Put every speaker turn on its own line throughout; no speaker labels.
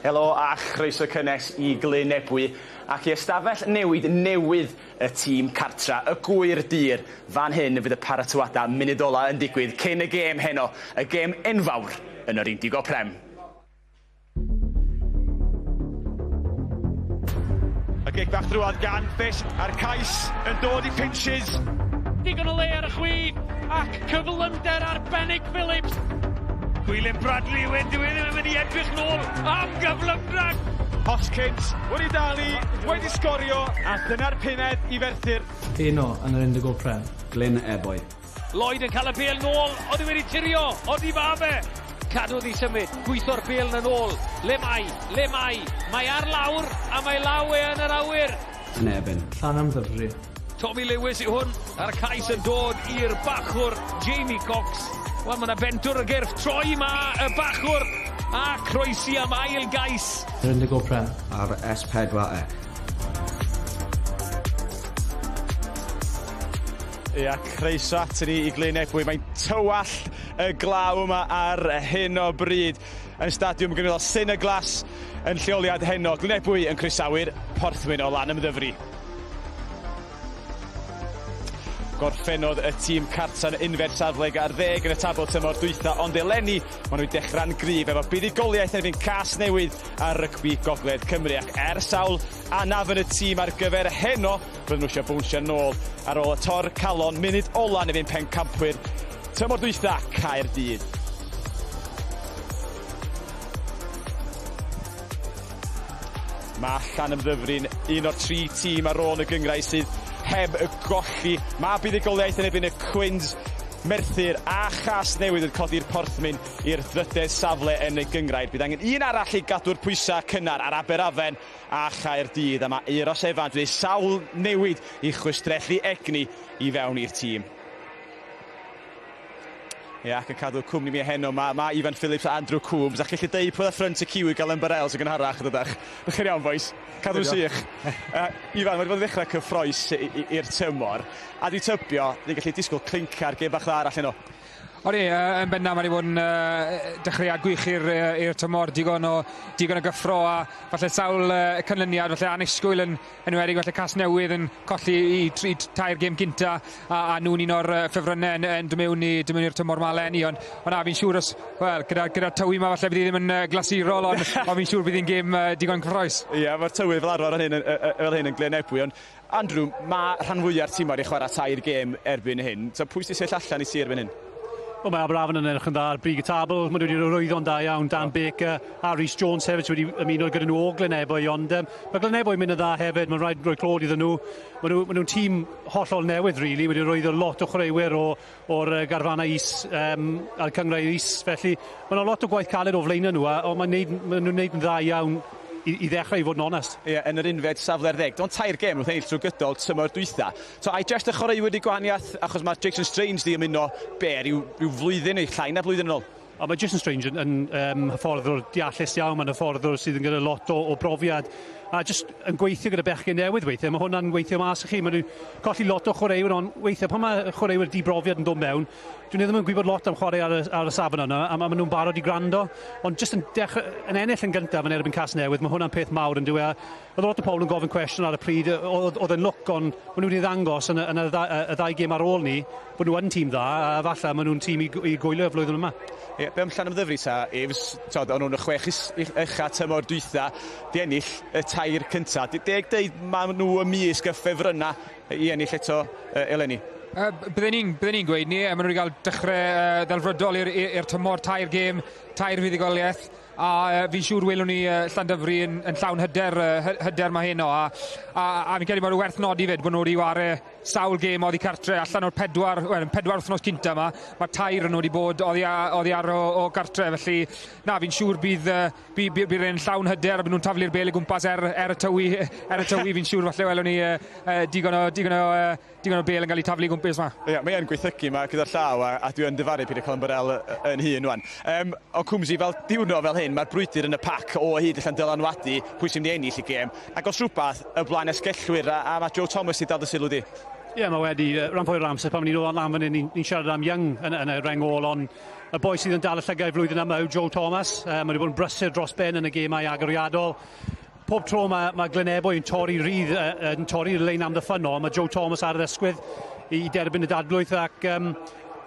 Helo a chroeso cynnes I Lyn Ebwy ac I ystafell newydd y tîm cartra, y gwyr dyr. Fan hyn fydd y paratoadau munud ola yn digwydd cyn y gêm heno, y gêm enfawr yn yr Indigo Prem.
Y gig bach drwad gan Fish a'r cais yn dod I pinches.
Digon o le ar y chwith ac cyflymder arbennig Phillips.
Gwilym Bradley wedi mynd I edrych nôl am gyflymder. Hoskins wedi dalu, wedi sgorio a dyna'r pumed I ferthyr.
Heno yn yr Indigo Prem.
Lyn Ebwy.
Lloyd yn cael y bêl nôl, oedd wedi tirio, oedd I fa fe. Cadw ddi symud, gweithio'r bêl yn ôl. Le mai, mae ar lawr a mae law yn yr awyr.
Yn ebyn.
Llanymddyfri.
Tommy Lewis yw hwn, a'r cais yn dod i'r bachwr Jamie Cox. Wel, mae yna bentwr y gerff troi ma y bachwr a croesi am ail gais.
Yr Indigo Prem.
Ar S4C.
Ia, croeso atyn ni I Lyn Ebwy. Mae'n tywall y glaw yma ar hyn o bryd yn stadiwm gynnwyl Ciner glas yn lleoliad heno. Lyn Ebwy yn croesawu'r porthwyn o Llanymddyfri. Gorffennodd y tîm cartra'n unfed safle ar 10 yn y tabl tymor dwytha, ond eleni maen nhw'n dechrau'n gryf efo buddugoliaeth yn erbyn cas newydd ar rygbi gogledd Cymru ac sawl anaf yn y tîm ar gyfer heno byddwn nhw eisiau bwnsio nôl ar ôl y tor calon munud ola yn erbyn pencampwyr tymor dwytha Caerdydd. Mae Llanymddyfri'n un o'r 3 tîm ar ôl y gyngrau sydd heb y golli. Mae buddugoliaeth yn erbyn y Cwins, Merthyr a Chas Newydd yn codi'r porthwyn i'r drydydd safle yn y gyngrair. Bydd angen un arall I gadw'r pwysau cynnar ar Aberafen a Chaerdydd. A mae Euros Evans wedi sawl newid I chwistrellu egni I fewn i'r tîm. Ia, ac yn cadw cwmni mi heno, mae Ifan Phillips a Andrew Coombs. Ac chi'n deud pwy a ffrynt y ciw I gael yn barel sy'n gynharach ydych. Ydych chi'n iawn, boys? Cadw'n sych. Ifan, wedi bod yn ddechrau cyffroes i'r tymor. A di tybio, ni'n gallu disgwyl clincar gêm bach arall heno.
Odi, yn benna mae wedi bod yn dechreuad gwych i'r tymor, digon o gyffro a falle sawl cynlyniad, falle annisgwyl yn enwedig, falle Cas Newydd yn colli I 3 gêm gynta a nhw'n un o'r ffefrynnau yn dod mewn i'r tymor ma leni, ond na, fi'n siŵr os, wel, gyda tywi ma falle bydd I ddim yn glasurol, ond fi'n siŵr bydd hi'n gêm digon cyffroes.
Ia, mae'r tywydd fel arfer fel hyn yn Lyn Ebwy, ond Andrew, mae rhan fwyaf tîmau I chwarae 3 gêm erbyn hyn. So, pwy sy'n seill allan I si erbyn hyn?
Wel, mae Aberafen yn edrych yn dda ar brig y tabl. Mae wedi rwyddo'n da iawn. Dan Baker a Rhys Jones hefyd wedi ymuno gyda nhw o Lyn Ebwy, ond mae Lyn Ebwy mynd yn dda hefyd. Mae'n rhaid rhoi clod iddyn nhw. Mae nhw'n tîm hollol newydd, really. Wedi rwyddo lot o chwaraewyr o'r garfanau is a'r cyngrau is. Felly, mae lot o gwaith caled o flaen nhw, ond maen nhw'n gwneud yn dda iawn I ddechrau I fod yn onest.
Ie, yn yr unfed safle'r 10. Do'n 3 gêm wrth ennill trwy gydol tymor dwytha. So, ai just y chwaraewyr wedi gwahaniaeth, achos mae Jason Strange di ymuno ryw flwyddyn neu llai na blwyddyn yn ôl?
Mae Jason Strange yn hyfforddwr deallus iawn, mae'n hyfforddwr sydd yn gyda lot o brofiad. A just yn gweithio gyda bechgyn newydd weithiau, mae hwnna'n gweithio mas I chi. Mae nhw'n colli lot o chwaraewyr, ond weithiau pan mae chwaraewyr dibrofiad yn dod mewn, dwi'n ddim yn gwybod lot am chwarae ar y safon yna, a mae nhw'n barod I grando. Ond just yn ennill yn gyntaf yn erbyn Cas Newydd, mae hwnna'n peth mawr yn dweud. Oedd lot o pobl yn gofyn cwestiwn ar y pryd, oedd yn look, ond maen nhw wedi ddangos yn y 2 gêm ar ôl ni, bod nhw yn tîm dda, a falle maen nhw'n tîm I gwylio y flwyddyn yma.
Ie, be am Llanymddyfri ta, Yves, o'n nhw'n y 6 ucha tymor dwytha, di ennill y 2 cynta. Deg deud mae nhw ymysg y ffefrynnau I ennill eto eleni?
Bydden ni'n gweud ni, maen nhw wedi cael dechrau ddelfrydol i'r tymor 3 gêm, 2 fuddugoliaeth, a fi'n siŵr welwn ni Llandovery yn llawn hyder mae heno, a fi'n credu bod nhw werth nodi fyd bod nhw wedi wario sawl gêm oddi cartre allan o'r 4 wythnos cynta yma. Mae 2 yn wedi bod oddi ar o cartre, felly na, fi'n siŵr bydd e'n llawn hyder a bydd nhw'n taflu'r bel I gwmpas er y tywi, fi'n siŵr falle welwn ni digon o bel yn cael I taflu I gwmpas yma.
Ie, mae e'n gweithygu yma gyda'r llaw a dwi'n dyfaru Peter Colin Burrell yn hun wan. O Cwmsi, fel diwrno fel hyn, mae'r brwydr yn y pac o hyd y Llandylanwadu, pwy sy'n mynd I ennill I gêm, ac os rhywbeth y blaen esgellwyr a mae Joe Thomas I dal y sylw di?
Mae wedi, rhan fwy'r amser pan ni'n ôl lan fan hyn, ni'n siarad am Young yn y reng ôl, ond y boi sydd yn dal y llygau flwyddyn yma yw Joel Thomas. Mae wedi bod yn brysur dros ben yn y gemau agoriadol. Pob tro mae Lyn Ebwy yn torri rydd, yn torri'r lein am ddiffynno, mae Joel Thomas ar y ddysgwydd i derbyn y dadlwyth ac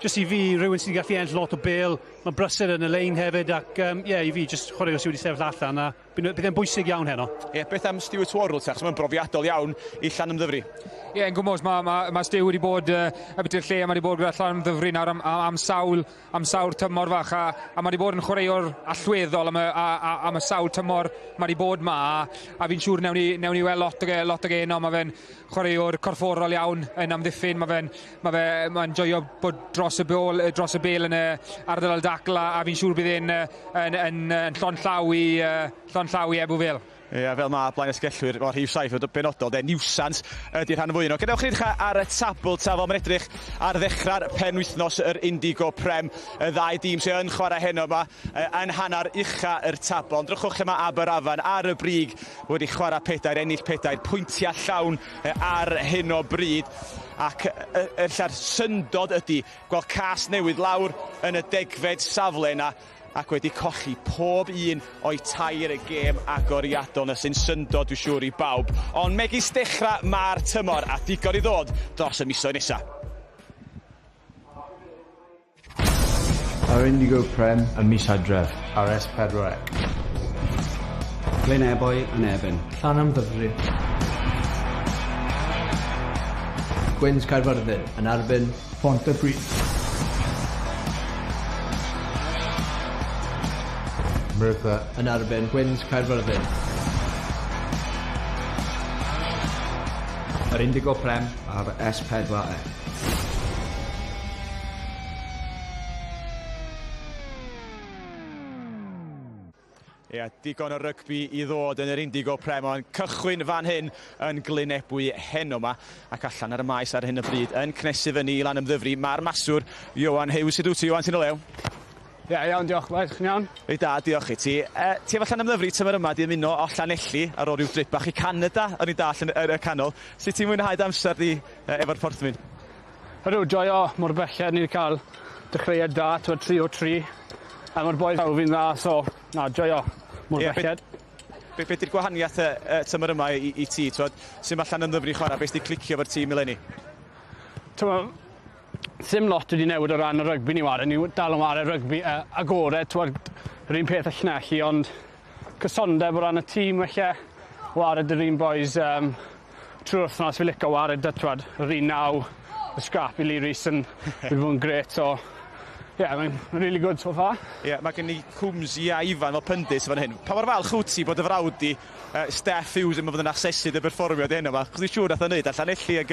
jyst i fi, rhywun sy'n gallu enll lot o bêl, mae brysur yn y lein hefyd ac i fi, jyst chwaraewr sydd wedi sefyll allan a bydd e'n bwysig iawn heno.
Beth am Stuart Worrell, achos mae'n brofiadol iawn i Llanymddyfri?
Yn gwmwys, mae Stew wedi bod y bit i'r lle, mae wedi bod gyda Llanymddyfri nawr am sawl tymor fach a mae wedi bod yn chwaraewr allweddol am y sawl tymor mae wedi bod ma a fi'n siŵr newn ni weld lot o geno, mae fe'n chwaraewr corfforol iawn yn amddiffyn, mae'n joio bod dros y bêl yn ardal dacl a fi'n siŵr bydd yn llon llaw i Ebbw Vale.
Fel mae blaen ysgellwyr o'r rhif 7 o benodol, niwsans ydy'r rhan fwy yno. Gadewch chi ddechrau ar y tabl ta fel mae'n edrych ar ddechrau'r penwythnos yr Indigo Prem. Y ddau dîm sydd yn chwarae heno yma yn hanner ucha yr tabl. Ond drychwch yma Aberafan ar y brig wedi chwarae 4, ennill 4, pwyntiau llawn ar hyn o bryd. Ac y lla'r syndod ydy gweld cas newydd lawr yn y degfed safle yna ac wedi colli pob un o'i tair y gêm agoriadol na sy'n syndod dwi'n siŵr i bawb. Ond megis dechrau ma'r tymor a digon i ddod dros y misoedd nesa.
Ar Indigo Prem yn mis Hydref ar S4C.
Lyn Ebwy yn erbyn.
Llanymddyfri. Gwyns Caerfyrddin yn erbyn Llandovery. Merthyr yn erbyn Gwyns Caerfyrddin. Yr Indigo Prem
ar S4C.
Digon o rygbi i ddod yn yr Indigo Prem, ond cychwyn fan hyn yn Lyn Ebwy heno yma ac allan ar y maes ar hyn o bryd yn cnesu fyny i Llanymddyfri. Mae'r maswr Ioan Hughes sydd wyt ti, Ioan, ti'n o lew?
Iawn, diolch, Blaid, chi'n iawn?
Ei da, diolch i ti. Ti efo Llanymddyfri tymor yma di ymuno o Llanelli ar ôl ryw drip bach i Canada o'n i dall yn y canol. Sut ti'n mwynhau amser di efo'r porthwyn?
Ydw, joio, mor belled ni wedi cael dechreuad da, 3-3. A mae'r boedd hawdd fi'n dda, so, joio, mor belled.
Be di'r gwahaniaeth tymor yma i ti? Sut mae Llanymddyfri chwarae, beth di clicio fo'r tîm eleni?
Sim lot wedi newid o ran y rygbi ni ware. Ni dal yn ware rygbi agored, yr un peth a Llanelli, ond cysondeb o ran y tîm felly wared yr un boys trwy'r wythnos fi licio wared yr un naw, y scrap i Lee Rees yn wedi bod yn gret, so mae'n really good so far.
Mae gen i Cwmsi a Ifan fel pyndus fan hyn. Pa mor falch wyt ti bod y frawd di Steph Hughes yn fod yn asesu y berfformiad hyn yma? Chos ni'n siŵr nath o'n neud a Llanelli ag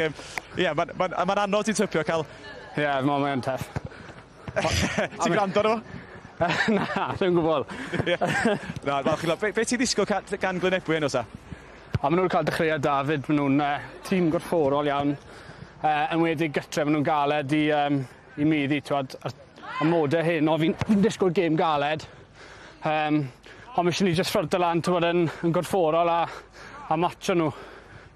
mae'n anodd ti'n typio cael...
Mae'n tough.
Ti'n gwrando arno fo?
Na, dwi'n gwybod.
Be ti'n disgwyl gan Lyn Ebwy heno sa?
Maen nhw'n cael dechreuad David, maen nhw'n tîm gorfforol iawn. Yn wedi gytre, maen nhw'n galed i middi, a modau hyn, fi'n disgwyl gêm galed. Ond mae eisiau ni jyst ffyrdd lan yn gorfforol a matcho nhw.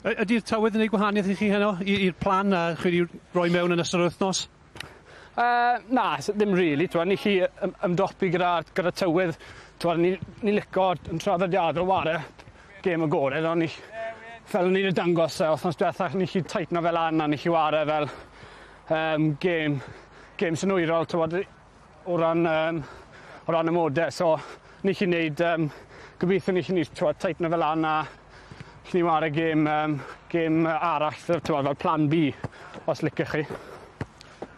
Ydy'r tywydd yn ei gwahaniaeth i chi heno i'r plan a chi wedi rhoi mewn yn ystod wythnos?
Na, ddim rili. Ni chi ymdopi gyda tywydd. Ni licio yn traddodiadol ware gêm agored, ond fel ni wedi dangos wythnos diwethaf, ni chi teitno fel an a ni chi ware fel gêm synwyrol o ran y modau. So ni chi wneud, gobeithio ni chi teitno fel an a ni ware gêm arall fel plan B, os licech chi.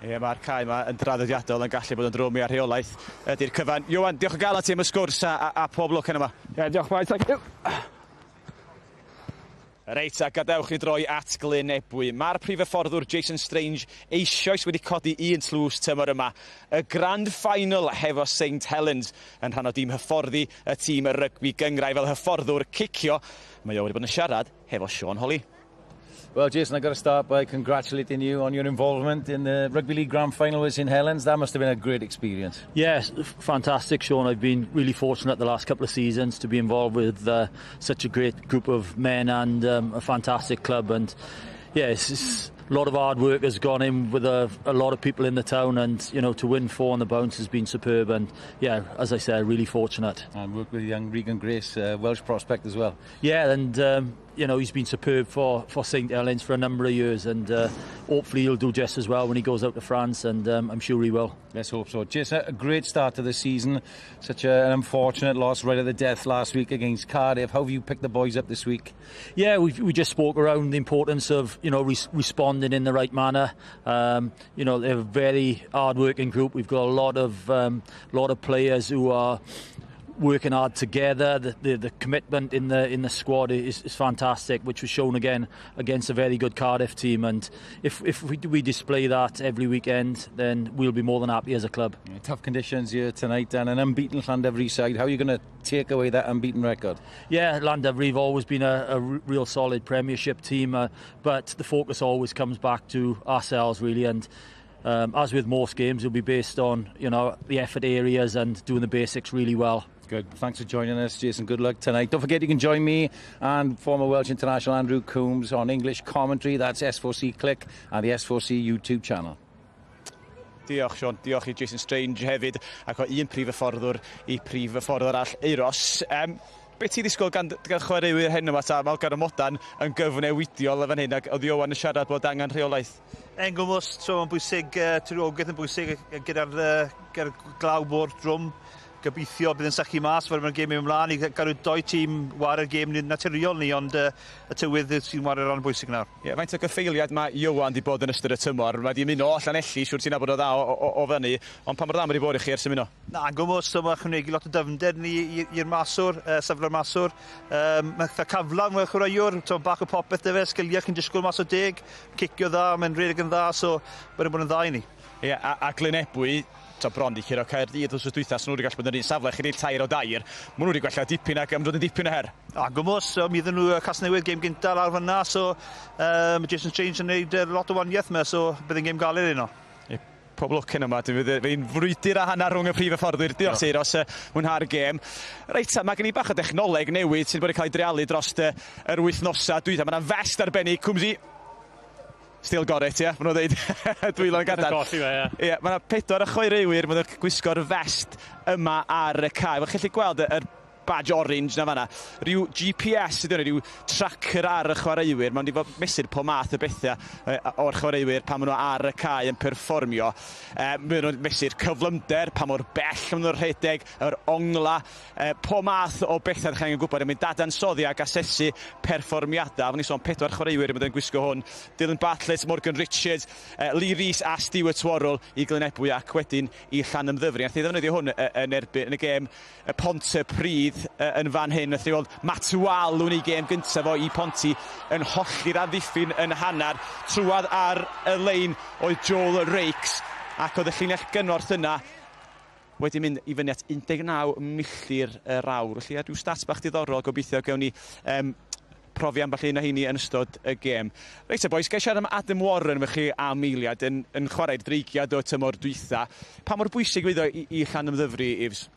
Mae'r cae yma yn draddodiadol yn gallu bod yn drwm i ar rheolaeth ydy'r cyfan. Ioan, diolch o galon ti am y sgwrs a pob lwc yn yma.
Diolch Blaid, thank you.
Reit, a gadewch ni droi at Lyn Ebwy. Mae'r prif hyfforddwr Jason Strange eisoes wedi codi un tlws tymor yma. Y grand final hefo St Helens yn rhan o dîm hyfforddi y tîm rygbi gyngrair fel hyfforddwr cicio. Mae o wedi bod yn siarad hefo Sean Holly.
Well, Jason, I've got to start by congratulating you on your involvement in the Rugby League Grand Final with St Helens. That must have been a great experience.
Yes, fantastic, Sean. I've been really fortunate the last couple of seasons to be involved with such a great group of men and a fantastic club. And yeah, it's lot of hard work has gone in with a lot of people in the town, and you know, to win 4 on the bounce has been superb. And yeah, as I said, really fortunate.
And work with young Regan Grace, Welsh prospect as well.
Yeah, and you know, he's been superb for St Helens for a number of years, and hopefully he'll do just as well when he goes out to France, and I'm sure he will.
Let's hope so. Jason, a great start to the season. Such an unfortunate loss right at the death last week against Cardiff. How have you picked the boys up this week?
Yeah, we just spoke around the importance of, you know, responding in the right manner. You know, they're a very hard-working group. We've got a lot of players who are working hard together. The commitment in the squad is fantastic, which was shown again against a very good Cardiff team. And if we display that every weekend, then we'll be more than happy as a club.
Yeah, tough conditions here tonight, and an unbeaten Llandovery side. How are you going to take away that unbeaten record?
Yeah, Llandovery have always been a real solid Premiership team, but the focus always comes back to ourselves, really. And as with most games, it'll be based on, you know, the effort areas and doing the basics really well.
Good. Thanks for joining us, Jason. Good luck tonight. Don't forget you can join me and former Welsh international Andrew Coombs on English commentary. That's S4C Click and the S4C YouTube channel.
Diolch, Sean. Diolch i Jason Strange hefyd. Ac o un prif fforddwr i prif ffordd arall, Euros. Be ti ddisgwyl gan chwaraewyr hyn yma ta? Malgar y Modan yn gyfnewidiol fan hyn, ac oedd Iowan yn siarad bod angen rheolaeth.
Yn gwmws, mae'n bwysig, triogaeth yn bwysig gyda'r glaw bo'r drwm. Gobeithio bydd yn sychu mas fel mae'r gêm yn ymlaen i gael 2 tîm wario gêm naturiol ni, ond y tywydd sy'n wario ran bwysig nawr. Ie,
faint o gyffeiliad mae Iowan di bod yn ystod y tymor? Mae di ymuno allan elli, siwr ti'n nabod o dda o fyny, ond pa mor dda mae di bod i chi ers ymuno?
Na, yn gwmws, mae'n chwnegu lot o dyfnder ni i'r maswr, safle'r maswr. Mae'n caflan mewn chwaraewr, bach o popeth dy fe, sgiliau chi'n disgwyl mas o 10, cicio dda, mae'n rhedeg yn dda, so mae'n bod yn dda i ni.
Ie, a Lyn Ebwy, bron i Ciro Caerdydd os ydw wythnos, nhw wedi gallu bod yn un safle, chi wneud 2 o 2. Maen nhw wedi gwella dipyn ac ymdod yn dipyn o her.
A gwmws, mi ddyn nhw Casnewydd gêm gynta lawr fyna, so mae Jason Strange yn gwneud lot o waniaeth yma, so bydd yn gêm galed yno.
Pob lwc hyn yma, fe'n frwydr a hanner rhwng y prif fforddwyr. Diolch Seiros, mwynhau'r gêm. Reit, mae gen i bach o dechnoleg newydd sy'n bod yn cael ei drealu dros yr wythnosa. Mae yna fest arbennig, Cwmsi. Still got it, ie? Mae nhw'n dweud dwylo'n gadan. Ie, mae yna 4 chwaraewyr, mae nhw'n gwisgo'r vest yma ar y cae. Mae'n gallu gweld yr badge orange na fanna. Rhyw GPS ydy hwnna, rhyw tracker ar y chwaraewyr. Mae'n di fod mesur po math o bethau o'r chwaraewyr pan maen nhw ar y cae yn perfformio. Maen nhw'n mesur cyflymder, pa mor bell maen nhw'n rhedeg, yr ongla, po math o bethau ddech chi'n gwybod. Mae'n dadansoddi ac asesu perfformiadau. Fwn i sôn 4 chwaraewyr yn gwisgo hwn. Dylan Bartlett, Morgan Richards, Lee Rees a Stewart Worrell i Lyn Ebwy ac wedyn i Llanymddyfri. Nath i ddefnyddio hwn yn y gêm Pontypridd yn fan hyn. Nath i weld Matt Walwn i gêm gyntaf o i Ponty yn holli'r amddiffyn yn hanner. Trwad ar y lein oedd Joel Rakes ac oedd y llinell gynorth yna wedi mynd i fyny at 19 milltir yr awr. Felly rhyw stats bach diddorol, gobeithio gawn ni profi ambell un o heini yn ystod y gêm. Reit boys, gai siarad am Adam Warren efo chi am eiliad yn chwarae'r dreigiad o tymor dwytha. Pa mor bwysig fydd o i Llanymddyfri, Yves?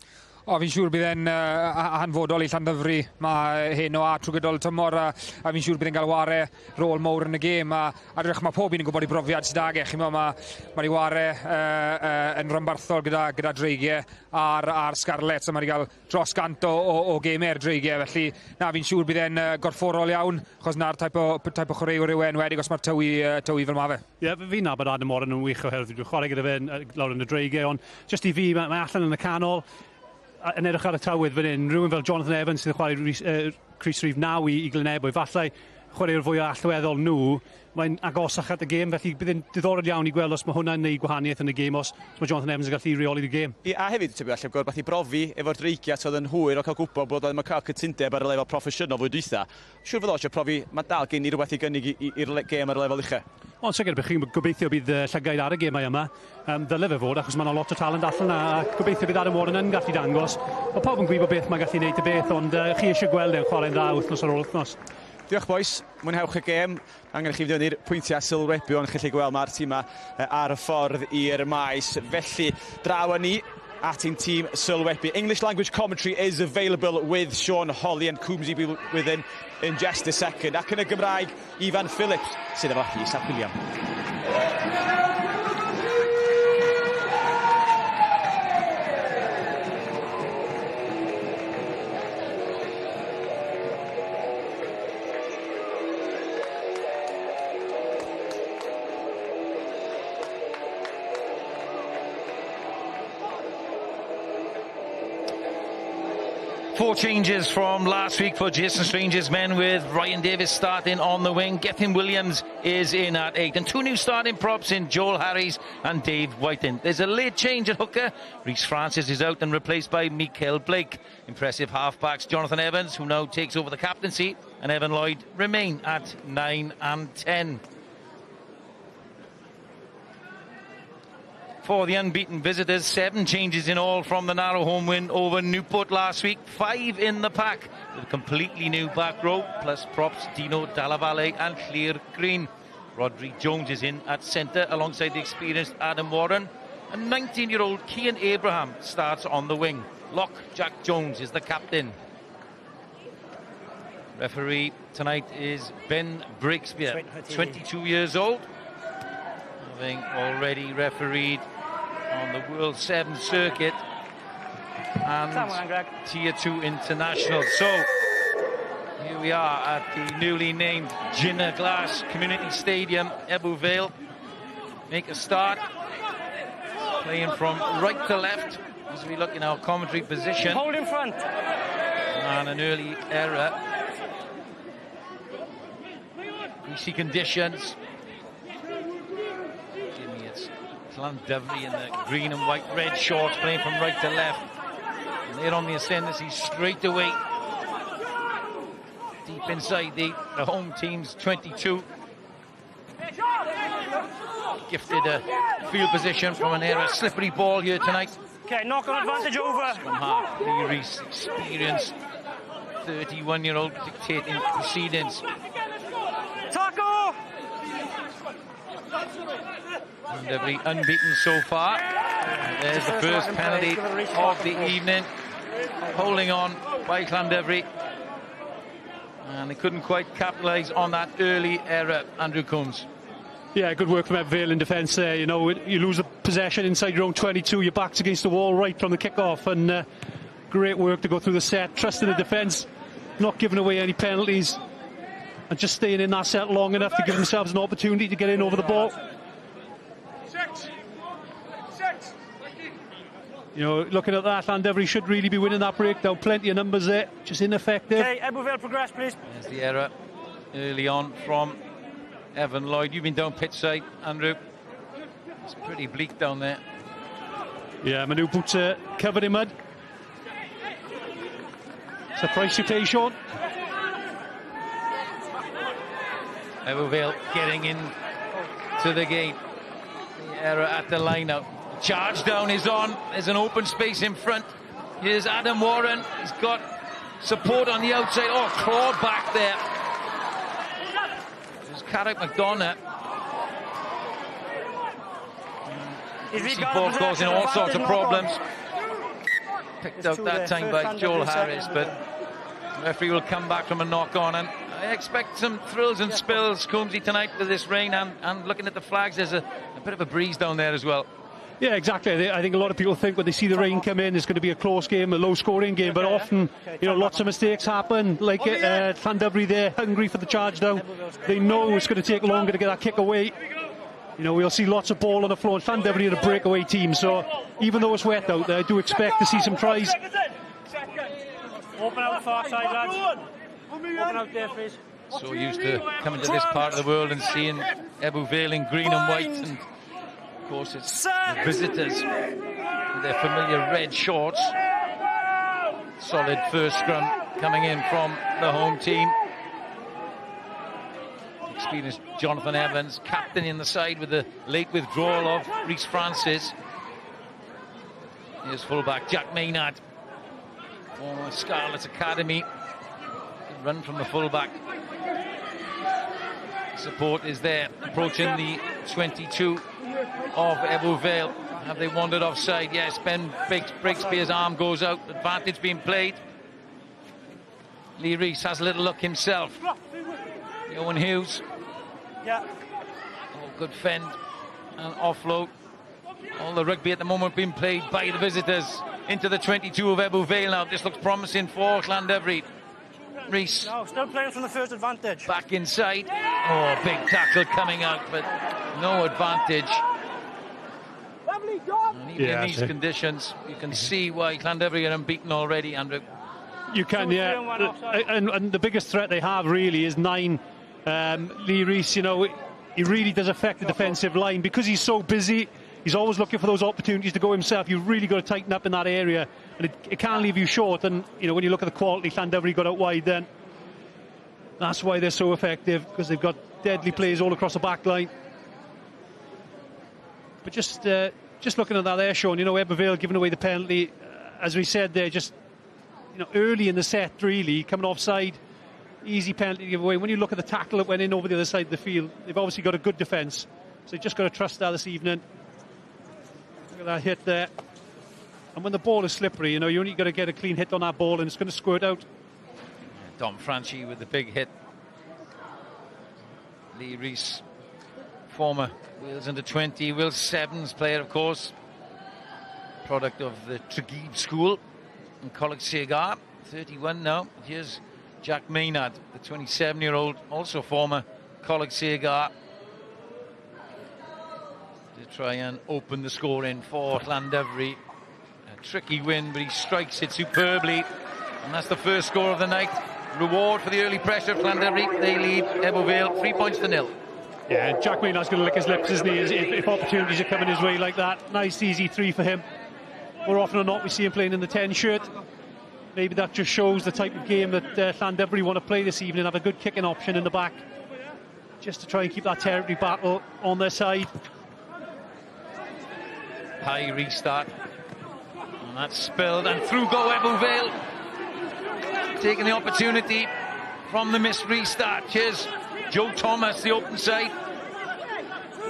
Fi'n siŵr bydd e'n hanfodol i Llandovery. Mae heno a trwy gydol tymor, a fi'n siŵr bydd e'n cael ware rôl mowr yn y gêm. A rydych mae pob un yn gwybod i brofiad sydd ag e. Mae di ware yn rymbarthol gyda dreigiau a'r Scarlett. So mae di cael dros gant o gêmau'r dreigiau. Felly fi'n siŵr bydd e'n gorfforol iawn, achos na'r taip o chwaraewr yw enwedig os mae'r tywi fel mae fe.
Ie, fi'n nabod Adam Warren yn wych o herddi. Dwi'n chwarae gyda fe lawr yn y dreigiau, ond just i fi, mae allan yn y canol. Yn edrych ar y tywydd fan hyn, rhywun fel Jonathan Evans sydd yn chwarae Crys Rhif 9 i Lyn Ebwy, falle chwarae'r fwy allweddol nhw, mae'n agosach at y gêm, felly bydd yn diddorol iawn i gweld os mae hwnna'n neud gwahaniaeth yn y gêm, os mae Jonathan Evans yn gallu reoli'r gêm.
A hefyd, ti'n bydd, allai gweld i brofi efo'r dreigiad oedd yn hwyr o cael gwybod bod oedd cael cytundeb ar y lefel proffesiynol fwy dwytha. Siwr fod o eisiau profi, mae dal gen i rhywbeth i gynnig i'r gêm ar y lefel uchel.
Ond sicr, bych chi'n gobeithio bydd llygaid ar y gemau yma. Ddyle fe fod, achos mae yna lot o talent allan yna, a gobeithio bydd Adam Warren yn gallu dangos. Mae pob yn gwybod beth mae gallu gwneud y beth, ond chi eisiau gweld e'n chwarae'n dda wythnos ar ôl wythnos.
Diolch boys, mwynhewch y gêm. Angen chi fynd i'r pwyntiau sylwebu, ond chi'n gallu gweld mae'r tîm ar y ffordd i'r maes. Felly, draw â ni at ein team Sylwebaeth. English language commentary is available with Sean Holly and Coombs will be within in just a second. Ac yn y Gymraeg, Ifan Phillips sydd efo chi, Sap William.
Four changes from last week for Jason Strange's men, with Ryan Davis starting on the wing. Gethin Williams is in at 8. And two new starting props in Joel Harris and Dave Whiting. There's a late change at hooker. Rhys Francis is out and replaced by Mikael Blake. Impressive halfbacks Jonathan Evans, who now takes over the captaincy, and Evan Lloyd remain at 9 and 10. For the unbeaten visitors, 7 changes in all from the narrow home win over Newport last week. 5 in the pack, with a completely new back row, plus props Dino Dalla Valle and Clear Green. Rodri Jones is in at centre alongside the experienced Adam Warren. And 19-year-old Cian Abraham starts on the wing. Lock Jack Jones is the captain. Referee tonight is Ben Breakspear, 22 years old, having already refereed on the World 7 circuit and Tier 2 International. So here we are at the newly named Ginner Glass Community Stadium, Ebbw Vale. Make a start, playing from right to left as we look in our commentary position.
Hold in front.
And an early error. Greasy conditions. Llandovery in the green and white red shorts, playing from right to left. And they're on the ascendancy straight away. Deep inside the home team's 22. Gifted a field position from an error. Slippery ball here tonight.
Okay, knock on advantage over.
From half, Leary's experienced 31-year-old dictating proceedings.
Taco!
Llandovery unbeaten so far. And there's the first penalty of the evening. Holding on by Llandovery. And they couldn't quite capitalise on that early error, Andrew Coombs.
Yeah, good work from Ebbw Vale in defence there. You know, you lose the possession inside your own 22, your back's against the wall right from the kick-off, and great work to go through the set, trusting the defence, not giving away any penalties, and just staying in that set long enough to give themselves an opportunity to get in over the ball. You know, looking at that, Llandovery should really be winning that breakdown. Plenty of numbers there, just ineffective.
Okay, Ebbw Vale progress, please.
There's the error early on from Evan Lloyd. You've been down pitch side, Andrew. It's pretty bleak down there.
Yeah, my new boots are covered in mud. It's the price you pay, Sean.
Ebbw Vale getting in to the gate. The error at the line out. Charge down is on. There's an open space in front. Here's Adam Warren. He's got support on the outside. Oh, clawed back there. There's Carrick McDonough. Lucy ball causing all sorts of problems. Picked out that time by Joel Harris, but the referee will come back from a knock on, and I expect some thrills and spills, Coombsy, tonight with this rain, and looking at the flags, there's a bit of a breeze down there as well.
Yeah, exactly. I think a lot of people think when they see the rain come in, it's going to be a close game, a low-scoring game, but often, you know, lots of mistakes happen. Like Llandovery there, hungry for the charge down. They know it's going to take longer to get that kick away. You know, we'll see lots of ball on the floor. Llandovery are a breakaway team, so even though it's wet out there, I do expect to see some tries.
Open out the far side, lads. Open out there, please.
So used to coming to this part of the world and seeing Ebbw Vale in green and white, and of course it's the visitors with their familiar red shorts. Solid first scrum coming in from the home team. Experienced Jonathan Evans, captain in the side with the late withdrawal of Rhys Francis. Here's fullback Jack Maynard, former Scarlets Academy. Good run from the fullback. Support is there, approaching the 22 of Ebbw Vale. Have they wandered offside? Yes, Ben Breakspear's arm goes out. Advantage being played. Lee Rees has a little look himself. Owen Hughes.
Yeah.
Oh, good fend and offload. All the rugby at the moment being played by the visitors into the 22 of Ebbw Vale now. This looks promising for Llandovery. Rees.
No, still playing from the first advantage.
Back inside. Oh, big tackle coming out, but no advantage. And even in these conditions, you can see why Llandovery are unbeaten already, Andrew.
You can, yeah. And the biggest threat they have really is 9. Lee Rees, you know, he really does affect the defensive line because he's so busy. He's always looking for those opportunities to go himself. You've really got to tighten up in that area, and it can leave you short. And you know, when you look at the quality, Llandovery got out wide. Then that's why they're so effective, because they've got deadly plays all across the back line. But just looking at that there, Sean, you know, Ebbw Vale giving away the penalty, as we said there, just you know, early in the set, really coming offside. Easy penalty to give away. When you look at the tackle that went in over the other side of the field, they've obviously got a good defence, so you've just got to trust that this evening. Look at that hit there. And when the ball is slippery, you know, you only got to get a clean hit on that ball and it's going to squirt out.
Dom Franchi with the big hit. Lee Rees, former Wales under-20, Wales Sevens player, of course. Product of the Tregeeb School in Coleg Segar, 31 now. Here's Jack Maynard, the 27-year-old, also former Coleg Segar, to try and open the scoring for Llandovery. A tricky win, but he strikes it superbly, and that's the first score of the night. Reward for the early pressure of Llandovery. They lead Ebbw Vale 3-0.
Yeah, Jack Maynard's going to lick his lips, isn't he, if opportunities are coming his way like that. Nice, easy 3 for him. More often than not, we see him playing in the 10 shirt. Maybe that just shows the type of game that Llandovery want to play this evening, have a good kicking option in the back, just to try and keep that territory battle on their side.
High restart, and that's spilled, and through go Ebbw Vale, taking the opportunity from the missed restart. Here's Joe Thomas, the open side.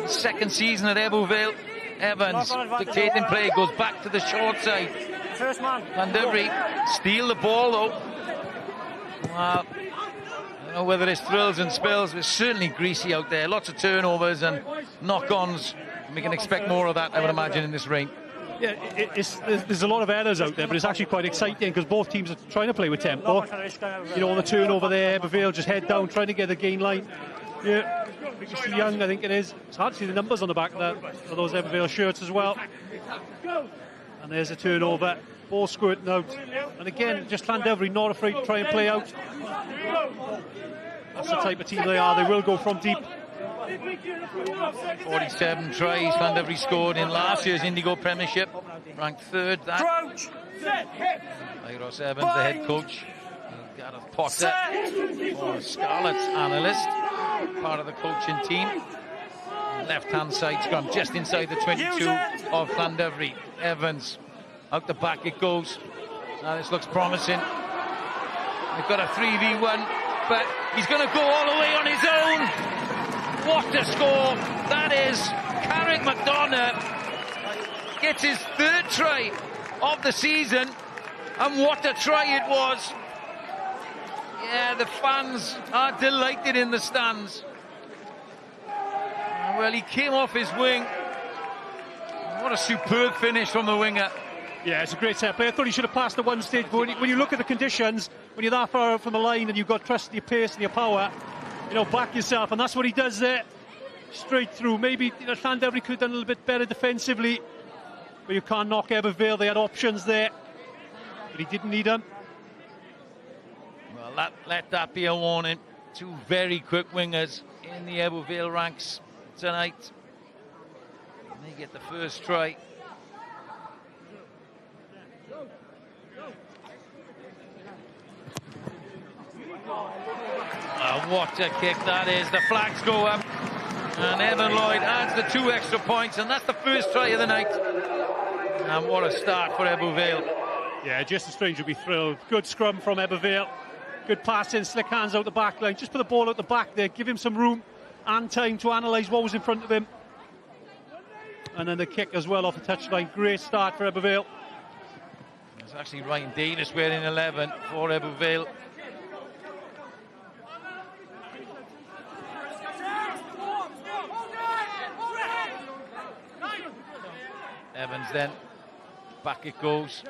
Second season at Ebbw Vale. Evans dictating play, goes back to the short side.
First man.
Llandovery steal the ball though. Well, I don't know whether it's thrills and spills, but it's certainly greasy out there. Lots of turnovers and knock-ons. We can expect more of that, I would imagine, in this rain.
Yeah, there's a lot of errors out there, but it's actually quite exciting because both teams are trying to play with tempo. You know, on the turnover there, Ebbw Vale just head down, trying to get the gain line. Yeah, Young, I think it is. It's hard to see the numbers on the back of those Ebbw Vale shirts as well. And there's a turnover. Ball squirting out. And again, just Llandovery not afraid to try and play out. That's the type of team they are. They will go from deep.
47 tries Llandovery scored in last year's Indigo Premiership, ranked 3rd. Iros Evans, the head coach. Gareth Potter, former Scarlets analyst, part of the coaching team. Left-hand side scrum, just inside the 22 of Llandovery. Evans, out the back it goes. Now this looks promising. They've got a 3v1, but he's going to go all the way on his own. What a score that is. Carrick McDonough gets his 3rd try of the season, and what a try it was. Yeah, the fans are delighted in the stands. Well, he came off his wing. What a superb finish from the winger.
Yeah, it's a great set play. I thought he should have passed at one stage, but when you look at the conditions, when you're that far out from the line and you've got trust in your pace and your power, you know, back yourself, and that's what he does there. Straight through. Maybe, you know, Llandovery could have done a little bit better defensively, but you can't knock Ebbw Vale. They had options there, but he didn't need them.
Well, let that be a warning. 2 very quick wingers in the Ebbw Vale ranks tonight. And they get the first try. What a kick that is. The flags go up, and Evan Lloyd adds the 2 extra points, and that's the first try of the night. And what a start for Ebbw Vale.
Yeah, Jason Strange will be thrilled. Good scrum from Ebbw Vale. Good passing, slick hands out the back line. Just put the ball out the back there, give him some room and time to analyse what was in front of him. And then the kick as well off the touchline. Great start for Ebbw Vale.
It's actually Ryan Davis wearing 11 for Ebbw Vale. Evans then, back it goes.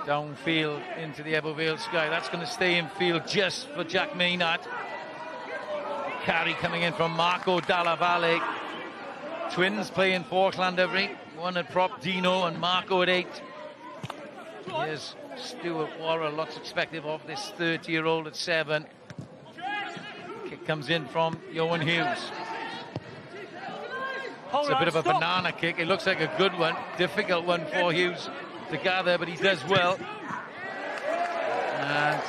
Downfield into the Ebbw Vale sky. That's going to stay in field just for Jack Maynard. Carry coming in from Marco Dalla Valle. Twins playing for Llandovery. One at prop, Dino, and Marco at 8. Here's Stuart Worrell, lots expected of this 30-year-old at 7. Kick comes in from Johan Hughes. It's a bit of a banana kick. It looks like a good one. Difficult one for Hughes to gather, but he does well. And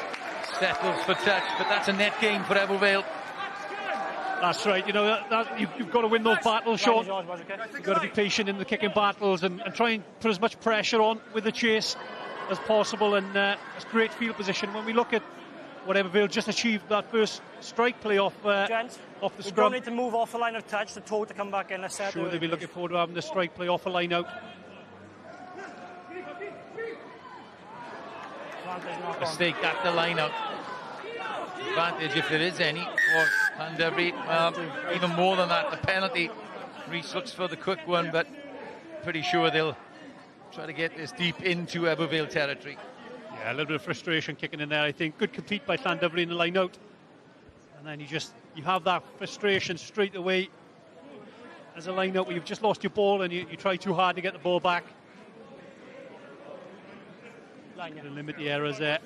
settles for touch, but that's a net gain for Ebbw Vale.
That's right, you know, you've got to win those battles, Sean. You've got to be patient in the kicking battles and try and put as much pressure on with the chase as possible, and it's great field position. When we look at what Ebbw Vale just achieved, that first strike play off the scrum.
We don't need to move off the line of touch, the toe to come back in.
Sure, they'll be looking forward to having the strike play off the line out.
Mistake at the line out. Advantage, if there is any, for Llandovery. Even more than that, the penalty. Reese looks for the quick one, but pretty sure they'll try to get this deep into Ebbw Vale territory.
Yeah, a little bit of frustration kicking in there, I think. Good compete by Llandovery in the line out. And then you have that frustration straight away as a line out where you've just lost your ball and you try too hard to get the ball back. To limit the errors there.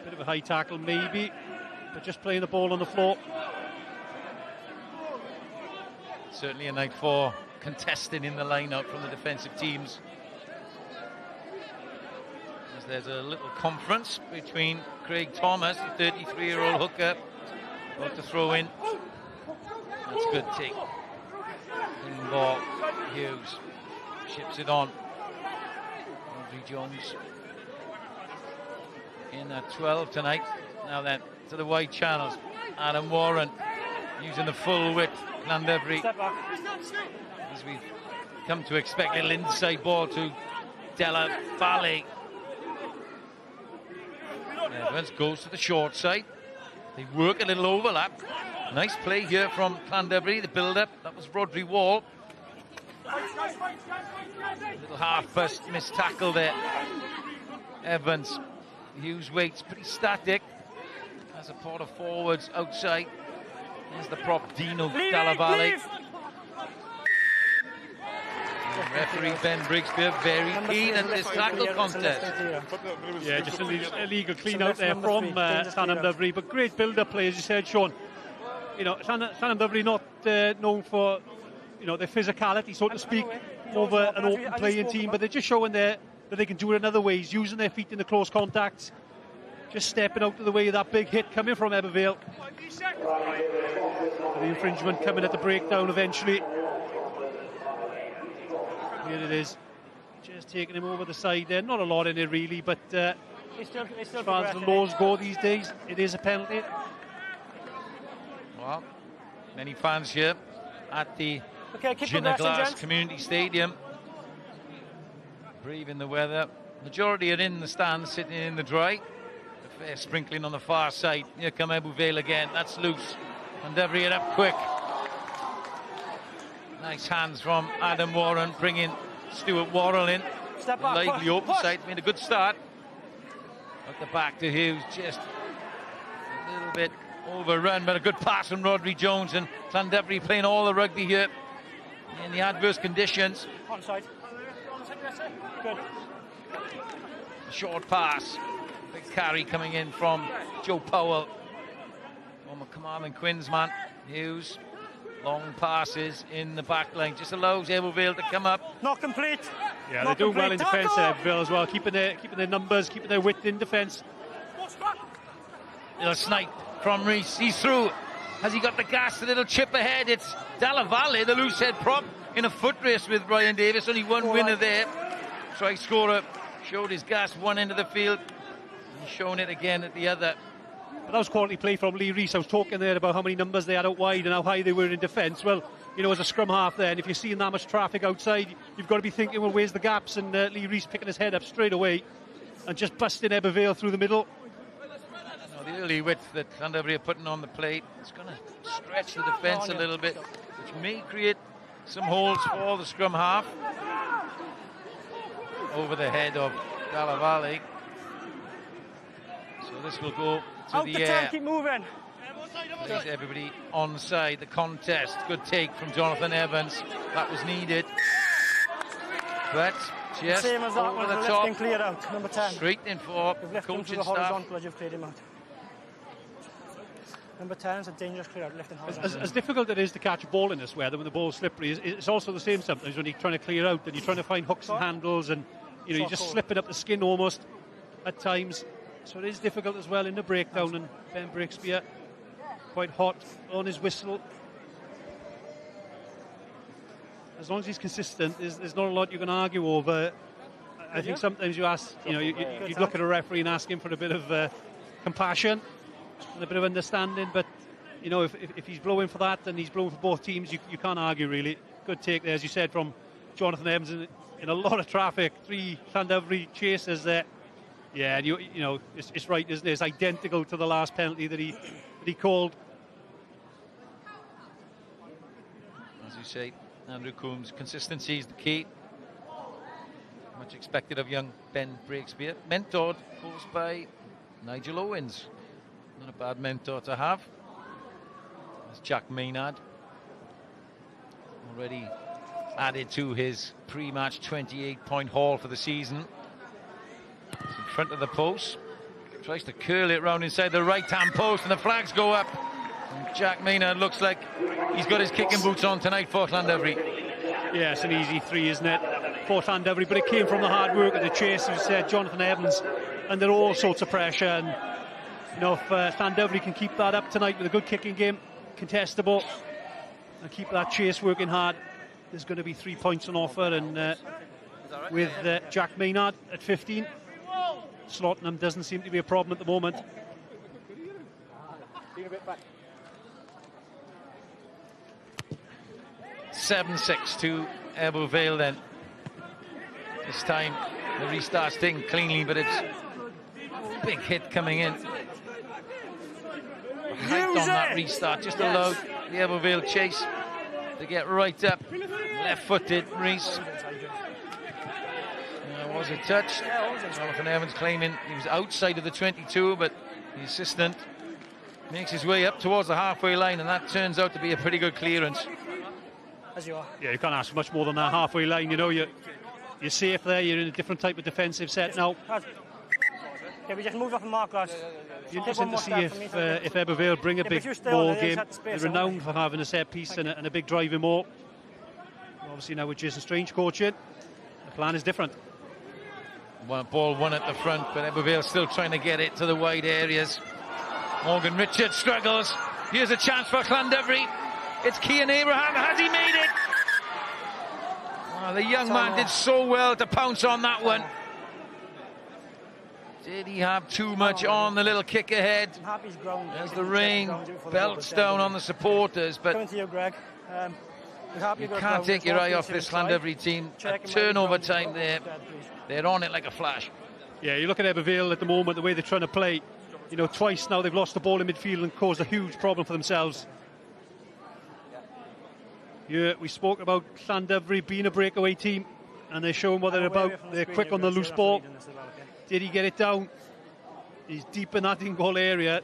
Bit of a high tackle maybe, but just playing the ball on the floor.
Certainly a night for contesting in the line-out from the defensive teams. As there's a little conference between Craig Thomas, the 33-year-old hooker, about to throw in. That's a good take. Clean ball. Hughes ships it on. Rodri Jones in at 12 tonight. Now then, to the wide channels. Adam Warren using the full width. Llandovery, as we've come to expect, a little inside ball to Della Valle. Evans goes to the short side. They work a little overlap. Nice play here from Llandovery, the build-up. That was Rodri Wall. Little half bust, missed tackle there. Evans. Hughes waits, pretty static. As a pot of forwards outside. There's the prop, Dino Dalla Valle. Referee Ben Brigspear very keen at this tackle contest.
Yeah, just an illegal clean out there from Llanymddyfri, but great build-up play, as you said, Sean. You know, Llanymddyfri not known for, you know, their physicality, so to speak, over an open playing team, but they're just showing there that they can do it in other ways, using their feet in the close contacts, just stepping out of the way of that big hit coming from Ebbw Vale. The infringement coming at the breakdown eventually. Here it is, just taking him over the side there. Not a lot in it really, but as far as the laws go these days, it is a penalty.
Well, many fans here at the Glass Community Stadium. Braving the weather. Majority are in the stands, sitting in the dry. A fair sprinkling on the far side. Here come Ebbw Vale again. That's loose. And Llandovery it up quick. Nice hands from Adam Warren, bringing Stuart Worrell in.
Step back,
lively open side, made a good start. At the back to Hughes, just a little bit overrun, but a good pass from Rodri Jones, and Llandovery playing all the rugby here in the adverse conditions.
Onside. Good.
A short pass. Big carry coming in from Joe Powell. Former Carmarthen Quins man. Hughes. Long passes in the back line. Just allows Ebbw Vale to come up.
Not complete.
Yeah, they're doing well in defence, Ebbw Vale as well. Keeping their numbers, keeping their width in defence.
Little snipe from Reese. He's through. Has he got the gas? A little chip ahead. It's Dalla Valle, the loose head prop, in a foot race with Ryan Davis. Only one winner there. Try scorer. Showed his gas one end of the field. He's shown it again at the other.
But that was quality play from Lee Reese. I was talking there about how many numbers they had out wide and how high they were in defence. Well, you know, as a scrum half there, and if you're seeing that much traffic outside, you've got to be thinking, well, where's the gaps? And Lee Rees picking his head up straight away and just busting Ebbw Vale through the middle.
The early width that Llandovery are putting on the plate, it's going to stretch the defence a little bit, which may create some holes for the scrum half. Over the head of Ebbw Vale. So this will go to the air.
Keep moving.
There's everybody on side. The contest. Good take from Jonathan Evans. That was needed. But just
Same as that
over
one,
the
lift
top.
and clear out, number 10.
Straight in for coaching staff.
Horizontal as you've cleared him out. Number 10 is a dangerous clear out, lifting horizontal.
As difficult it is to catch a ball in this weather when the ball's slippery, it's also the same sometimes when you're trying to clear out and you're trying to find hooks and handles, and you know, you're just slipping up the skin almost at times. So it is difficult as well in the breakdown, and Ben Breakspear quite hot on his whistle. As long as he's consistent, there's not a lot you can argue over. I think sometimes you ask, you know, you'd look at a referee and ask him for a bit of compassion and a bit of understanding, but you know, if he's blowing for that, then he's blowing for both teams. You can't argue really. Good take there, as you said, from Jonathan Evans in a lot of traffic. 3 Llandovery chasers there. Yeah, and you know, it's right, isn't it? It's identical to the last penalty that he called.
As you say, Andrew Coombs, consistency is the key. Much expected of young Ben Breakspear. Mentored, of course, by Nigel Owens. Not a bad mentor to have. That's Jack Maynard. Already added to his pre-match 28-point haul for the season. It's in front of the post. Tries to curl it round inside the right-hand post, and the flags go up. And Jack Maynard looks like he's got his kicking boots on tonight for Llandovery.
Yeah, it's an easy 3, isn't it? For Llandovery, but it came from the hard work of the chase, as you said, Jonathan Evans, under all sorts of pressure. And you know, if Llandovery can keep that up tonight with a good kicking game, contestable, and keep that chase working hard, there's going to be 3 points on offer. And with Jack Maynard at 15, slotting him doesn't seem to be a problem at the moment.
7-6 to Ebbw Vale then. This time the restart's taken cleanly, but it's a big hit coming in. Height on that restart just allowed the Ebbw Vale chase to get right up. Left-footed Rees. Was it touched? Jonathan Evans claiming he was outside of the 22, but the assistant makes his way up towards the halfway line, and that turns out to be a pretty good clearance.
As you are.
Yeah, you can't ask much more than that halfway line. You know, you're safe there. You're in a different type of defensive set now.
Yeah, we just moved off the mark, lads.
It'd be interesting to see if Ebbw Vale bring a big ball game. They're renowned for having a set piece and a big driving ball. Obviously now with Jason Strange coaching, the plan is different.
Ball one at the front, but Ebbw Vale still trying to get it to the wide areas. Morgan Richards struggles. Here's a chance for Llandovery. It's Lyn Ebwy. Has he made it? Oh, the young man did so well to pounce on that one. Did he have too much on the little kick ahead? As the rain belts down on the supporters, but
coming to you, Greg.
You can't take your eye off this Llandovery team. At turnover time there, they're on it like a flash.
Yeah, you look at Ebbw Vale at the moment, the way they're trying to play. You know, twice now they've lost the ball in midfield and caused a huge problem for themselves. Yeah, we spoke about Llandovery being a breakaway team, and they're showing what they're about. They're quick on the loose ball. Did he get it down? He's deep in that in-goal area.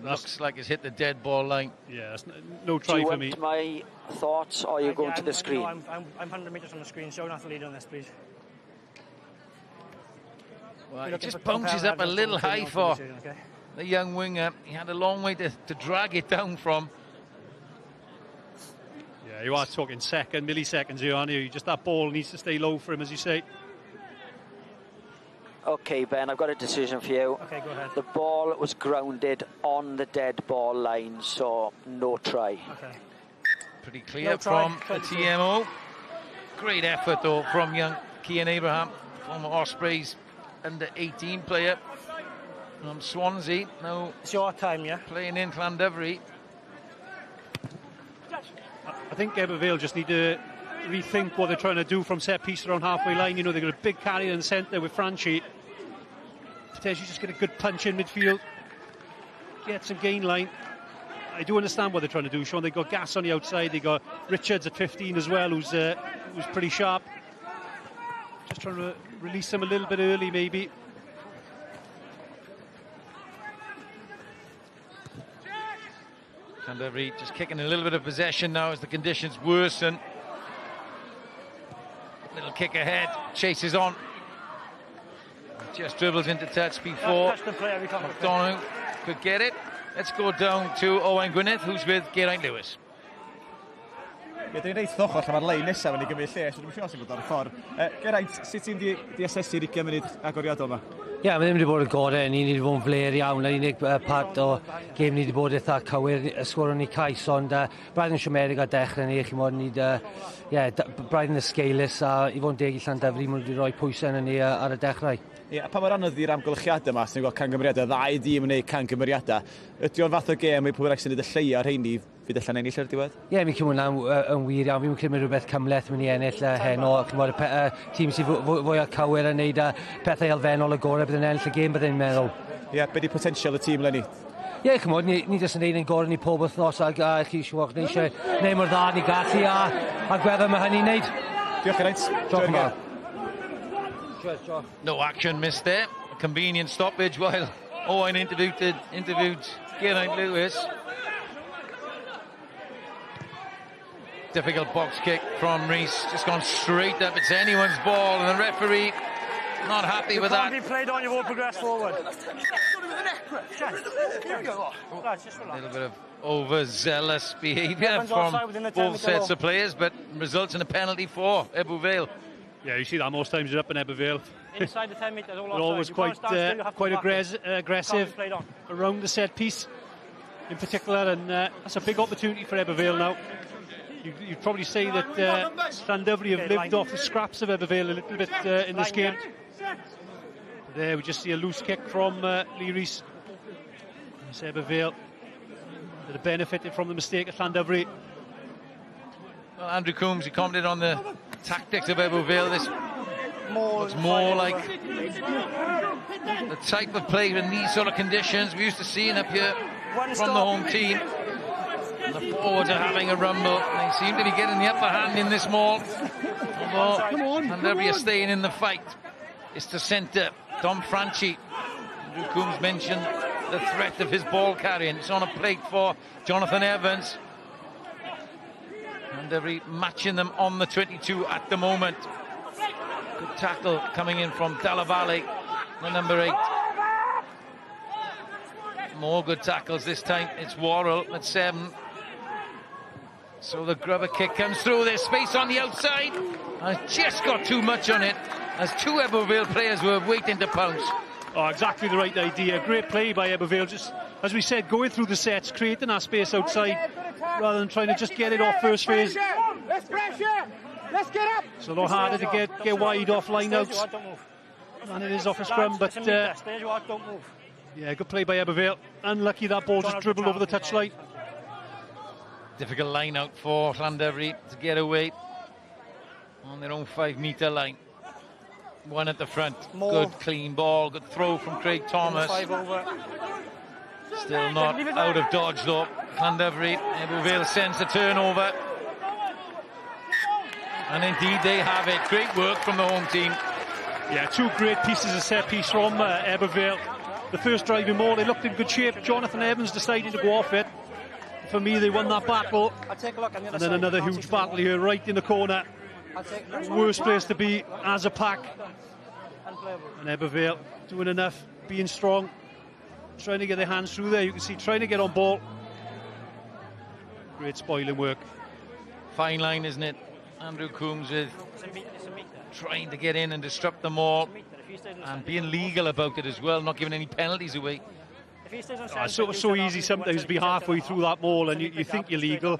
Looks like it's hit the dead ball line.
Yeah, that's no try for me.
Do you want my thoughts, or are you going to the screen?
No, I'm 100 metres from the screen, so not to lead on this, please.
Well, it just bounces up a little high for the young winger. He had a long way to drag it down from.
Yeah, you are talking milliseconds here, aren't you? Just that ball needs to stay low for him, as you say.
Okay, Ben, I've got a decision for you.
Okay, go ahead.
The ball was grounded on the dead ball line, so no try.
Okay.
Pretty clear from the TMO. Great effort, though, from young Lyn Ebwy, former Ospreys under 18 player. from Swansea. Now
it's your time, yeah.
Playing in Llandovery.
I think Ebbw Vale just need to rethink what they're trying to do from set piece around halfway line. You know, they've got a big carrier in the centre with Franchi. Potentially just get a good punch in midfield. Get some gain line. I do understand what they're trying to do, Sean. They've got Gas on the outside. They've got Richards at 15 as well, who's pretty sharp. Just trying to release him a little bit early, maybe.
Llandovery just kicking a little bit of possession now as the conditions worsen. Little kick ahead, chases on. Just dribbles into touch before McDonough could get it. Let's go down to Owen Gwynedd, who's with Geraint Lewis.
Ie, dwi'n reit ddochol lle mae'r lein nesaf yn ei gymryd lle, so dwi'n siŵr sy'n bod ar y ffordd. Geraint, sut ti'n di asesu'r 20 munud agoriadol yma?
Ie, mae ddim wedi bod yn gorau, ni wedi bod yn fler iawn, yr unig part o gêm ni wedi bod eitha cywir, sgwron ni cais, ond braidd yn siomedig ar dechrau ni, chi'n modd ni, braidd yn ysgeilus, a i fod yn deg i Llandovery, mae wedi rhoi pwysau yn ni ar y dechrau.
Ie, a pa mor anodd i'r amgylchiadau yma, sy'n gweld cangymeriadau, ddau dîm yn gwneud cangymeriadau. Ydy o'n fath o gêm i pwy bynnag sy'n gwneud y lleia ar heini, fydd allan ennill ar diwedd?
Ie, mi'n cymryd yn wir iawn, fi'n cymryd rhywbeth cymleth mynd i ennill heno, tîm sy'n fwy o cywir yn gwneud pethau elfennol y gorau bydd yn ennill y gêm bydd yn meddwl.
Ie, beth di potensial y tîm lenni?
Ie, chymod, ni jyst yn gwneud yn gorau ni pob wythnos a chi siwch, ni eisiau gwneud mor dda ni gallu a gwedda mae hynny'n gwneud.
Diolch Geraint.
Diolch yn fawr.
No action missed there. A convenient stoppage while Owen interviewed Geraint Lewis. Difficult box kick from Rees. Just gone straight up. It's anyone's ball, and the referee not happy with that.
You can't be played on, you won't progress forward.
A little bit of overzealous behaviour from both sets of players, but results in a penalty for Ebbw Vale.
Yeah, you see that most times you're up in Ebbw Vale.
Inside the 10 metres, all
they're always quite aggressive around the set piece in particular, and that's a big opportunity for Ebbw Vale now. You'd probably say that Llandovery have lived off the scraps of Ebbw Vale a little bit in this game. There we just see a loose kick from Lee Rees. It's Ebbw Vale that have benefited from the mistake at Llandovery.
Well, Andrew Coombs, he commented on the tactics of Ebbw Vale. This looks more like the type of play in these sort of conditions we used to seeing up here from the home team. And the forwards are having a rumble. They seem to be getting the upper hand in this maul. Although Llandovery are staying in the fight. It's to centre. Dom Franchi. Andrew Coombs mentioned the threat of his ball carrying. It's on a plate for Jonathan Evans. Llandovery matching them on the 22 at the moment. Good tackle coming in from Ebbw Vale, the number 8. More good tackles this time. It's Worrell at 7. So the grubber kick comes through. There's space on the outside. Has just got too much on it as two Ebbw Vale players were waiting to pounce.
Oh, exactly the right idea. Great play by Ebbw Vale. Just, as we said, going through the sets, creating that space outside rather than trying to just get it off first phase.
Let's pressure! Let's get up!
It's a lot harder to get wide off line-outs than it is off a scrum, but yeah, good play by Ebbw Vale. Unlucky that ball just dribbled over the touchline.
Difficult line out for Llandovery to get away on their own 5-metre line. One at the front. Good clean ball, good throw from Craig Thomas. Still not out of dodge though. Llandovery, Ebbw Vale sends the turnover. And indeed they have it. Great work from the home team.
Yeah, two great pieces of set piece from Ebbw Vale. The first driving ball, they looked in good shape. Jonathan Evans decided to go off it. For me, they won that battle. And then another huge battle here, right in the corner. Worst place to be as a pack. And Ebbw Vale doing enough, being strong, trying to get their hands through there. You can see trying to get on ball. Great spoiling work.
Fine line, isn't it? Andrew Coombs with trying to get in and disrupt them all, and being legal about it as well, not giving any penalties away.
It's so easy sometimes to be halfway through that ball and you think you're legal,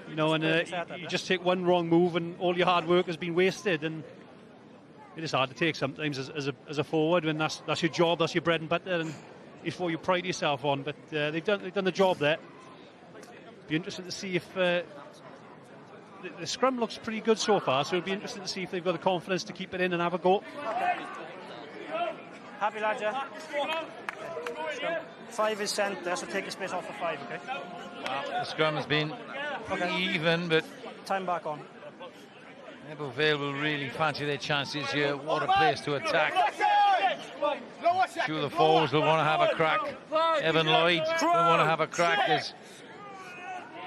you know, and you just take one wrong move and all your hard work has been wasted. And it is hard to take sometimes as a forward when that's your job, that's your bread and butter, and is what you pride yourself on. But they've done the job there. Be interesting to see if the scrum looks pretty good so far. So it'll be interesting to see if they've got the confidence to keep it in and have a go.
Happy lads, yeah? 5 is centre, so take your space off for 5, okay?
Well, the scrum has been even, but
time back on.
Ebbw Vale will really fancy their chances here. What a place to attack. Two of the forwards will want to have a crack. Evan Lloyd will want to have a crack as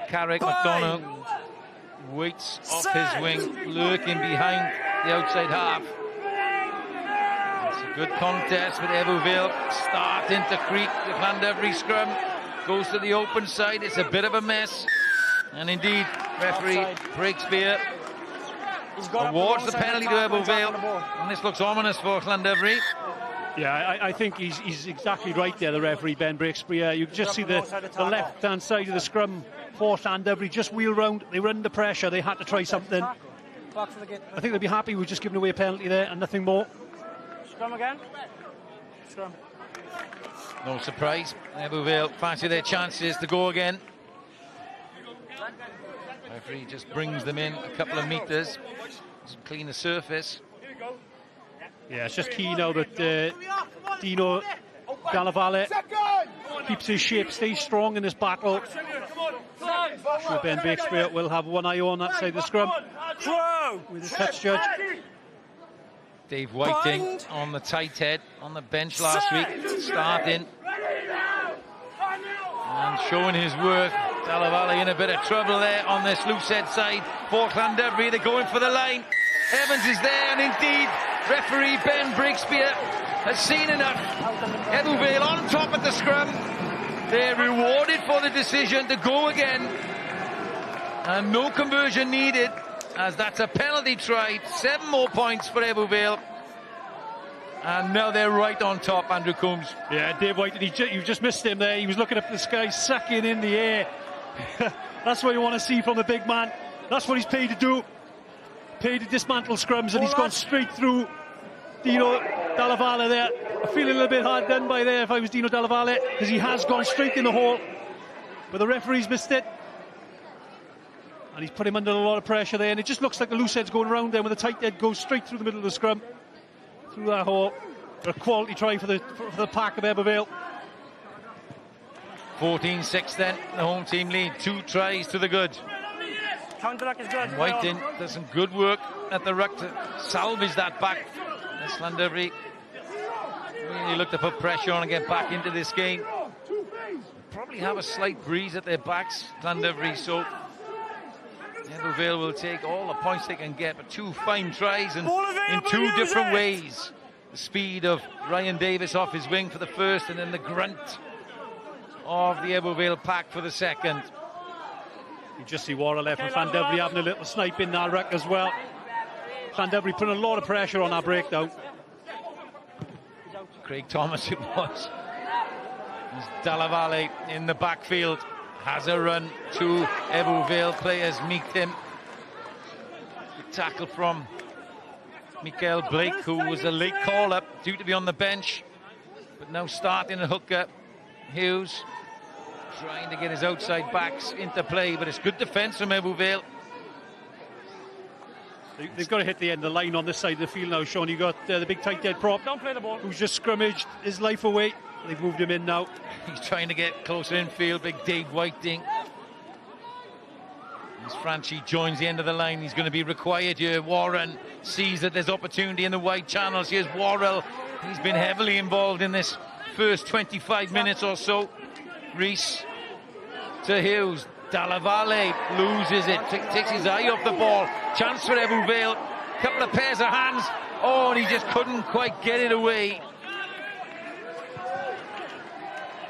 Carrick McDonald waits off his wing, lurking behind the outside half. It's a good contest with Ebbw Vale starting to creak. The Llandovery scrum goes to the open side. It's a bit of a mess. And indeed, referee Breakspear awards the penalty to Ebbw Vale. And this looks ominous for Llandovery.
Yeah, I think he's exactly right there, the referee, Ben Breakspear. You can just see the left-hand side of the scrum for Llandovery just wheel round. They were under pressure. They had to try something. I think they'd be happy with just giving away a penalty there and nothing more.
Scrum again. Scrum.
No surprise. Ebbw Vale fancy their chances to go again. Referee just brings them in a couple of metres. Just clean the surface.
Yeah, it's just key now that Dino Dalla Valle keeps his shape, stays strong in this battle. I'm sure Ben Breakspear will have one eye on that side of the scrum with his touch judge.
Dave Whiting on the tight head on the bench last week, starting and showing his worth. Dalla Valle in a bit of trouble there on this loose head side for Llandovery. They're going for the line. Evans is there, and indeed, referee Ben Breakspear has seen enough. Ebbw Vale on top of the scrum. They're rewarded for the decision to go again. And no conversion needed, as that's a penalty try. 7 more points for Ebbw Vale. And now they're right on top, Andrew Coombs.
Yeah, Dave White, you just missed him there. He was looking up at the sky, sucking in the air. That's what you want to see from the big man. That's what he's paid to do. Paid to dismantle scrums, and he's gone straight through Dino Dalla Valle there. I feel a little bit hard done by there if I was Dino Dalla Valle, because he has gone straight in the hole. But the referee's missed it. And he's put him under a lot of pressure there, and it just looks like the loose head's going around there when the tight head goes straight through the middle of the scrum. Through that hole. A quality try for the pack of Ebbw Vale.
14-6 then, the home team lead. 2 tries to the good.
Counter-attack is good.
Whiting does some good work at the ruck to salvage that back. As Llandovery really look to put pressure on and get back into this game. Probably have a slight breeze at their backs, Llandovery, so Ebbw Vale will take all the points they can get, but 2 fine tries and in 2 different ways. The speed of Ryan Davis off his wing for the first, and then the grunt of the Ebbw Vale pack for the second.
You just see Warren left and Llandovery having a little snipe in that ruck as well. Llandovery putting a lot of pressure on that breakdown.
Craig Thomas it was. As Dalla Valle in the backfield has a run. 2 Ebbw Vale players meet him. The tackle from Mikael Blake, who was a late call-up, due to be on the bench, but now starting a hooker. Hughes trying to get his outside backs into play, but it's good defence from Ebbw Vale.
They've got to hit the end of the line on this side of the field now, Sean. You've got the big tight head prop.
Don't play the ball.
Who's just scrimmaged his life away. They've moved him in now.
He's trying to get closer infield, big Dave Whiting. As Franchi joins the end of the line, he's going to be required here. Warren sees that there's opportunity in the wide channels. Here's Worrell. He's been heavily involved in this first 25 minutes or so. Rees to Hughes. Dalla Valle loses it, takes his eye off the ball. Chance for Ebbw Vale. Couple of pairs of hands. Oh, and he just couldn't quite get it away.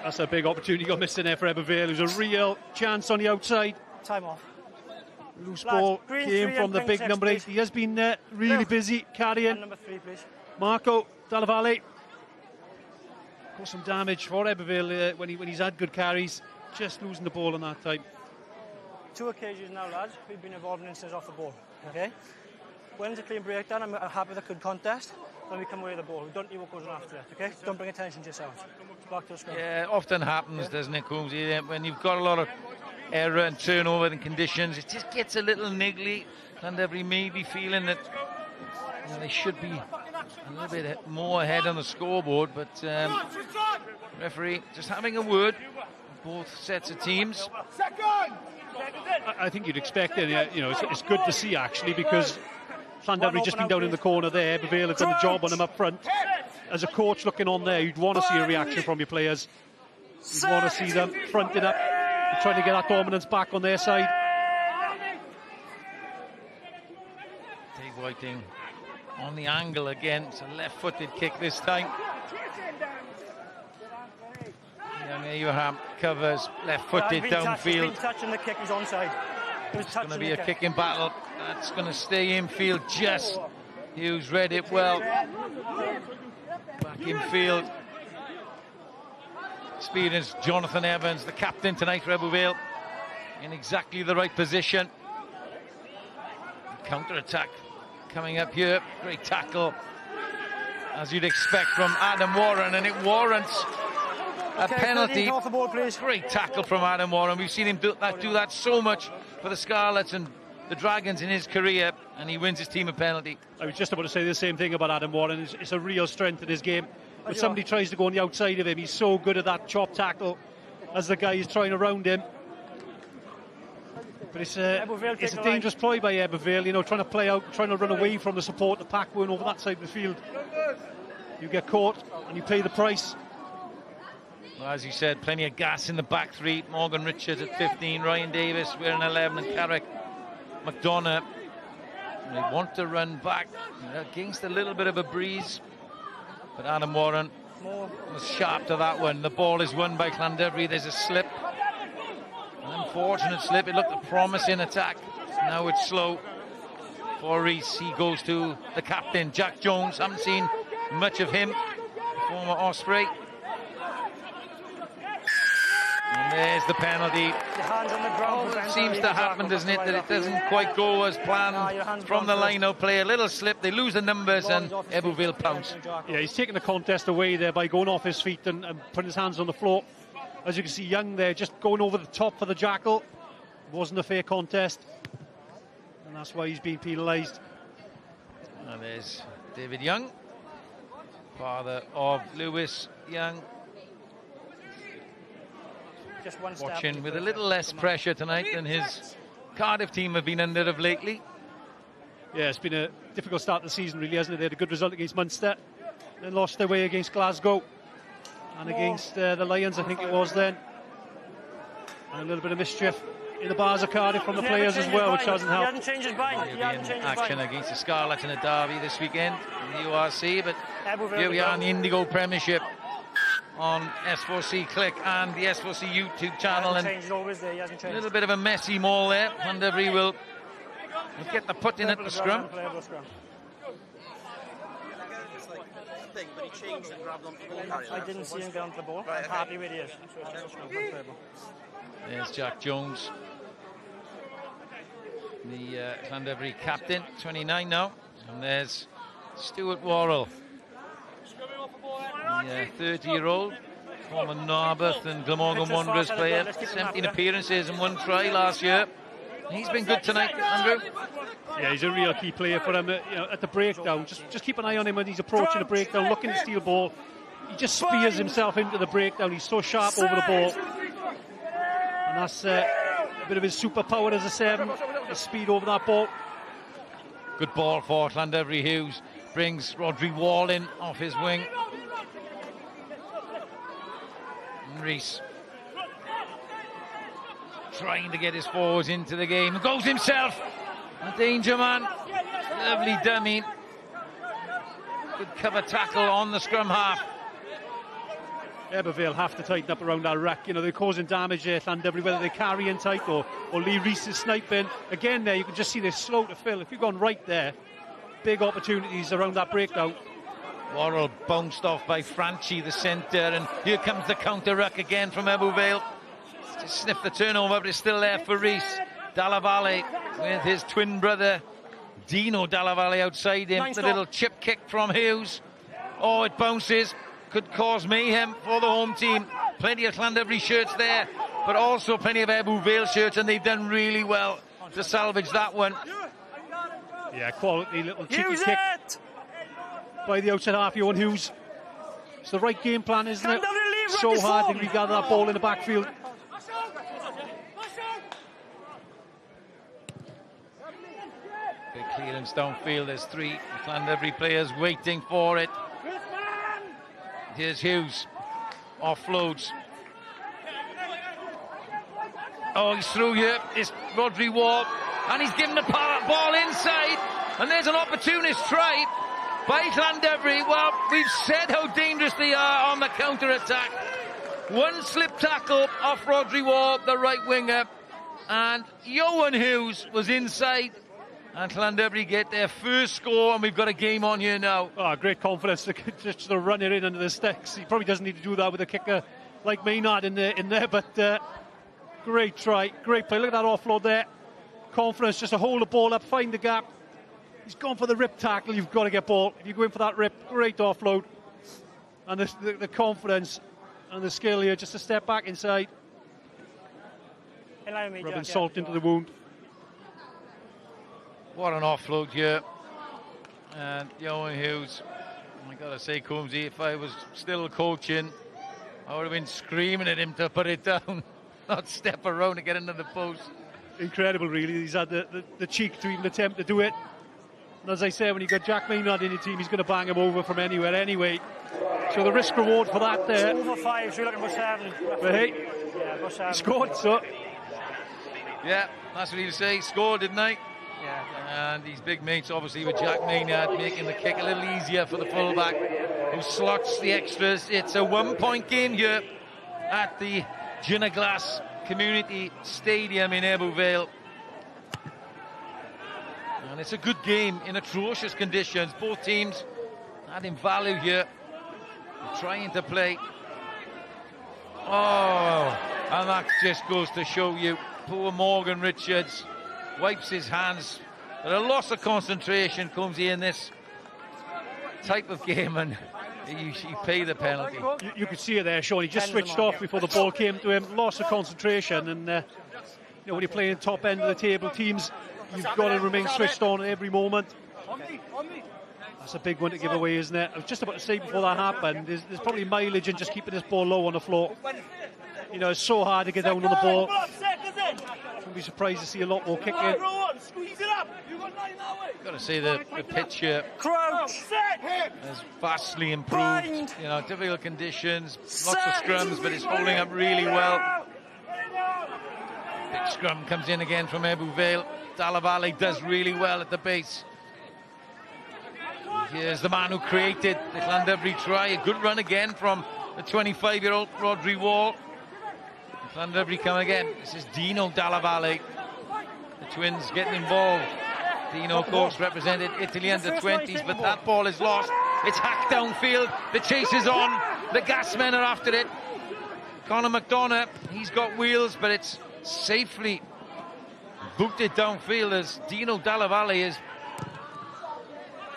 That's a big opportunity got missed in there for Ebbw Vale. There's a real chance on the outside.
Time off.
Loose ball came from the big number 8. He has been really busy carrying.
Number 3, please.
Marco Dalla Valle. Got some damage for Ebbw Vale when he's had good carries. Just losing the ball on that time.
2 occasions now, lads, we've been involved in incidents off the ball. Okay? When it's a clean breakdown, I'm happy with a good contest. then we come away with the ball. We don't know what goes on after it, okay? Don't bring attention to yourself. Back to the scrum.
Yeah, often happens, doesn't it, Coombsy? When you've got a lot of error and turnover in conditions, it just gets a little niggly. Llandovery may be feeling that they should be a little bit more ahead on the scoreboard, but referee just having a word with both sets of teams.
I think you'd expect it. You know, it's good to see actually, because Llandovery just been down in the corner there. Ebbw Vale has done a job on him up front. As a coach looking on there, you'd want to see a reaction from your players. You'd want to see them fronting up and trying to get that dominance back on their side.
Dave Whiting on the angle again. It's a left-footed kick this time. Young Abraham covers left-footed downfield.
He's been touching the kick, he's onside.
It's going to be a kicking battle. That's going to stay infield just. Hughes read it well. Back infield. Experienced Jonathan Evans, the captain tonight for Ebbw Vale, in exactly the right position. Counter-attack coming up here. Great tackle, as you'd expect from Adam Warren, and it warrants a penalty.
Off the ball, please.
Great tackle from Adam Warren. We've seen him do that so much for the Scarlets and the Dragons in his career, and he wins his team a penalty.
I was just about to say the same thing about Adam Warren. It's a real strength in his game. When somebody tries to go on the outside of him, he's so good at that chop tackle as the guy is trying around him. But it's a dangerous ploy by Ebbw Vale, you know, trying to play out, trying to run away from the support, the pack going over that side of the field. You get caught and you pay the price.
Well, as you said, plenty of gas in the back three. Morgan Richards at 15, Ryan Davis wearing 11, and Carrick McDonough. They want to run back against a little bit of a breeze, but Adam Warren was sharp to that one. The ball is won by Llandovery. There's a slip, an unfortunate slip. It looked a promising attack. Now it's slow for Reese. He goes to the captain, Jack Jones. Haven't seen much of him, former Osprey. And there's the penalty. It seems to happen, doesn't it, that it doesn't quite go as planned from the line-out play. A little slip, they lose the numbers, and Ebbw Vale pounce.
Yeah, he's taking the contest away there by going off his feet and putting his hands on the floor. As you can see, Young there just going over the top for the jackal. It wasn't a fair contest, and that's why he's been penalised.
And there's David Young, father of Lewis Young. Watching with a little less pressure tonight than his Cardiff team have been under of lately.
Yeah, it's been a difficult start to the season, really, hasn't it? They had a good result against Munster, then lost their way against Glasgow and against the Lions, I think it was then. And a little bit of mischief in the bars of Cardiff from the players as well, which hasn't helped.
He hasn't changed his mind.
He'll be in action against the Scarlets in a derby this weekend in the URC, but here we are in the Indigo Premiership on S4C Click and the S4C YouTube channel, and a little bit of a messy maul there. Llandovery will get the put in at the scrum.
I didn't see him get onto the ball. I'm happy where he is.
There's Jack Jones, the Llandovery captain, 29 now, and there's Stuart Worrell, the 30-year-old, former Narberth and Glamorgan Wanderers player, 17 appearances and 1 try last year. He's been good tonight, Andrew.
Yeah, he's a real key player for him. You know, at the breakdown, just keep an eye on him when he's approaching the breakdown, looking to steal ball. He just spears himself into the breakdown. He's so sharp over the ball, and that's a bit of his superpower as a 7, his speed over that ball.
Good ball for Llandovery. Hughes brings Rodri Wall in off his wing. Reese trying to get his forwards into the game. Goes himself. A danger man. Lovely dummy. Good cover tackle on the scrum half.
Ebbw Vale have to tighten up around that ruck. You know, they're causing damage there, Llandovery, whether they carry in tight or Lee Reese is sniping. Again there, you can just see they're slow to fill. If you've gone right there, big opportunities around that breakdown.
Worrell bounced off by Franchi, the centre, and here comes the counter-ruck again from Ebbw Vale. Just sniff the turnover, but it's still there for Reese. Dalla Valle with his twin brother, Dino Dalla Vale outside him. The little chip kick from Hughes. Oh, it bounces. Could cause mayhem for the home team. Plenty of Llandovery shirts there, but also plenty of Ebbw Vale shirts, and they've done really well to salvage that one.
Yeah, quality little cheeky kick by the outside half, Johan Hughes. It's the right game plan, isn't it? So hard to regather that ball in the backfield.
Big clearance downfield. There's 3 Llandovery players waiting for it. Here's Hughes. Offloads. Oh, he's through here. It's Rodri Wall. And he's given the ball inside. And there's an opportunist try by Llandovery. Well, we've said how dangerous they are on the counter-attack. One slip tackle off Rodri Wall, the right winger. And Johan Hughes was inside. And Llandovery get their first score, and we've got a game on here now.
Oh, great confidence to just sort of run it in under the sticks. He probably doesn't need to do that with a kicker like Maynard in there, but great try, great play. Look at that offload there. Confidence just to hold the ball up, find the gap. He's gone for the rip tackle. You've got to get ball. If you go in for that rip, great offload. And the confidence and the skill here just to step back inside. Rubbing salt into the wound.
What an offload here. And Johan Hughes, I gotta say, Coomsy, if I was still coaching, I would have been screaming at him to put it down, not step around to get into the post.
Incredible, really. He's had the cheek to even attempt to do it. And as I say, when you've got Jack Maynard in your team, he's going to bang him over from anywhere anyway. So the risk reward for that there.
Over 5, so you're looking for 7.
But hey, he scored, so.
Yeah, that's what he'll say. He scored, didn't he?
Yeah.
And these big mates, obviously, with Jack Maynard making the kick a little easier for the fullback, who slots the extras. It's a 1-point game here at the Ginaglass Community Stadium in Ebbw Vale. And it's a good game in atrocious conditions. Both teams adding value here, trying to play. Oh, and that just goes to show you, poor Morgan Richards wipes his hands. But a loss of concentration comes in this type of game, and you pay the penalty.
You could see it there, Sean. He just switched off before the ball came to him. Loss of concentration, and you know, when you're playing top end of the table teams, you've got to remain switched on at every moment. That's a big one to give away, isn't it? I was just about to say before that happened, there's probably mileage in just keeping this ball low on the floor. You know, it's so hard to get down on the ball. I'd be surprised to see a lot more kicking.
Got to say the pitch here has vastly improved. You know, difficult conditions, lots of scrums, but it's holding up really well. Big scrum comes in again from Ebbw Vale. Dalla Vale does really well at the base. Here's the man who created the Llandovery try. A good run again from the 25-year-old Rodri Wall. Llandovery come again. This is Dino Dalla Vale. The twins getting involved. Dino, of course, represented Italy under 20s, but that ball is lost. It's hacked downfield. The chase is on. The Gasmen are after it. Conor McDonough, he's got wheels, but it's safely booted downfield as Dino Dalla Vale is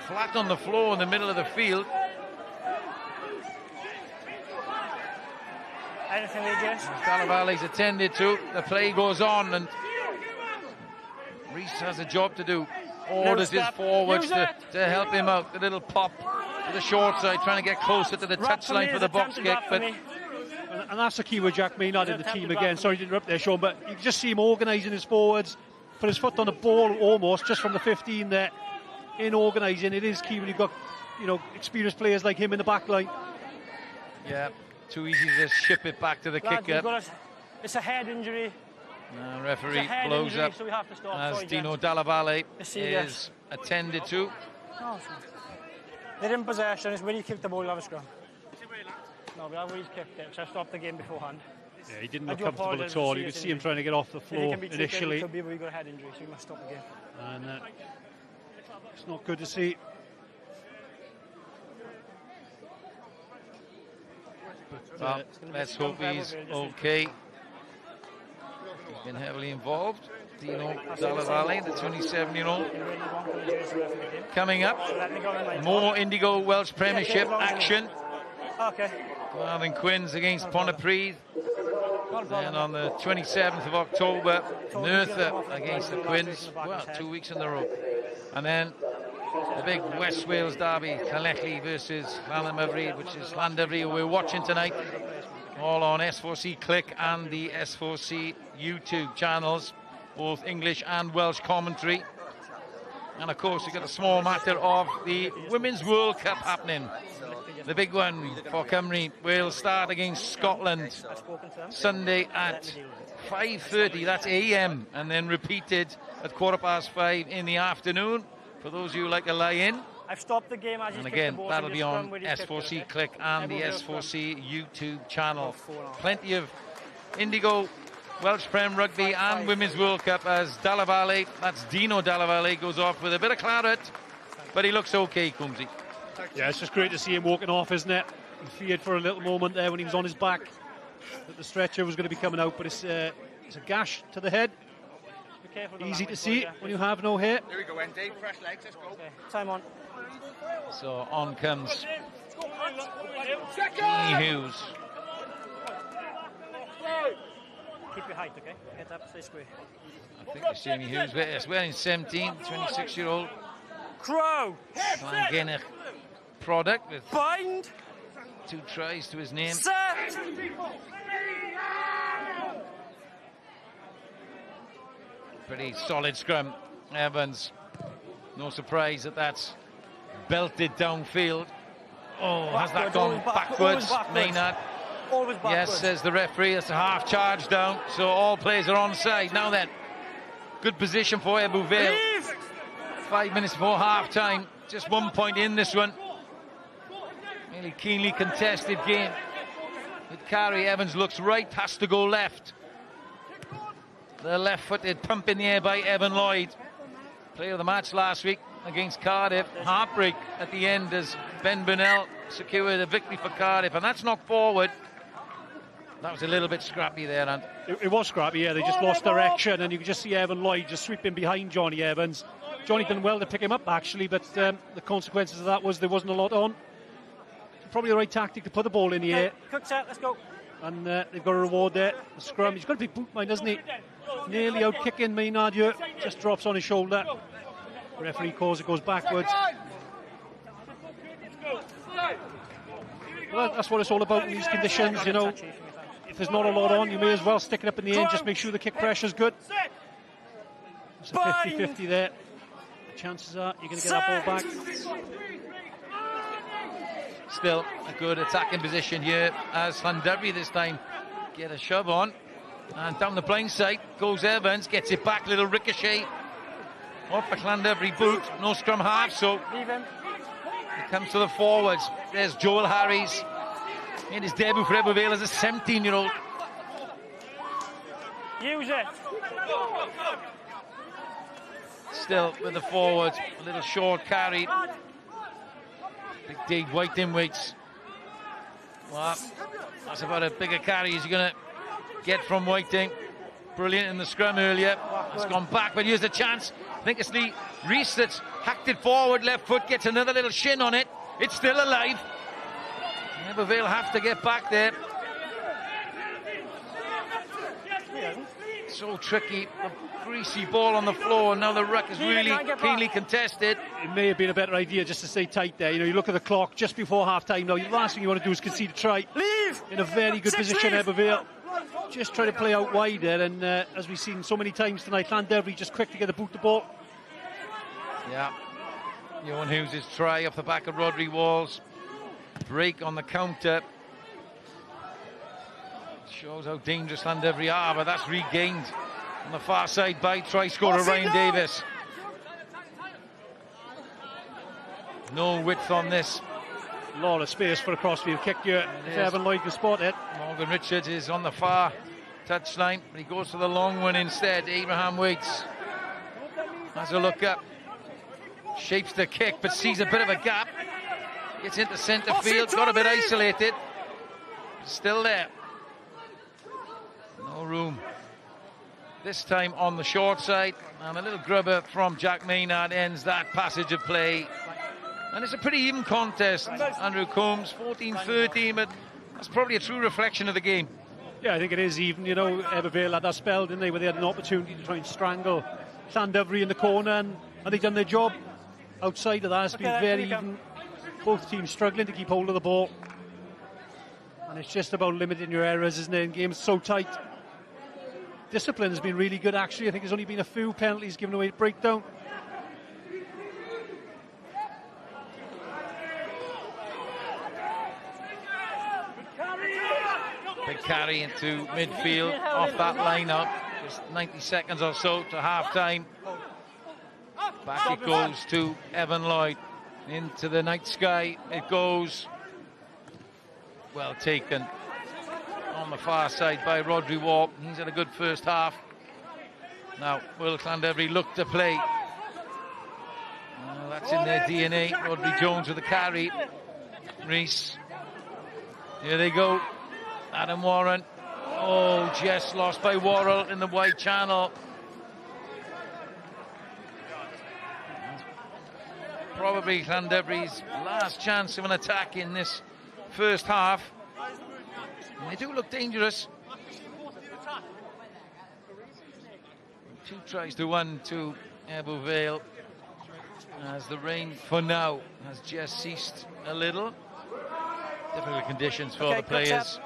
flat on the floor in the middle of the field.
Anything they guess?
Dalla Vale's attended to. The play goes on, and Reese has a job to do. Orders his forwards to help him out. The little pop to the short side, trying to get closer to the touchline for the box kick. But
and that's the key with Jack Maynard in the team again. Sorry to interrupt there, Sean, but you can just see him organising his forwards, put his foot on the ball almost just from the 15 there. In organising, it is key when you've got, you know, experienced players like him in the back line.
Yeah, too easy to ship it back to the kicker.
It's a head injury.
Referee blows up
so we have to stop.
as Dino Dalla Vale is attended to.
They're in possession. It's when you kick the ball, you have a scrum. No, but I've always kicked it, so I stopped the game beforehand.
Yeah, he didn't look comfortable at all. You could see him trying to get off the floor initially.
It could be, but we got a head injury, so we must stop the game.
And it's not good to see.
Well, let's hope he's okay. He's been heavily involved. Dino Ebbw Vale, the 27-year-old. Coming up, more Indigo Welsh Premiership action.
Okay.
Carmarthen Quins against Pontypridd. Then on the 27th of October, Merthyr against the Quins. Well, 2 weeks in a row. And then the big West Wales derby, Llanelli versus Llanymddyfri, which is Llandovery, who we're watching tonight. All on S4C Click and the S4C YouTube channels, both English and Welsh commentary. And of course, you've got a small matter of the Women's World Cup happening. The big one for Cymru. Wales start against Scotland Sunday at 5:30, that's AM, and then repeated at 5:15 in the afternoon for those who like to lie in.
I've stopped the game.
And again, that'll be on S4C Click and the S4C YouTube channel. Plenty of Indigo Welsh Prem Rugby and Women's World Cup as Ebbw Vale, that's Dino Ebbw Vale, goes off with a bit of claret, but he looks okay, Coombsy.
Yeah, it's just great to see him walking off, isn't it? He feared for a little moment there when he was on his back that the stretcher was going to be coming out, but it's a gash to the head. Easy to see when you have no hair.
Here we go, Andy. Fresh legs, let's go.
Okay. Time on.
So on comes Jamie Hughes.
Keep your height, okay? Get up, stay square.
I think it's Jamie Hughes. It's wearing 17, 26-year-old.
Crow!
Llanymddyfri product with
bind
2 tries to his name.
Set!
Pretty solid scrum. Evans, no surprise that that's belted downfield. Oh, has that gone backwards? Maynard.
Always backwards.
Yes, says the referee. It's a half charge down, so all players are onside. Now then, good position for Ebbw Vale. 5 minutes before half time. Just 1 point in this one. Really keenly contested game. With carry, Evans looks right, has to go left. The left-footed pump in the air by Evan Lloyd. Player of the match last week against Cardiff. Heartbreak at the end as Ben Burnell secured a victory for Cardiff, and that's knocked forward. That was a little bit scrappy there, and
it was scrappy, yeah. They just lost direction, and you could just see Evan Lloyd just sweeping behind Johnny Evans. Johnny done well to pick him up, actually, but the consequences of that was there wasn't a lot on. Probably the right tactic to put the ball in the air.
Quick set, let's go.
And they've got a reward there. The scrum, he's got a big boot mind, doesn't he? Nearly out kicking Maynard here. Just drops on his shoulder. The referee calls it, goes backwards. Well, that's what it's all about in these conditions, you know. If there's not a lot on, you may as well stick it up in the air and just make sure the kick pressure's good. It's a 50-50 there. The chances are you're going to get that ball back.
Still a good attacking position here as Llandovery this time get a shove on, and down the blind side goes Evans, gets it back, little ricochet off the Llandovery boot. No scrum half, so it comes to the forwards. There's Joel Harries in his debut for Ebbw Vale as a 17-year-old.
Use it.
Still with the forwards, a little short carry. Big Dave Whiting waits. Well, that's about as big a carry as you're going to get from Whiting. Brilliant in the scrum earlier. It's gone back, but here's the chance. I think it's Lee Rees that's hacked it forward. Left foot gets another little shin on it. It's still alive. Ebbw Vale have to get back there. So tricky. A greasy ball on the floor, and now the ruck is really keenly contested.
It may have been a better idea just to stay tight there. You know, you look at the clock just before half-time. Now, the last thing you want to do is concede a try.
Leave!
In a very good position, Ebbw Vale. Just try to play out wide there, and as we've seen so many times tonight, Llandovery just quick to get the boot the ball.
Yeah. Johan Hughes' try off the back of Rodri Walls. Break on the counter. Shows how dangerous Llandovery are, but that's regained on the far side by try scorer Ryan Davis. No width on this.
A lot of space for a crossfield kick here. If Evan Lloyd can spot it.
Morgan Richards is on the far touchline, but he goes for the long one instead. Abraham waits. Has a look up. Shapes the kick, but sees a bit of a gap. Gets into centre field, got a bit isolated. Still there. No room. this time on the short side, and a little grubber from Jack Maynard ends that passage of play. And it's a pretty even contest, Andrew Combs, 14-13, but that's probably a true reflection of the game.
Yeah, I think it is even. You know, Ebbw Vale had that spell, didn't they, where they had an opportunity to try and strangle Llandovery in the corner, and they've done their job. Outside of that, it's been very even. Both teams struggling to keep hold of the ball. And it's just about limiting your errors, isn't it, in games so tight. Discipline has been really good, actually. I think there's only been a few penalties given away at breakdown.
Big carry into midfield off that line-up. Just 90 seconds or so to half-time. Back it goes to Evan Lloyd. Into the night sky it goes. Well taken on the far side by Rhodri Waugh. He's had a good first half. Now, will Llandovery look to play? Well, that's in their DNA. Rhodri Jones with the carry. Reese. Here they go. Adam Warren. Oh, just lost by Worrell in the wide channel. Probably Llandovery's last chance of an attack in this first half. And they do look dangerous. 2 tries to 1 to Ebbw Vale, as the rain for now has just ceased a little. Difficult conditions for the players.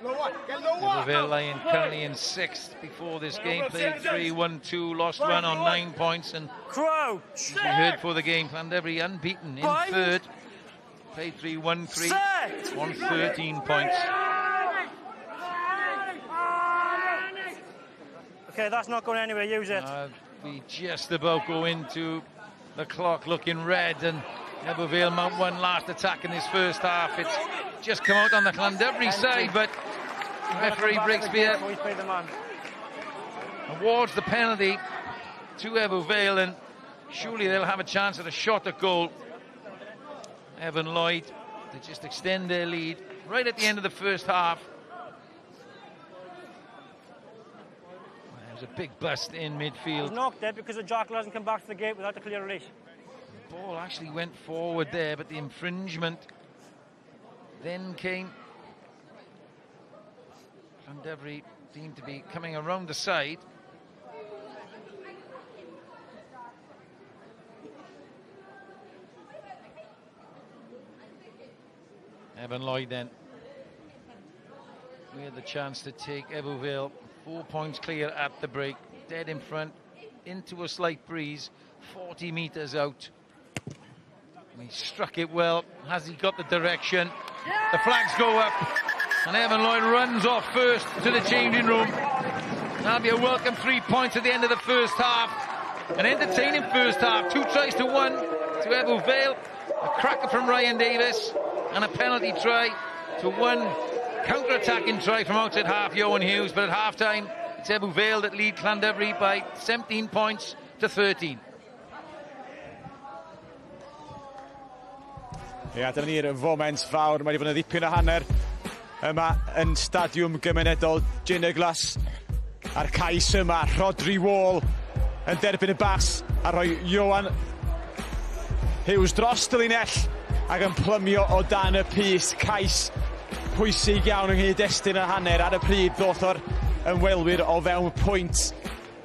Ebbw Vale lying currently in 6th before this game. Played 3-1-2, lost 1 on 9 points, and as we heard for the game, Llandovery unbeaten in 3rd. Played 3-1-3 on 13 points.
Okay, that's not going anywhere, use it.
We just about go into the clock looking red, and Ebbw Vale mount one last attack in this first half. It's just come out on the Llandovery side, but referee Breakspear awards the penalty to Ebbw Vale, and surely they'll have a chance at a shot at goal. Evan Lloyd to just extend their lead right at the end of the first half. There was a big bust in midfield.
He's knocked it because the jackal hasn't come back to the gate without a clear release.
The ball actually went forward there, but the infringement then came. Llandovery deemed to be coming around the side. Evan Lloyd then we had the chance to take Ebbw Vale 4 points clear at the break, dead in front, into a slight breeze, 40 metres out. And he struck it well. Has he got the direction? The flags go up, and Evan Lloyd runs off first to the changing room. That'll be a welcome 3 points at the end of the first half. An entertaining first half. 2 tries to 1 to Ebbw Vale. A cracker from Ryan Davis, and a penalty try to 1 counter-attacking try from outside half, Johan Hughes. But at half-time, it's Ebbw Vale that lead Llandovery by 17 points to 13.
Ia, dyma ni'r foment fawr. Mae wedi bod yn ddipyn o hanner yma yn stadiwm gymunedol Gineglas. A'r cais yma, Rhodri Waugh yn derbyn y bas a rhoi Johan Hughes dros y linell ac yn plymio o dan y pys. Cais pwysig iawn yng nghyd-destun y hanner. Ar y pryd ddoth o'r ymwelwyr o fewn pwynt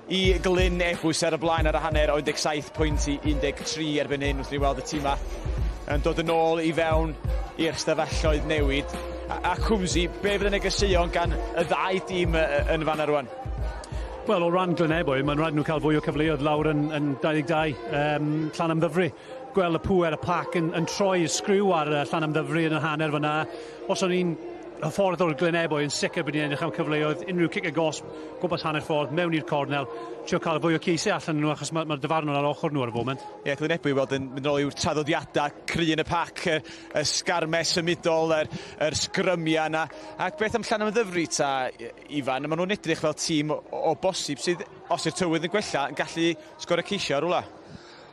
i Lyn Ebwy ar y blaen ar y hanner o 17 pwynt i 13 erbyn hyn. Wrth ni weld y tîm yn dod yn ôl i fewn i'r stafelloedd newid. A Cwmsi, be fydd y negeseuon gan y ddau dîm yn fan ar rwan?
Wel, o ran Lyn Ebwy, mae'n rhaid nhw cael fwy o cyfleoedd lawr yn 22 Llanymddyfri. Gweld y pŵer y pac yn troi y sgriw ar Llanymddyfri yn y hanner fyna. Os o'n i'n ffordd o'r Lyn Ebwy yn sicr bod ni'n edrych am cyfleoedd, unrhyw cic y gosb, gwmpas hanner ffordd, mewn i'r cornel, trio cael fwy o ceisau allan nhw, achos mae'r dyfarnwr ar ochr nhw ar y foment. Ie,
Lyn Ebwy weld yn mynd nôl i'w traddodiadau, cry yn y pac, y sgarmes ymudol, yr sgrymia yna. Ac beth am Llanymddyfri ta, Ifan, maen nhw'n edrych fel tîm o bosib sydd, os yw'r tywydd yn gwella, yn gallu sgor y ceisio ar rwla.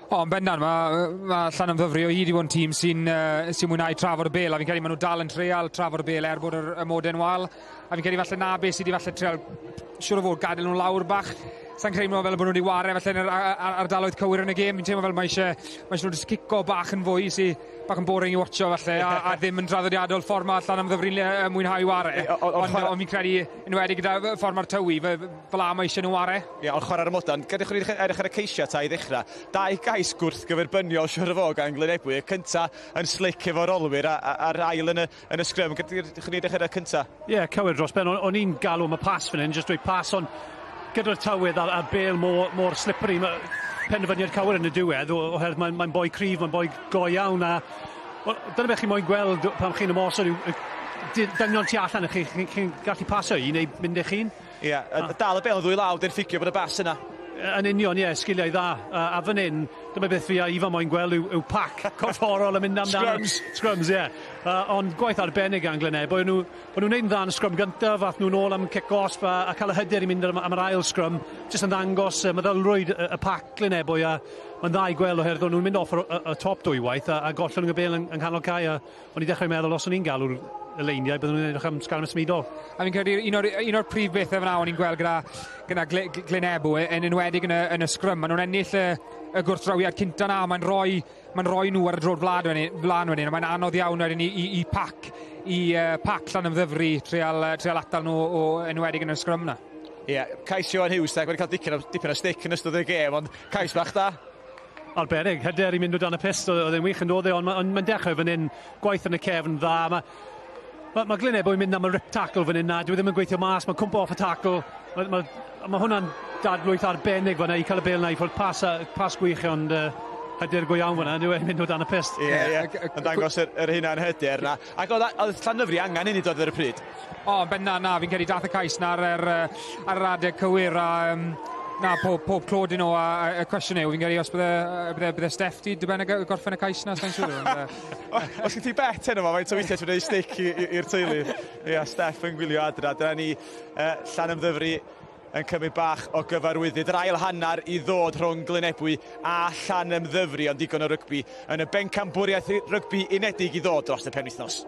O, yn bendant, mae Llanymddyfri o hyd i fod yn tîm sy'n mwynhau trafod y bel, a fi'n credu maen nhw dal yn treol trafod y bel bod y modern wal, a fi'n credu falle na beth sydd wedi falle treol siwr o fod gadael nhw lawr bach. Sa'n credu nhw fel bod nhw wedi wario falle yn yr ardaloedd cywir yn y gêm. Fi'n teimlo fel mae eisiau nhw just cico bach yn fwy sy'n bach yn boring i watcho falle, a ddim yn traddodiadol ffordd mae Llanymddyfri'n mwynhau wario. Ond fi'n credu enwedig gyda ffordd mae'r tywi, fel a mae eisiau nhw wario.
Ie, ond chwarae'r modan, gadewch chi edrych ar y ceisiau ta i ddechrau. Dau gais gwrth gyferbyniol siwr o fod gan Lyn Ebwy. Y cynta yn slic efo'r olwyr a'r ail yn y sgrym. Gadewch chi edrych ar y cynta.
Ie, cywir dros ben. O'n i'n galw am y pas fan hyn, jyst dweud pas, ond gyda'r tywydd a'r bel mor slippery, penderfyniad cywir yn y diwedd, oherwydd mae'n boi cryf, mae'n boi go iawn, a dyna beth chi moyn gweld pan chi'n ymosod dynion tu allan, chi'n gallu paso i neu mynd eich hun.
Ie, dal y bel yn ddwy law, dyn ffigio bod y bas yna.
Yn union, ie, sgiliau dda. A fan hyn, dyma beth fi a Ifa moyn gweld yw pac corfforol yn mynd amdano. Scrums, ie. Ond gwaith arbennig gan Lyn Ebwy. Nhw'n gwneud yn dda yn y scrum gyntaf, fath nhw'n ôl am kick-off a cael y hyder i mynd am yr ail scrum. Jyst yn ddangos meddylrwyd y pac Lyn Ebwy, a mae'n dda i gweld oherwydd nhw'n mynd off y top dwywaith a gollon nhw'n bel yng nghanol cae. O'n i dechrau meddwl, os o'n i'n galw'r y leiniau, byddwn nhw'n edrych am sgarm ysmudol.
A fi'n credu un o'r prif bethau fyna o'n i'n gweld gyda Lyn Ebwy yn enwedig yn y scrum. Maen nhw'n ennill y gwrthdrawiad cynta na, mae'n rhoi nhw ar y drod flan wedyn, a mae'n anodd iawn wedyn i pac Llanymddyfri treal atal nhw o enwedig yn y scrum na.
Ie, cais Ioan Hughes wedi cael dipyn o stick yn ystod y gêm, ond cais bach da.
Arbennig, hyder i mynd o dan y pist, oedd e'n wych yn dod ond mae'n dechrau fan hyn, gwaith yn y cefn dda. Mae Lyn Ebwy mynd am y rip tackle fan hyn na, dwi ddim yn gweithio mas, mae'n cwmpo off y tackle. Mae hwnna'n dadlwyth arbennig fan hyn, i cael y bel na, i fod pas gwych, ond hyder go iawn fan hyn, dwi'n mynd o dan y pist.
Ie, yn dangos yr hynna'n hyder na. Ac oedd Llanymddyfri angen hynny dod ar y pryd?
O, benna na, fi'n credu dath y cais na ar yr adeg cywir, a pob clod nhw a y cwestiwn yw, fi'n credu os bydde Steff di dyben y gorffen y cais na, sa'n siŵr.
Os gen ti bet heno fo, mae'n weithiau ti'n gwneud stick i'r teulu. Ie, Steff yn gwylio adra. Dyna ni Llanymddyfri yn cymryd bach o gyfarwyddyd. Yr ail hannar i ddod rhwng Lyn Ebwy a Llanymddyfri, ond digon o rygbi yn y bencampwriaeth rygbi unedig i ddod dros y penwythnos.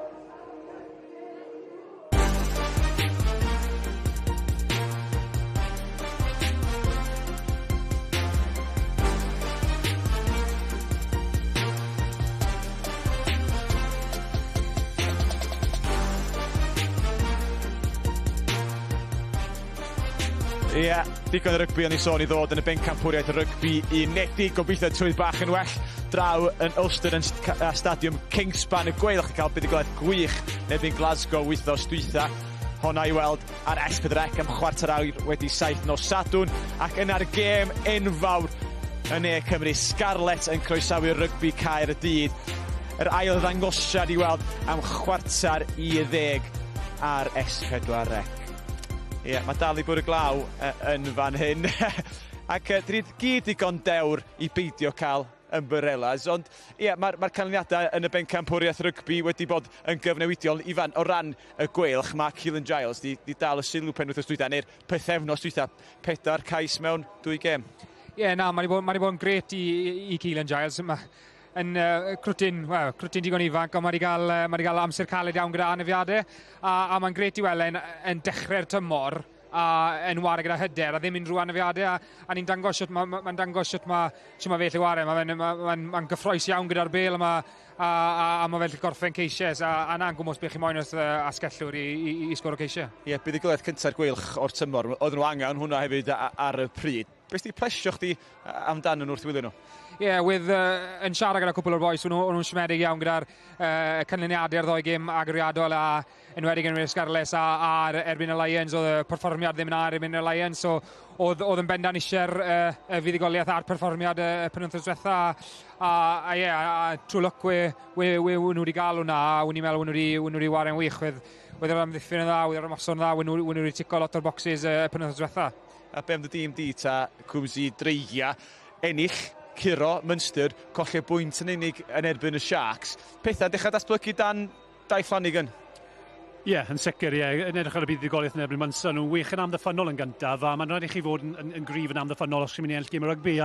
Ie, digon o rygbi o'n i sôn i ddod yn y bencampwriaeth rygbi unedig. Gobeithio trwydd bach yn well draw yn Ulster yn stadiwm Kingspan. Y gweilwch chi cael buddigoliaeth gwych nebyn Glasgow wythnos dwytha. Honna i weld ar S4C am chwarter awr wedi 7 nos Sadwrn. Ac yna'r gêm enfawr yn E Cymru. Scarlett yn croesawu rygbi Caerdydd. Yr ail ddangosiad i weld am chwarter i 10 ar S4C. Ie, mae dal i bwrw glaw yn fan hyn. Ac dyn gyd digon dewr i beidio cael ymbarellas. Ond ie, mae'r canlyniadau yn y bencampwriaeth rygbi wedi bod yn gyfnewidiol i fan o ran y gweilch. Mae Keelan Giles di dal y sylw penwythnos dwytha, neu'r pythefnos dwytha, 4 cais mewn 2 gêm.
Ie, na, mae wedi bod yn gret i Keelan Giles. Yn crwtyn digon ifanc, ond mae wedi cael amser caled iawn gyda anafiadau, a mae'n gret i weld yn dechrau'r tymor a yn wario gyda hyder a ddim unrhyw anafiadau, a ni'n dangos sut mae'n dangos sut mae fel i wario. Mae'n gyffroes iawn gyda'r bel a mae fel i gorffen ceisiau, a na'n gwmwys beth chi moyn wrth asgellwr i sgoro ceisiau.
Ie, buddigoliaeth cynta'r gweilch o'r tymor, oedd nhw angen hwnna hefyd ar y pryd. Beth di plesio chdi amdano nhw wrth wylio nhw?
Ie, yn siarad gyda cwpl o'r boes, o'n nhw'n siomedig iawn gyda'r canlyniadau'r ddoi gêm agoriadol a enwedig yn Scarlett a erbyn y Lions. Oedd y perfformiad ddim yn erbyn y Lions, so oedd yn bendant eisiau'r fuddigoliaeth a'r perfformiad y penwythnos diwetha. A trwy look we nhw wedi gael hwnna, a wyn i'n meddwl wyn nhw wedi wario'n wych. Wedd yr amddiffyn yn dda, wedd yr ymosod yn dda, wyn nhw wedi tico lot o'r bocsys y penwythnos diwetha.
A be am dy dîm di ta Cwmsi Dreigia, ennill Curo, Munster, colli bwynt yn unig yn erbyn y Sharks. Pethau dechrau datblygu dan Dai Flanagan?
Ie, yn sicr, ie. Yn edrych ar y buddigoliaeth yn erbyn Munster, nhw'n wych yn amddiffynol yn gyntaf, a mae'n rhaid i chi fod yn gryf yn amddiffynol os chi'n mynd i ennill gêm o rygbi.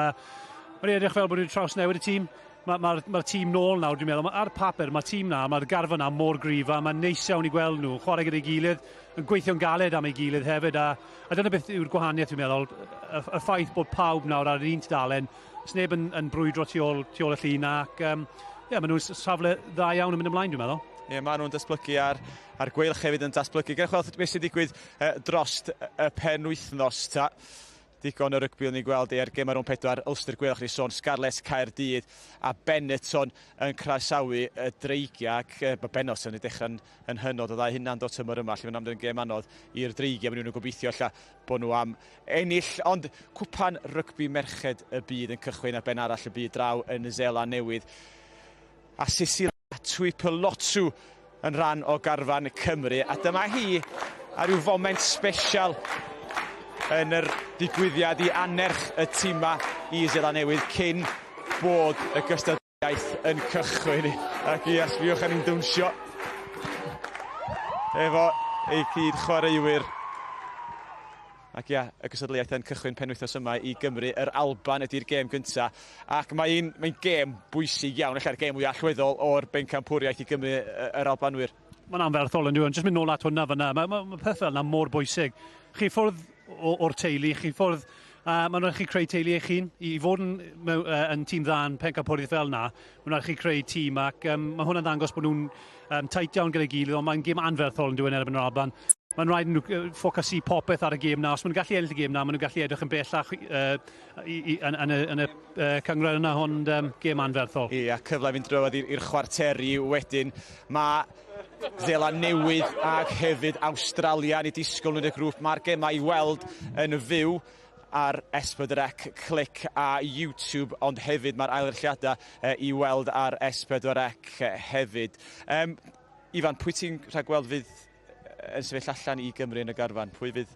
Mae'n edrych fel bod wedi traws newid y tîm. Mae'r tîm nôl nawr, dwi'n meddwl. Ar papur, mae'r tîm na, mae'r garfa na mor gryf a mae'n neis iawn i gweld nhw, chwarae gyda'i gilydd, yn gweithio'n galed am ei gilydd hefyd. A dyna beth yw'r gwahaniaeth, dwi'n meddwl. Y ffaith bod pawb nawr ar yr un tudalen, sneb yn brwydro tu ôl y llun ac maen nhw'n safle dda iawn yn mynd ymlaen, dwi'n meddwl.
Ie, maen nhw'n datblygu ar gweilch hefyd yn datblygu. Gewch weld beth sy'n digwydd drost y penwythnos ta. Digon o rygbi o'n ni'n gweld ar gêm ar rhwng 4 Ulster Gweilch ni sôn Scarlett Caerdydd a Benetton yn croesawu y dreigia ac mae Benetton yn dechrau'n hynod o dda hynna'n dod tymor yma lle mae'n gêm anodd i'r dreigia maen nhw'n gobeithio lla bod nhw am ennill ond cwpan rygbi merched y byd yn cychwyn ar ben arall y byd draw yn Seland Newydd a Cecilia Tuipulotu yn rhan o garfan Cymru a dyma hi ar ryw foment sbesial yn yr digwyddiad i anerch y tîma i Seland Newydd cyn bod y gystadleuaeth yn cychwyn ac i asfiwch yn ein dawnsio efo ei cyd chwaraewyr ac ia, y gystadleuaeth yn cychwyn penwythnos yma i Gymru. Yr Alban ydy'r gêm gyntaf ac mae'n gêm bwysig iawn, ella'r gêm mwy allweddol o'r bencampwriaeth i Gymru yr Albanwyr.
Mae'n anferthol yn dwi'n jyst mynd nôl at hwnna fyna. Mae peth fel yna mor bwysig. Chi ffwrdd o'r teulu, chi ffwrdd, mae'n rhaid chi creu teulu eich hun. I fod yn tîm dda yn pencampwriaeth fel yna, mae'n rhaid chi creu tîm ac mae hwnna'n ddangos bod nhw'n tight iawn gyda'i gilydd, ond mae'n gêm anferthol yn dwi'n erbyn yr Alban. Mae'n rhaid nhw ffocysu popeth ar y gêm na. Os maen nhw'n gallu ennill y gêm na, maen nhw'n gallu edrych yn bellach yn y cyngor yna, ond gêm anferthol.
Ia, cyfle fynd drwad i'r chwarteri wedyn. Mae Seland Newydd ac hefyd Awstralia yn ei disgwyl yn y grŵp. Mae'r gemau i weld yn fyw ar S4C Click a YouTube, ond hefyd mae'r ailgylchiadau i weld ar S4C hefyd. Ifan, pwy ti'n rhagweld fydd yn sefyll allan i Gymru yn y garfan? Pwy fydd?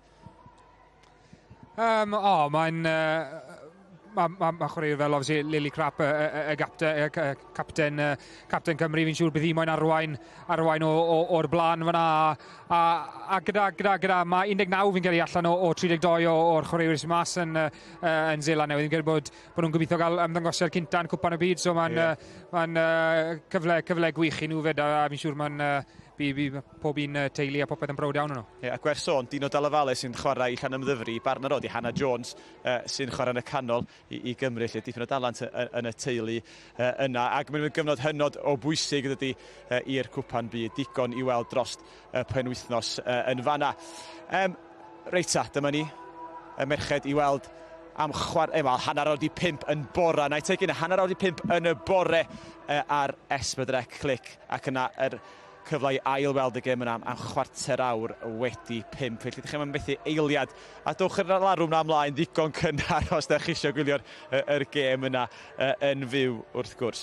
Mae chwaraewr fel obviously Lily Crap y capten Cymru, fi'n siŵr bydd hi moyn arwain o'r blaen fyna a gyda mae 19 fi'n cael ei allan o 32 o'r chwaraewr sy'n mas yn Seland Newydd. Fi'n cael bod nhw'n gobeithio gael ymddangosiad cynta yn cwpan y byd, so mae'n cyfle gwych i nhw fyd a fi'n siŵr mae'n pob un teulu a popeth yn brod iawn nhw.
Ie, a gwer sôn, Ebbw Vale sy'n chwarae i Llanymddyfri, barn ar odi Hannah Jones sy'n chwarae yn y canol i Gymru, lle dipyn o dalant yn y teulu yna. Ac mae'n gyfnod hynod o bwysig ydy i'r cwpan byd, digon i weld drost y penwythnos yn fanna. Reita, dyma ni, y merched i weld am hanner awr 5 yn bore. Na i tegin hanner awr 5 yn y bore ar S4C Click ac yna cyfle i ail weld y gêm yna am chwarter awr wedi 5. Felly ddechrau mae'n methu eiliad. A dowch yr larwm na ymlaen ddigon cynnar os ydych chi eisiau gwylio'r gêm yna yn fyw wrth gwrs.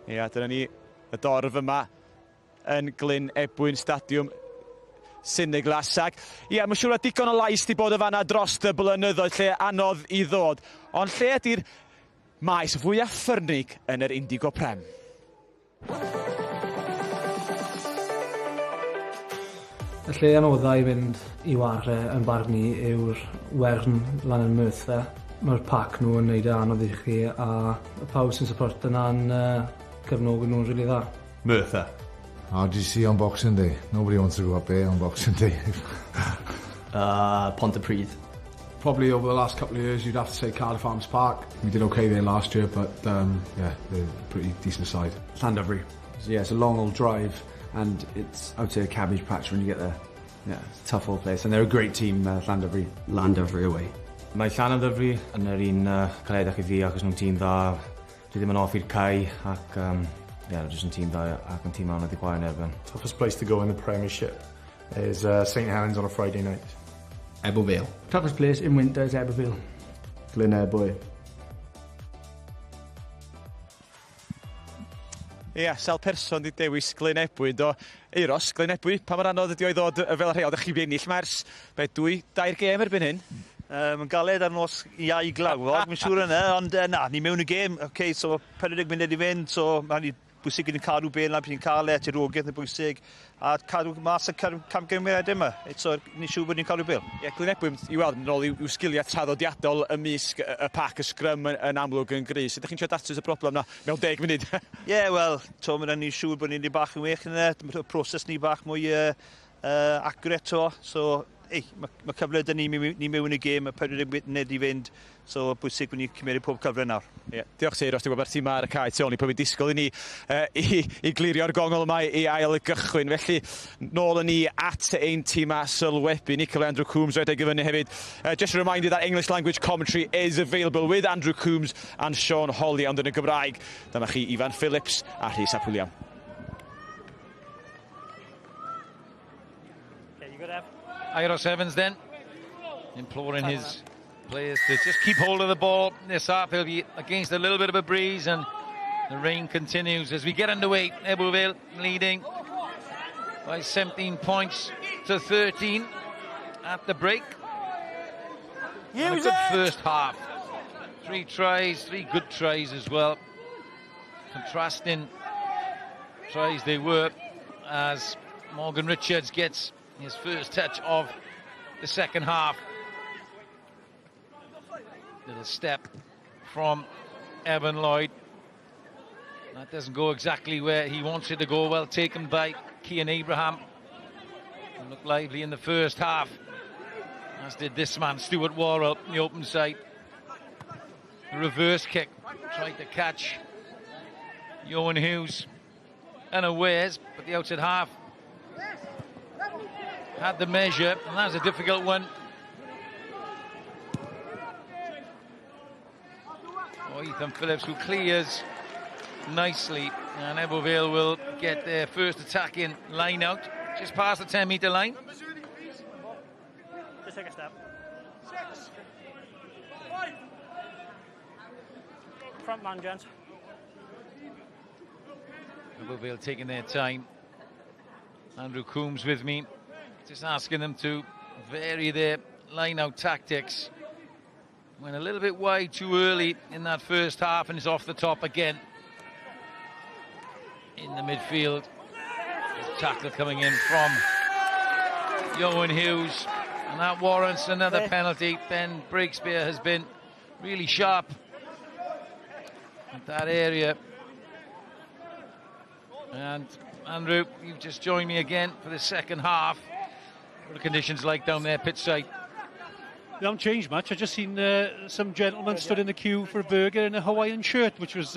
Ia, dyna ni y dorf yma yn Lyn Ebwy Stadiwm Siniglas. Ia, mae'n siŵr bod digon o lais di bod y fanna dros y blynyddoedd lle anodd i ddod. Ond lle ydy'r maes fwyaf ffyrnig yn yr Indigo Prem?
Y lle anoddau i fynd i ware yn barn ni yw'r wern Llanymddyfri fe. Mae'r pac nhw yn neud e anodd i chi a pawb sy'n support yna'n cefnogi nhw'n rili dda.
Merthyr. How did you see on Boxing Day? Nobody wants to go up there on Boxing Day.
Pontypridd.
Probably over the last couple of years, you'd have to say Cardiff Arms Park. We did okay there last year, but yeah, they're a pretty decent side.
Llandovery. So, yeah, it's a long old drive, and it's, I would say, a cabbage patch when you get there. Yeah, it's a tough old place, and they're a great team, Llandovery.
Llandovery away.
Mae Llanymddyfri yn yr un caledach i fi ac ys nhw'n tîm dda. Dwi ddim yn offi'r cae ac jyst yn tîm dda ac yn tîm anodd i gwaen erbyn.
Toughest place to go in the Premiership is St Helens on a Friday night.
Ebbw Vale.
Toughest place in winter is Ebbw Vale.
Lyn Ebwy.
Ia, sawl person di dewis Lyn Ebwy, do Euros, Lyn Ebwy, pa mor anodd ydi oedd ddod fel rhai, oeddech chi wedi ennill mers, 2 gêm erbyn hyn?
Mae'n galed ar nos iau glawod, mae'n siŵr yna, ond na, ni mewn y gêm, so 40 munud i fynd, so mae'n bwysig yn cadw bel na bydd ni'n cael tirogaeth yn bwysig a cadw mas y camgymeriad yma. So ni'n siŵr bod ni'n cadw bel.
Ie, Lyn Ebwy, i weld yn ôl i'w sgiliau traddodiadol ymysg y pac, y scrum yn amlwg yn gris. Ydych chi'n trio datrys y broblem na mewn 10 munud?
Ie, wel, mae'n ni'n siŵr bod ni'n bach yn wych yn y proses ni bach mwy accurate to. So, mae cyfle dyn ni mewn i gêm, y 40 munud i fynd, so bwysig bod ni'n cymeryd pob cyfle nawr.
Ie, diolch ti, Ros, ti'n gwybod tîm ar y cae tu ôl ni, pan fi'n disgwyl i ni i glirio'r gongol yma i ail y gychwyn. Felly, nôl yn ni at ein tîm a sylwebu. Nicola Andrew Coombs right gyfynnu hefyd. Just a reminder that English language commentary is available with Andrew Coombs and Sean Holly, ond yn y Gymraeg. Dyma chi Ifan Phillips a Rhys ap William.
Iros Evans then, imploring his players to just keep hold of the ball. This half he'll be against a little bit of a breeze and the rain continues as we get underway. Ebbw Vale leading by 17 points to 13 at the break. And a good first half. 3 tries, 3 good tries as well. Contrasting tries they were as Morgan Richards gets his first touch of the second half. Little step from Evan Lloyd. That doesn't go exactly where he wants it to go. Well taken by Cian Abraham. He looked lively in the first half, as did this man, Stuart Worrell, in the open side. The reverse kick, tried to catch Johan Hughes unawares, but the outside half had the measure, and that's a difficult one. Oh, Ethan Phillips, who clears nicely, and Ebbw Vale will get their first attacking line out, just past the 10-metre line.
Just take a step. Front man, gents.
Ebbw Vale taking their time. Andrew Coombs with me, just asking them to vary their line-out tactics. Went a little bit wide too early in that first half and is off the top again. In the midfield, tackle coming in from Johan Hughes, and that warrants another penalty. Ben Breakspear has been really sharp at that area. And Andrew, you've just joined me again for the second half. What are the conditions like down there pitch side?
They haven't changed much. I've just seen some gentlemen stood in the queue for a burger in a Hawaiian shirt, which was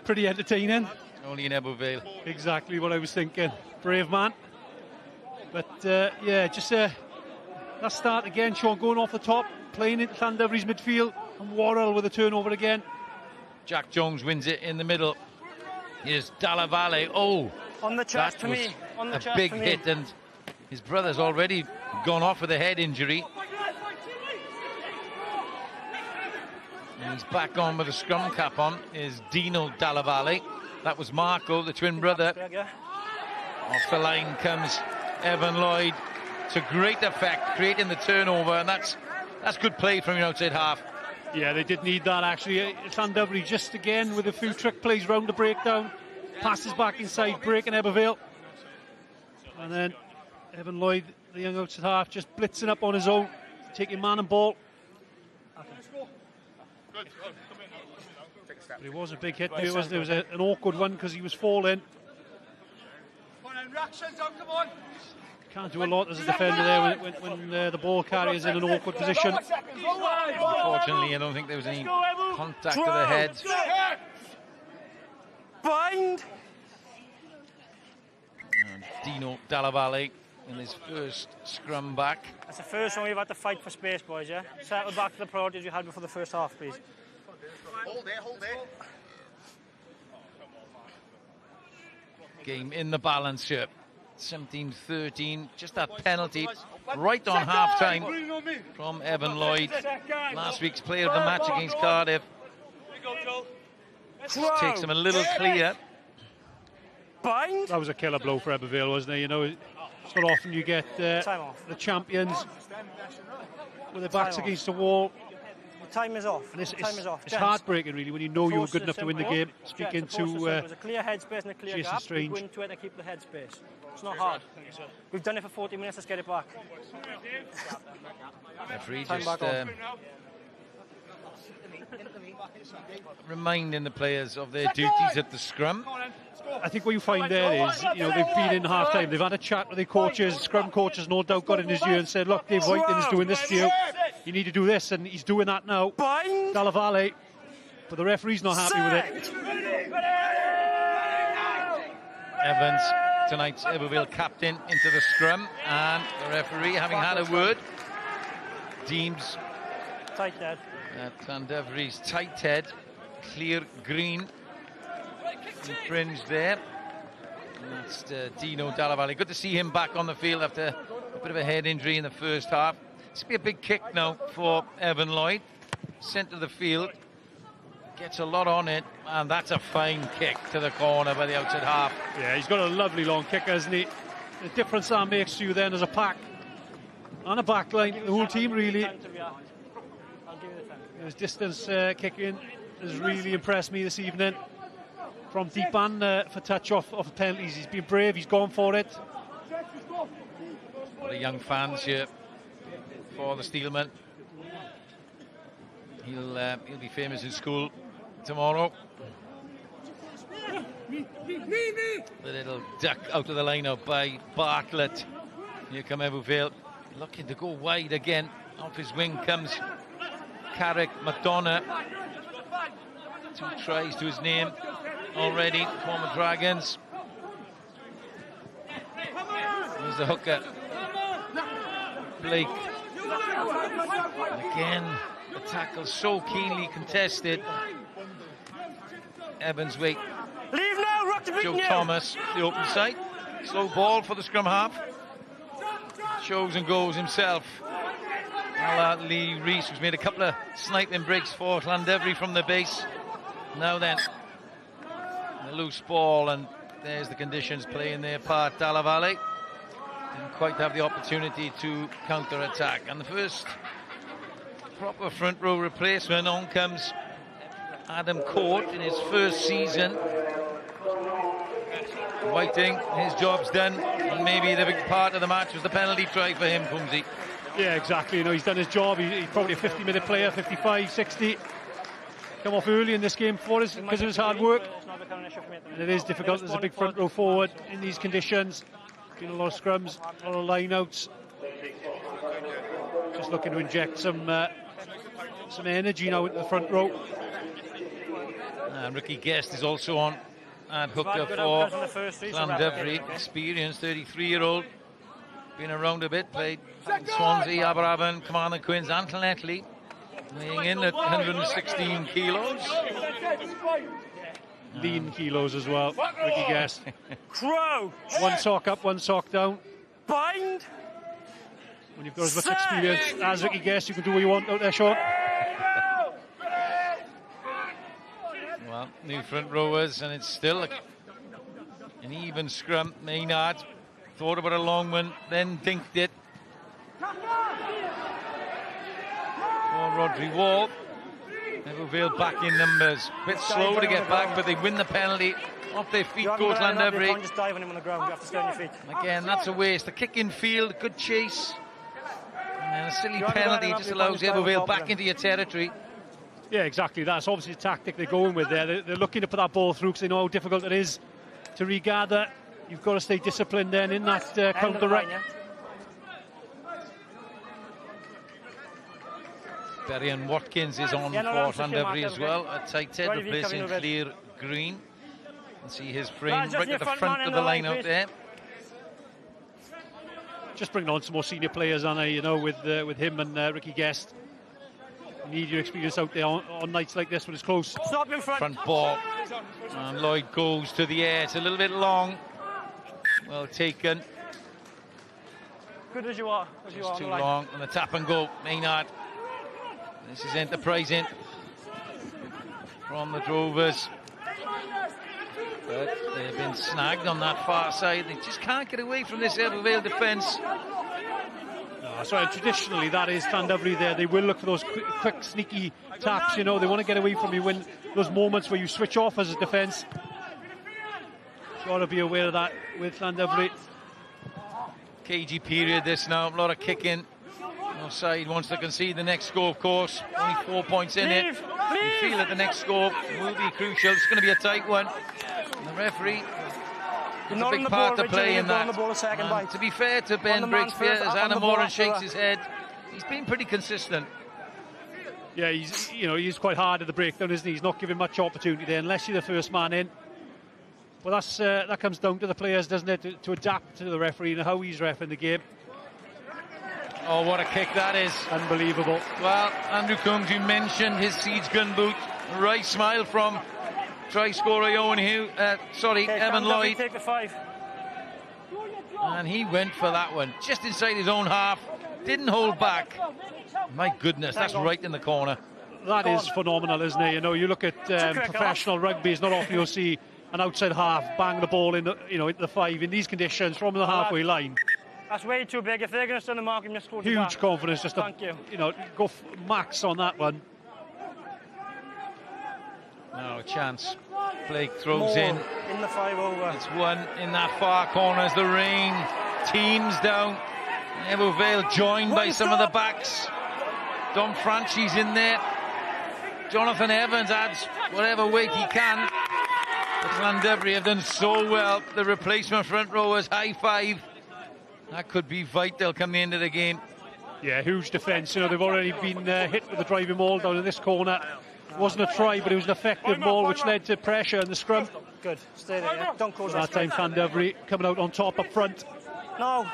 pretty entertaining.
Only in Ebbw Vale.
Exactly what I was thinking. Brave man. But yeah, just that start again. Sean going off the top, playing into Llandovery's midfield, and Worrell with a turnover again.
Jack Jones wins it in the middle. Here's Vale. Oh,
on the chest for me. On the
a
chest
big
for me.
hit, and his brother's already gone off with a head injury. And he's back on with a scrum cap on. Is Dino Vale. That was Marco, the twin brother. Off the line comes Evan Lloyd to great effect, creating the turnover, and that's good play from your outside half.
Yeah, they did need that actually. Llandovery just again with a few trick plays round the breakdown, passes back inside, breaking Ebbw Vale, and then Evan Lloyd, the young outside half, just blitzing up on his own, taking man and ball. But it was a big hit. There was an awkward one because he was falling. Can't do a lot as a defender there when the ball carrier is in an awkward position.
Unfortunately, I don't think there was any contact to the head.
Bind!
And Dino Vale in his first scrum back.
That's the first one we've had to fight for space, boys, yeah? Settle back to the priorities you had before the first half, please.
Hold it.
Game in the balance here. 17-13, just that penalty right on half-time from Evan Lloyd, last week's player of the match against Cardiff. Just takes him a little clear.
That was a killer blow for Ebbw Vale, wasn't it? You know, it's not often you get the champions with their backs against the wall,
Time is off.
And it's
Gents.
heartbreaking, really, when you know you were good enough to win the game. Speaking to
there's a clear headspace and a clear
Jason
gap.
Strange.
We win to it and keep the headspace. It's not hard. We've done it for 40 minutes. Let's get it back.
Referee
Time
just
back on.
reminding the players of their duties at the scrum.
I think what you find there is, you know, they've been in half-time, they've had a chat with their coaches, scrum coaches no doubt got in his ear and said, look, Dave Whiting is doing this to you, you need to do this, and he's doing that now. Ebbw Vale, but the referee's not happy with it.
Evans, tonight's Ebbw Vale captain, into the scrum, and the referee, having had a word, deems
tight head.
Llandovery's tight head, clear green, infringed there. And that's Dino Ebbw Vale. Good to see him back on the field after a bit of a head injury in the first half. This will be a big kick now for Evan Lloyd. Centre of the field, gets a lot on it, and that's a fine kick to the corner by the outside half.
Yeah, he's got a lovely long kick, hasn't he? The difference that makes to you then as a pack and a back line, the whole team really. His distance kicking has really impressed me this evening. From deep and for touch off penalties. He's been brave, he's gone for it.
A lot of young fans here for the Steelman. He'll be famous in school tomorrow. The little duck out of the line-up by Bartlett. Here come Ebbw Vale, looking to go wide again. Off his wing comes Carrick McDonough. 2 tries to his name already, former Dragons. There's the hooker, Blake. And again, the tackle so keenly contested. Evans wait.
Leave now, rock the
Joe Thomas, the open side. Slow ball for the scrum half. Shows and goes himself. Lee Rees, who's made a couple of sniping breaks for Llandovery from the base. Now then, the loose ball, and there's the conditions playing their part. Ebbw Vale didn't quite have the opportunity to counter-attack. And the first proper front row replacement, on comes Adam Court in his first season. Whiting, his job's done, and maybe the big part of the match was the penalty try for him, Cumsy.
Yeah, exactly. You know, he's done his job. He's probably a 50-minute player, 55, 60. Come off early in this game for us because of his hard work. And it is difficult. There's a big front row forward in these conditions. Been a lot of scrums, a lot of line-outs. Just looking to inject some energy now into the front row.
And Ricky Guest is also on at hooker for Llandovery. Experienced 33-year-old. Been around a bit, played in Swansea, Aberafon, Commander Quins and Llanelli. Weighing in at 116 kilos.
Lean kilos as well, Ricky Guest.
Crow!
One sock up, one sock down.
Bind!
When you've got as much experience as Ricky Guest, you can do what you want out there, Sean.
Well, new front rowers, and it's still an even scrum. Maynard thought about a long one, then dinked it. For Rodri Wall. Ebbw Vale back in numbers. Bit slow to get back, but they win the penalty. Off their feet goes Llandovery.
You can't just dive on him on the ground, you have to stay on your feet.
Again, that's a waste. The kick in field, good chase. And a silly penalty just allows Ebbw Vale back into your territory.
Yeah, exactly. That's obviously the tactic they're going with there. They're looking to put that ball through because they know how difficult it is to regather. You've got to stay disciplined then in that counter-right.
Berrien Watkins is on for Llandovery as well. A tight head replacing clear green. And see his frame right at the front of the line out there.
Just bringing on some more senior players, Anna, you know, with him and Ricky Guest. You need your experience out there on nights like this when it's close.
Stop in front.
Front ball. And Lloyd goes to the air. It's a little bit long. Well taken.
Good as you are.
Just too long. And the tap and go. Maynard. This is enterprising from the Drovers. But they've been snagged on that far side. They just can't get away from this Ebbw Vale defence.
No, So traditionally, that is Llandovery there. They will look for those quick sneaky taps, you know. They want to get away from you when those moments where you switch off as a defence. Got to be aware of that with Llandovery.
Cagey period this now, a lot of kicking. No side wants to concede the next score, of course. Only 4 points in it. You feel that the next score will be crucial. It's going to be a tight one. And the referee has a big part to play in that. And to be fair to Ben Breakspear, as Anna Moran shakes his head, he's been pretty consistent.
Yeah, he's quite hard at the breakdown, isn't he? He's not giving much opportunity there, unless you're the first man in. Well, that comes down to the players, doesn't it, to adapt to the referee and how he's reffing the game.
Oh, what a kick that is.
Unbelievable.
Well, Andrew Coombs, you mentioned his Siege gun boot. Right smile from try scorer Evan Lloyd.
Take the 5.
And he went for that one, just inside his own half. Didn't hold back. My goodness, that's right in the corner.
That is phenomenal, isn't it? You know, you look at professional rugby, it's not often you'll see an outside half bang the ball in, into the 5 in these conditions from the halfway line.
That's way too big. If they're going to stand the mark and just score to
huge
that.
Confidence, just to go max on that one.
No chance. Blake throws in
the 5 over.
It's one in that far corner as the rain teams down. Ebbw Vale joined by some of the backs. Dom Franchi's in there. Jonathan Evans adds whatever weight he can. But Llandovery have done so well. The replacement front rowers high five. That could be vital come the end of the game.
Yeah, huge defence. You know, they've already been hit with the driving maul down in this corner. It wasn't a try, but it was an effective maul, which led to pressure in the scrum.
Good, stay there. Yeah. Don't close
that time. Llandovery coming out on top up front.
No,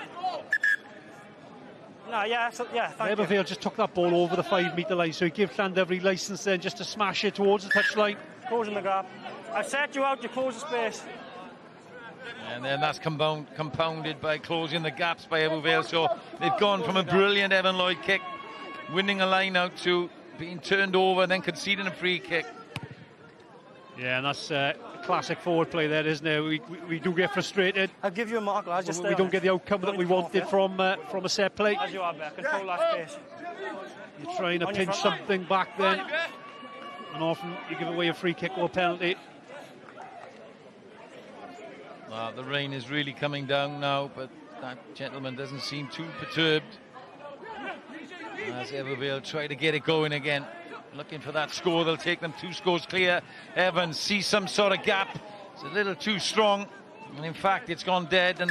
yeah, thank
Ebbw Vale just took that ball over the 5-metre line, so he gives Llandovery licence then just to smash it towards the touchline.
Closing the gap. I set you out, you close the space.
And then that's compounded by closing the gaps by Ebbw Vale. So they've gone from a brilliant Evan Lloyd kick, winning a line out, to being turned over and then conceding a free kick.
Yeah, and that's classic forward play there, isn't it? We do get frustrated.
I'll give you a mark, lads. Just
we don't get the outcome that we wanted from a set play.
As you are back, control that space.
You're trying to pinch something back then, and often you give away a free kick or a penalty.
Well, the rain is really coming down now, but that gentleman doesn't seem too perturbed. As Ebbw Vale try to get it going again. Looking for that score, they'll take them 2 scores clear. Evans sees some sort of gap. It's a little too strong. And in fact, it's gone dead. And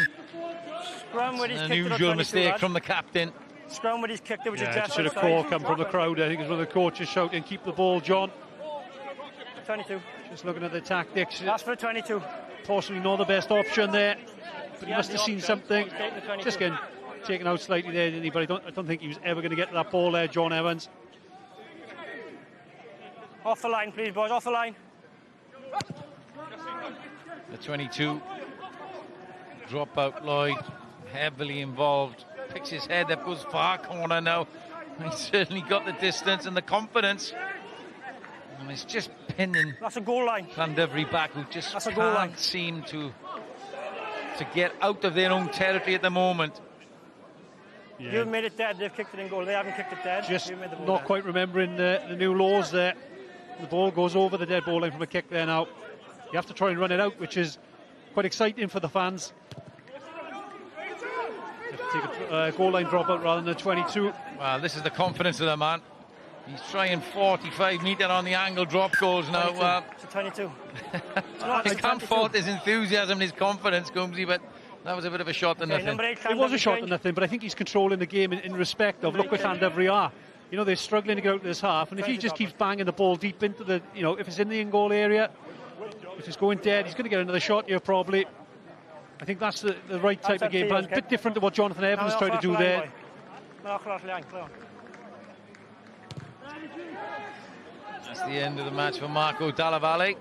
an unusual mistake from the captain.
Scrum with his kick, there was a
just should have call come from the crowd. I think it's one of the coaches shouting, keep the ball, John.
22.
Just looking at the tactics.
That's for 22.
Possibly not the best option there, but he must have seen something. Just getting taken out slightly there, didn't he? But I don't think he was ever going to get to that ball there, John Evans.
Off the line, please, boys, off the line.
The 22. Drop out Lloyd, heavily involved. Picks his head up, goes far corner now. He's certainly got the distance and the confidence. And it's just pinning.
That's a goal line.
Llandovery back, who just can't seem to get out of their own territory at the moment.
Yeah. You've made it dead, they've kicked it in goal. They haven't kicked it dead.
Just not quite remembering the new laws there. The ball goes over the dead ball line from a kick there now. You have to try and run it out, which is quite exciting for the fans. You have to take a goal line drop out rather than a 22.
Well, this is the confidence of the man. He's trying 45-metre on the angle drop goals now.
It's a 22.
I can't fault his enthusiasm and his confidence, Coomsy, but that was a bit of a shot to nothing.
It was a shot to nothing, but I think he's controlling the game in respect of, look where Llandovery are. You know, they're struggling to get out of this half, and if he just keeps banging the ball deep into the, if it's in the in-goal area, if it's going dead, he's going to get another shot here probably. I think that's the right type of game plan. A bit different to what Jonathan Evans tried to do there.
That's the end of the match for Marco Dalla Valle.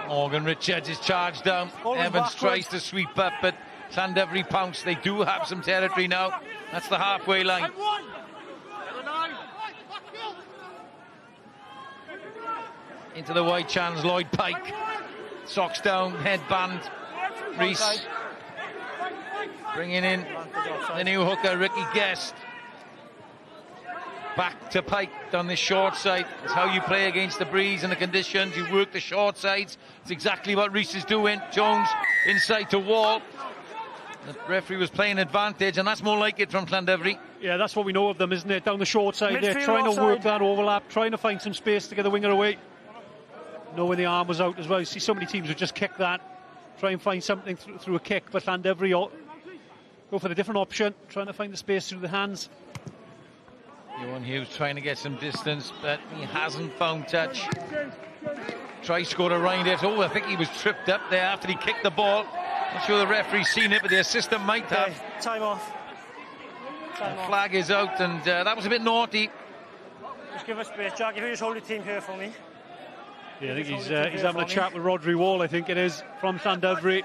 Morgan Richards is charged down. Evans tries to sweep up, but Llandovery pounce. They do have some territory now. That's the halfway line. Into the white chance, Lloyd Pike. Socks down, headband. Reese. Bringing in the new hooker, Ricky Guest. Back to Pike down the short side. It's how you play against the breeze and the conditions. You work the short sides. It's exactly what Reese is doing. Jones inside to Wall. The referee was playing advantage, and that's more like it from Llandovery.
Yeah, that's what we know of them, isn't it? Down the short side, they're
Midfield
trying to work
offside.
that overlap, trying to find some space to get the winger away. Knowing the arm was out as well. You see so many teams would just kick that, try and find something through a kick, but Llandovery go for the different option, trying to find the space through the hands.
Johan Hughes trying to get some distance, but he hasn't found touch. Try scored around it. Oh, I think he was tripped up there after he kicked the ball. Not sure the referee's seen it, but the assistant might have.
Time off.
The flag is out, and that was a bit naughty.
Just give us space, Jack. If you just hold the team here for me.
Yeah, I think he's having a chat with Rodri Wall, I think it is, from Llandovery.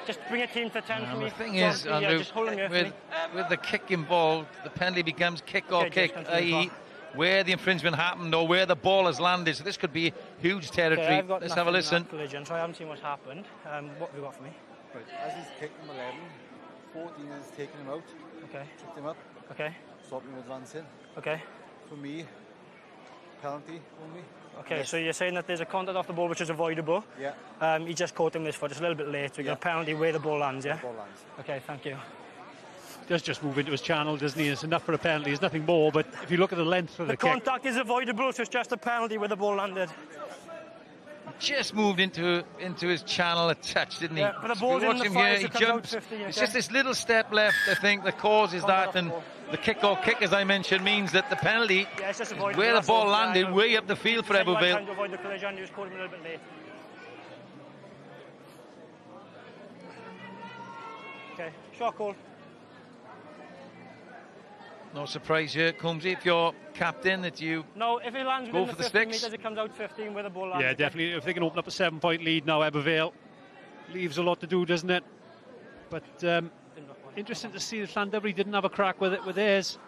Just bring a team to 10 for me.
The thing is, Andrew,
just hold them here for me.
with the kick involved, the penalty becomes kick or kick, i.e. where the infringement happened or where the ball has landed. So this could be huge territory. Let's have a listen.
Collision, so I haven't seen what's happened. What have you got for me?
Right, as he's kicked him 11, 14 is taking him out.
Okay.
Tripped him up.
Okay.
Stopped him advancing.
Okay.
For me, penalty only.
Okay,
Yes.
so you're saying that there's a contact off the ball which is avoidable.
Yeah.
He just caught him this foot, just a little bit late. So you get a penalty where the ball lands, yeah?
The ball lands.
Okay, thank you.
Does just move into his channel, doesn't he? It's enough for a penalty. It's nothing more, but if you look at the length of the kick...
contact is avoidable, so it's just a penalty where the ball landed.
Just moved into his channel a touch, didn't he?
Yeah, but the ball's
Watch
in the
him
fire,
here,
so
he
it comes out
jumps.
15,
It's
okay?
just this little step left, I think, that causes that, and the kick or kick, as I mentioned, means that the penalty
Yeah, it's just
is
avoidable.
where the
that's
ball
all.
landed,
Yeah, I know.
way up the field for
Said you
Ebbw
had
Vale.
time to avoid the collision, you just caught him a little bit late. Okay, shot call.
No surprise here, Combsy, if you're captain, that you
No, if it lands
go
within
for
the
the
15
sticks.
metres, it comes out 15 where the ball lands.
Yeah, definitely. If they can open up a 7-point lead now, Ebbw Vale leaves a lot to do, doesn't it? But interesting to see that Llandovery didn't have a crack with it with theirs.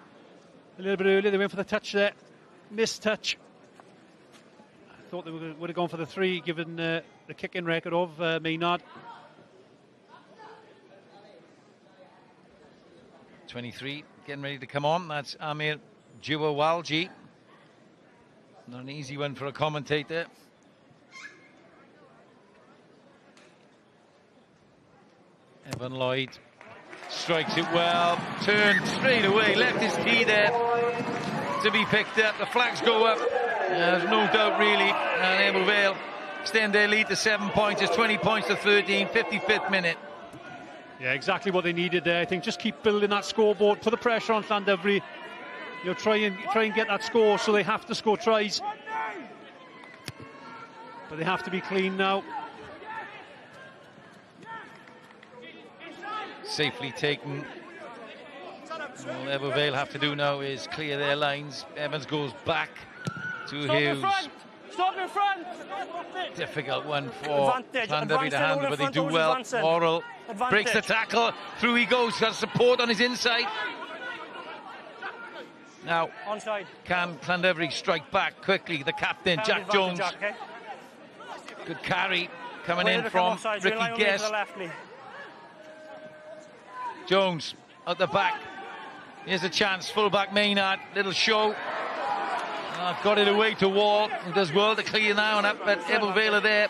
A little bit earlier, they went for the touch there. Missed touch. I thought they would have gone for the 3, given the kick-in record of Maynard.
23 getting ready to come on. That's Amir Jiwawalji. Not an easy one for a commentator. Evan Lloyd strikes it well, turned straight away, left his tee there to be picked up. The flags go up. There's no doubt really, and Ebbw Vale extend their lead to 7 points. It's 20 points to 13, 55th minute.
Yeah, exactly what they needed there. I think just keep building that scoreboard, put the pressure on Llandovery. You know, try and get that score, so they have to score tries. But they have to be clean now.
Safely taken. All Ebbw Vale have to do now is clear their lines. Evans goes back to Hughes.
Stop in front!
Difficult one for
Advantage.
Llandovery to handle, but they do
Advantage.
well.
Advancing.
Morrill
Advantage.
breaks the tackle. Through he goes. Got support on his inside. Now,
onside.
Can Llandovery strike back quickly? The captain, Jack Jones.
Jack, okay?
Good carry coming
Where
in
did it come
from
offside? Rely
Ricky
on me to
Guest.
the left, Lee.
Jones at the back. Here's a chance. Fullback Maynard. Little show. Got it away to Wall. He does well to clear now and up, but Ebbw Vale are there.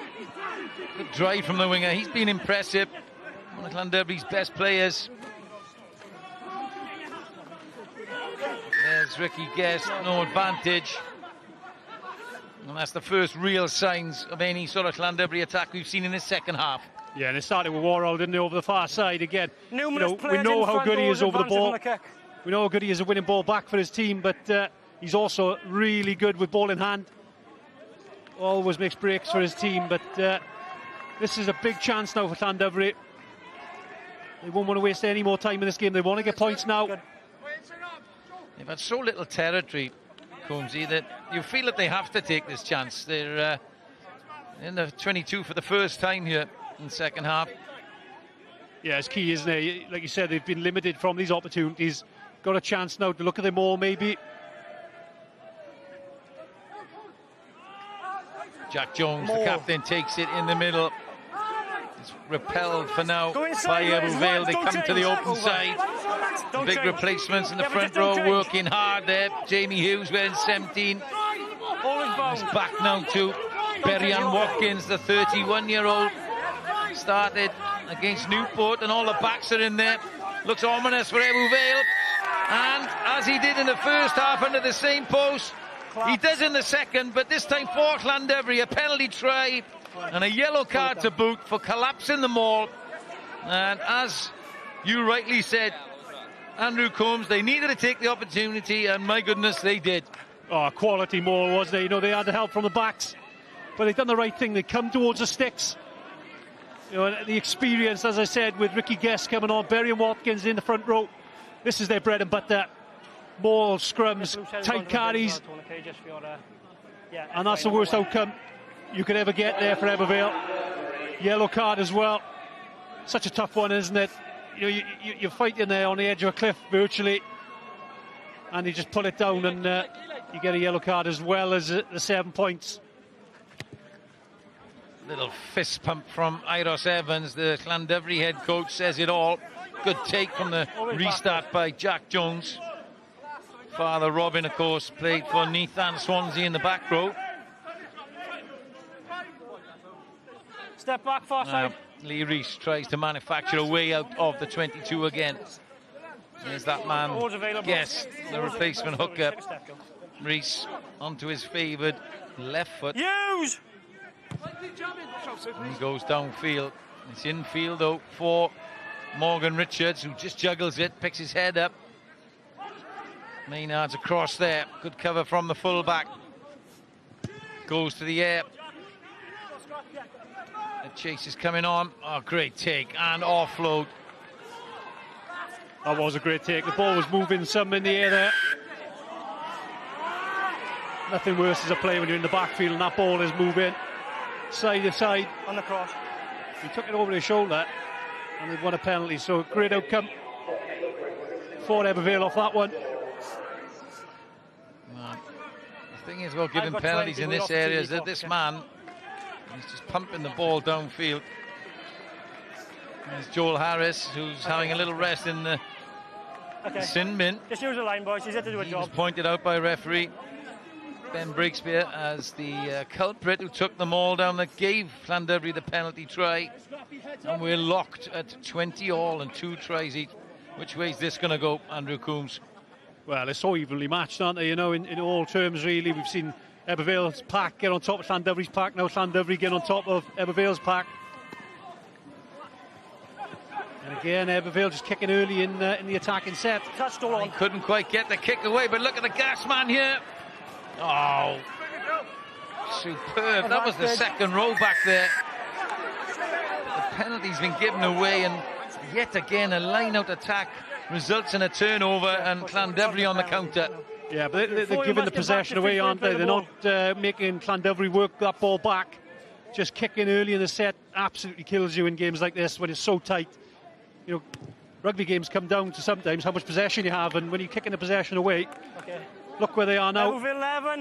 Good drive from the winger. He's been impressive. One of Llandovery's best players. There's Ricky Guest. No advantage. And that's the first real signs of any sort of Llandovery attack we've seen in this second half.
Yeah, and it started with Warhol, didn't it, over the far side again.
Numerous
we
players
know
in
how
front,
good he is over the
advantage
ball.
on the kick.
We know how good he is at winning ball back for his team, but he's also really good with ball in hand. Always makes breaks for his team, but this is a big chance now for Llandovery. They won't want to waste any more time in this game. They want to get points now.
They've had so little territory, Combsy, that you feel that they have to take this chance. They're in the 22 for the first time here in the second half.
Yeah, it's key, isn't it? Like you said, they've been limited from these opportunities. Got a chance now to look at them all, maybe.
Jack Jones, the captain, takes it in the middle. It's repelled for now by Ebbw Vale. They come to the open side. Big replacements in the front row, working hard there. Jamie Hughes wearing 17. He's back now to Berian Watkins, the 31-year-old. Started against Newport, and all the backs are in there. Looks ominous for Ebbw Vale. And as he did in the first half under the same post, he does in the second, but this time for Llandovery, a penalty try and a yellow card to boot for collapsing the maul. And as you rightly said, Andrew Combs, they needed to take the opportunity, and my goodness, they did.
Oh, quality maul, wasn't it? You know, they had the help from the backs, but they've done the right thing. They come towards the sticks. You know, the experience, as I said, with Ricky Guest coming on, Berian Watkins in the front row. This is their bread and butter. Maul, scrums, tight carries. And that's the worst outcome you could ever get there for Ebbw Vale. Yellow card as well. Such a tough one, isn't it? You know, you're fighting there on the edge of a cliff virtually, and you just pull it down, and you get a yellow card as well as the 7 points.
Little fist pump from Iros Evans, the Llandovery head coach, says it all. Good take from the restart by Jack Jones. Father Robin, of course, played for Neath and Swansea in the back row.
Step back, far side.
Lee Rees tries to manufacture a way out of the 22 again. There's that man, Guest, the replacement hooker. Rees onto his favoured left foot.
Use!
And he goes downfield. It's infield though for Morgan Richards, who just juggles it, picks his head up. Maynard's across there. Good cover from the fullback. Goes to the air. The chase is coming on. Oh, great take and offload.
That was a great take. The ball was moving some in the air there. Nothing worse as a player when you're in the backfield and that ball is moving side to side.
On the cross.
He took it over his shoulder and they've won a penalty. So great outcome for Ebbw Vale off that one.
The thing is about giving penalties in this area is that this man, he's just pumping the ball downfield. There's Joel Harris, who's having a little rest in the sin bin.
Just use the line, boys. He's had to do a job.
He was pointed out by referee Ben Breakspear as the culprit who took the maul down that gave Llandovery the penalty try. And we're locked at 20 all and 2 tries each. Which way is this going to go, Andrew Coombs?
Well, they're so evenly matched, aren't they? You know, in all terms, really. We've seen Ebbw Vale's pack get on top of Llandovery's pack. Now Llandovery get on top of Ebbw Vale's pack. And again, Ebbw Vale just kicking early in the attacking set.
He couldn't quite get the kick away, but look at the gas man here. Oh, superb. That was the second row back there. The penalty's been given away, and yet again a line-out attack results in a turnover and Llandovery on the counter.
Yeah, but they're giving the possession away, aren't they? They're not making Llandovery work that ball back. Just kicking early in the set absolutely kills you in games like this when it's so tight. You know, rugby games come down to sometimes how much possession you have, and when you're kicking the possession away, look where they are now,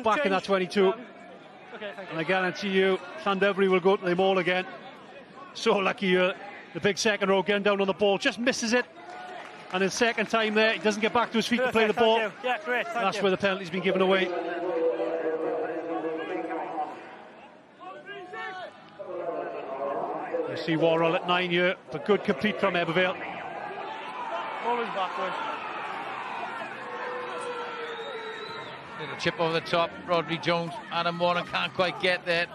back in that 22. And I guarantee you, Llandovery will go to them all again. So lucky the big second row getting down on the ball, just misses it. And in second time there, he doesn't get back to his feet to play the ball.
Yeah, great,
That's where the penalty's been given away. You see Worrell at 9 here, but good complete from Ebbw Vale.
Always backwards.
Little chip over the top, Rodri Jones, Adam Warren can't quite get there.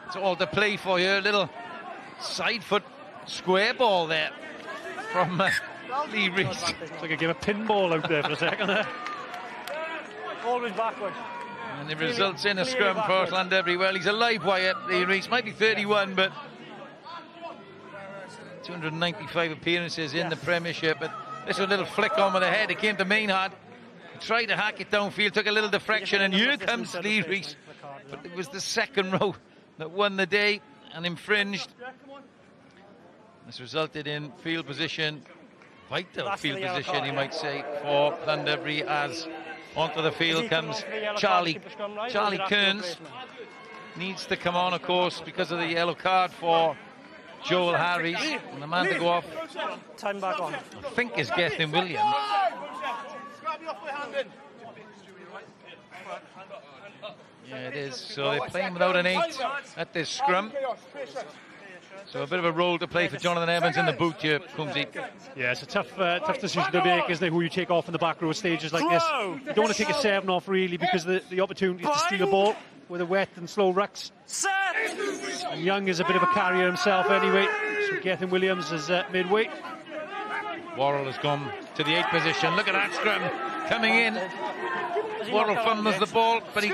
It's all to play for here, little side foot square ball there from Lee Rees.
It's like I gave a pinball out there for a second there.
Always backwards.
And it results in a scrum for Llandovery. Well, he's a live wire, Lee Rees. Might be 31, but 295 appearances in the Premiership. But this was a little flick on with the head. It came to Maynard. He tried to hack it downfield, took a little deflection, and here comes Lee Rees. But it was the second row that won the day and infringed. This resulted in field position, vital field position, you might say, for Llandovery, as onto the field comes Charlie Kearns. Needs to come on, of course, because of the yellow card for Joel Harries, and the man to go off,
Time back on.
I think is Gethin Williams. Yeah, it is. So they're playing without an 8 at this scrum. So a bit of a role to play for Jonathan Evans in the boot here, Cumsy.
Yeah, it's a tough decision to make, isn't it, who you take off in the back row stages like this. You don't want to take a 7 off, really, because the opportunity to steal a ball with a wet and slow rucks. And Young is a bit of a carrier himself anyway, so Gethin Williams is midway.
Worrell has gone to the 8 position. Look at that scrum coming in. Worrell fumbles the ball, but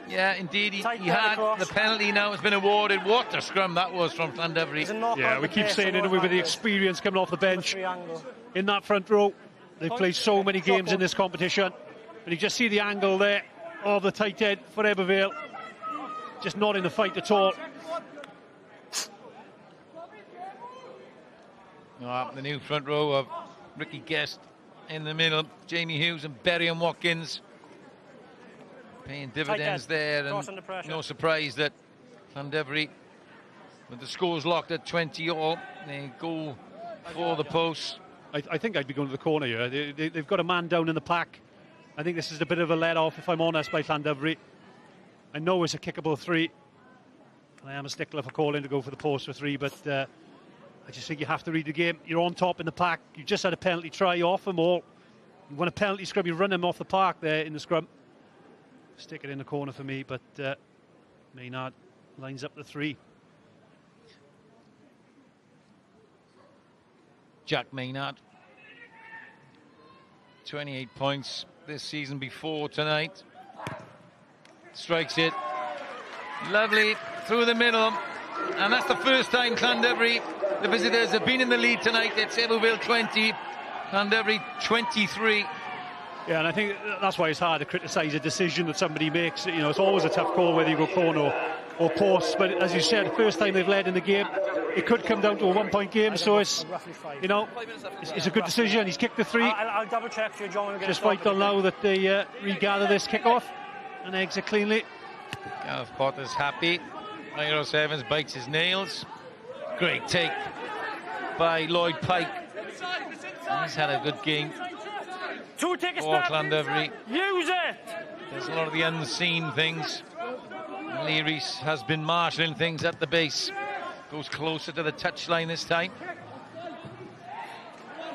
yeah, indeed, he had the penalty. Now has been awarded. What a scrum that was from Llandovery.
Yeah, we keep saying it with the experience coming off the bench in that front row. They've played so many games in this competition, and you just see the angle there of the tight head for Ebbw Vale. Just not in the fight at all.
The new front row of Ricky Guest in the middle, Jamie Hughes and Berry and Watkins paying dividends there, and no surprise that Llandovery, with the scores locked at 20-all, they go for the post.
I think I'd be going to the corner here. They've got a man down in the pack. I think this is a bit of a let-off, if I'm honest, by Llandovery. I know it's a kickable 3. I am a stickler for calling to go for the post for 3, but I just think you have to read the game. You're on top in the pack. You just had a penalty try off them all. You want a penalty scrum, you run him off the park there in the scrum. Stick it in the corner for me, but Maynard lines up the 3.
Jack Maynard, 28 points this season before tonight. Strikes it. Lovely through the middle. And that's the first time Llandovery, the visitors, have been in the lead tonight. It's Ebbw Vale 20, Llandovery 23.
Yeah, and I think that's why it's hard to criticise a decision that somebody makes. You know, it's always a tough call whether you go corner or post. But as you said, the first time they've led in the game, it could come down to a 1-point game. So it's, you know, it's a good decision. He's kicked the 3.
I'll double check for you, John.
Just vital now that they regather this kick-off and exit cleanly.
Gareth Potter's happy. Iros Evans bites his nails. Great take by Lloyd Pike. He's had a good game. For Llandovery.
Use it!
There's a lot of the unseen things. Lee Rees has been marshalling things at the base. Goes closer to the touchline this time.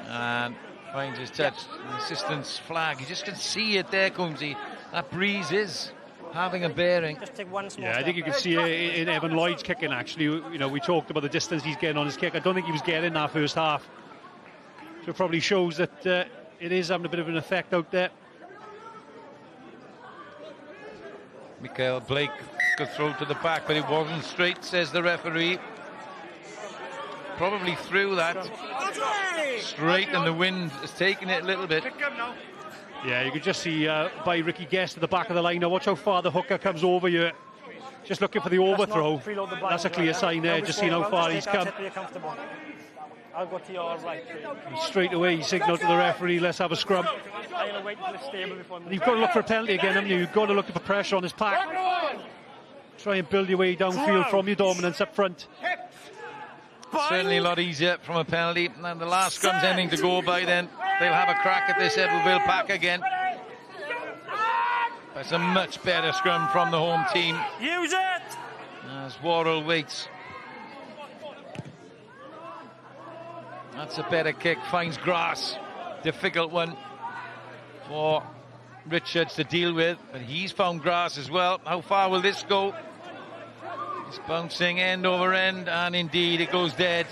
And finds his touch. The assistant's flag. You just can see it there, Cumsy. That breeze is having a bearing.
Just take one small
I think you can see it in Evan Lloyd's kicking, actually. You know, we talked about the distance he's getting on his kick. I don't think he was getting that first half. So it probably shows that it is having a bit of an effect out there.
Michael Blake could throw to the back, but it wasn't straight, says the referee. Probably through that. Straight, and the wind has taken it a little bit.
Yeah, you could just see by Ricky Guest at the back of the line. Now watch how far the hooker comes over you. Just looking for the overthrow. That's a clear sign there, just seeing how far he's come.
I'll go to your right.
And straight away he signalled to the referee, let's have a scrum. You've got to look for a penalty again, haven't you? You've got to look for pressure on his pack. Try and build your way downfield from your dominance up front.
Certainly a lot easier from a penalty. And the last scrum's ending to go by, then they'll have a crack at this Ebbw Vale pack again. That's a much better scrum from the home team.
Use it!
As Worrell waits. That's a better kick, finds grass. Difficult one for Richards to deal with, but he's found grass as well. How far will this go? It's bouncing end over end, and indeed it goes dead.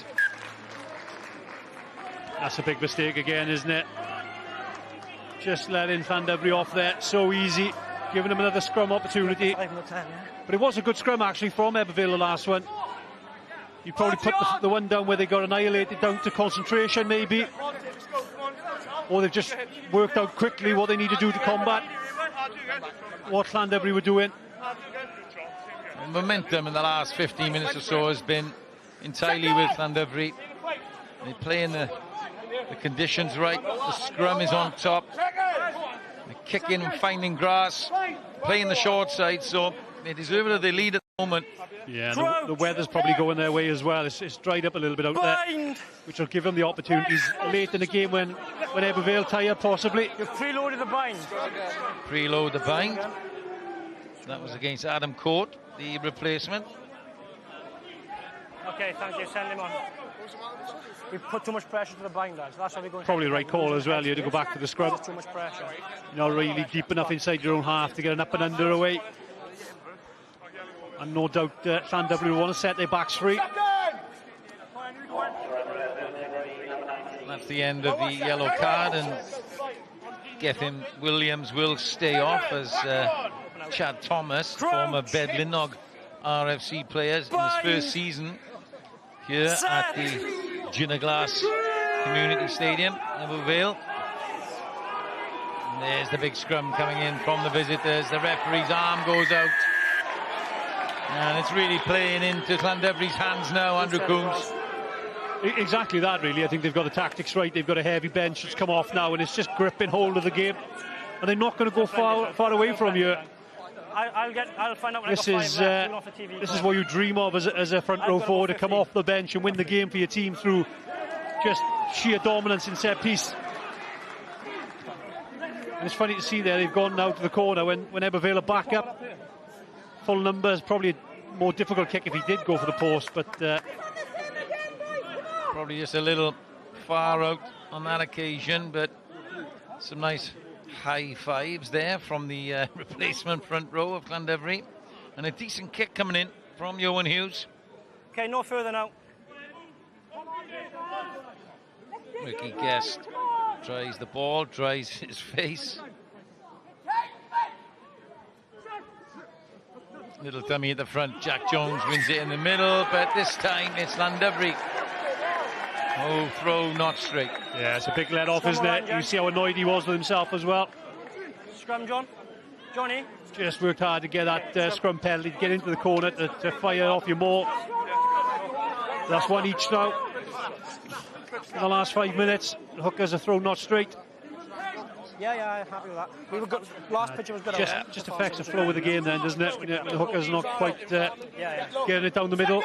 That's a big mistake again, isn't it? Just letting Llandovery off there so easy, giving him another scrum opportunity. But it was a good scrum actually from Ebbw Vale, the last one. You probably put the one down where they got annihilated down to concentration maybe, or they've just worked out quickly what they need to do to combat what Llandovery were doing.
Momentum in the last 15 minutes or so has been entirely with Llandovery. They're playing the conditions right. The scrum is on top. They're kicking and finding grass, playing the short side, so They deserve it if they lead at the moment.
Yeah, the weather's probably going their way as well. It's dried up a little bit out there, which will give them the opportunities late in the game when Ebbw Vale tire, possibly.
You've preloaded the bind.
Preload the bind. That was against Adam Court, the replacement.
Okay, thank you. Send him on. We put too much pressure to the bind, lads. That's why we're going.
Probably the right call as well. You had to go back to the scrum.
Too much pressure.
You're not really deep enough inside your own half to get an up and under away. And no doubt Llandovery will want to set their backs free.
That's the end of the yellow card, and Gethin Williams will stay off as Chad Thomas, former Bedlinog RFC players in his first season here at the Ginnerglass Community Stadium, Ebbw Vale. And there's the big scrum coming in from the visitors. The referee's arm goes out. And it's really playing into Llandovery's hands now, Andrew Coombs.
Exactly that, really. I think they've got the tactics right. They've got a heavy bench that's come off now, and it's just gripping hold of the game. And they're not going to go far away from you.
I'll find out when
this is what you dream of as a front row forward, to come off the bench and win the game for your team through just sheer dominance in set piece. And it's funny to see there, they've gone now to the corner when Ebbw Vale are back up. Full numbers, probably a more difficult kick if he did go for the post, but
probably just a little far out on that occasion, but some nice high fives there from the replacement front row of Llandovery, and a decent kick coming in from Johan Hughes.
Okay, no further now.
Ricky Guest tries the ball, tries his face. Little dummy at the front. Jack Jones wins it in the middle, but this time it's Llandovery. Oh, throw not straight.
Yeah, it's a big let off, isn't it? You see how annoyed he was with himself as well.
Scrum, Johnny.
Just worked hard to get that scrum penalty, to get into the corner, to fire off your more. That's one each now. In the last 5 minutes, the hookers are thrown not straight.
Yeah, I'm happy with that. We were good. Last picture was good.
Just affects the flow of the game then, doesn't it? When the hooker's not quite getting it down the middle.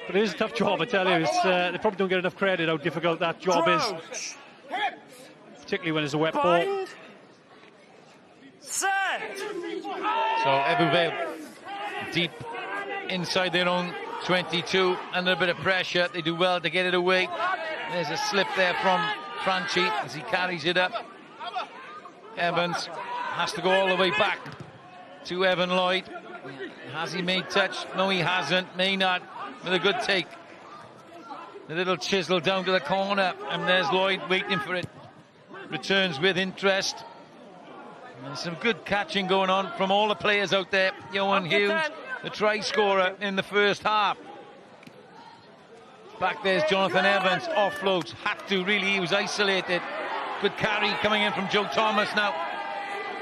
But it is a tough job, I tell you. They probably don't get enough credit how difficult that job is. Particularly when it's a wet ball.
Set!
So Ebbw Vale deep inside their own 22, under a bit of pressure. They do well to get it away. There's a slip there from Franchi as he carries it up. Evans has to go all the way back to Evan Lloyd. Has he made touch? No, he hasn't. Maynard with a good take. The little chisel down to the corner, and there's Lloyd waiting for it. Returns with interest. And some good catching going on from all the players out there. Johan Hughes, the try scorer in the first half. Back there's Jonathan Evans, offloads, had to really, he was isolated. Good carry coming in from Joe Thomas now.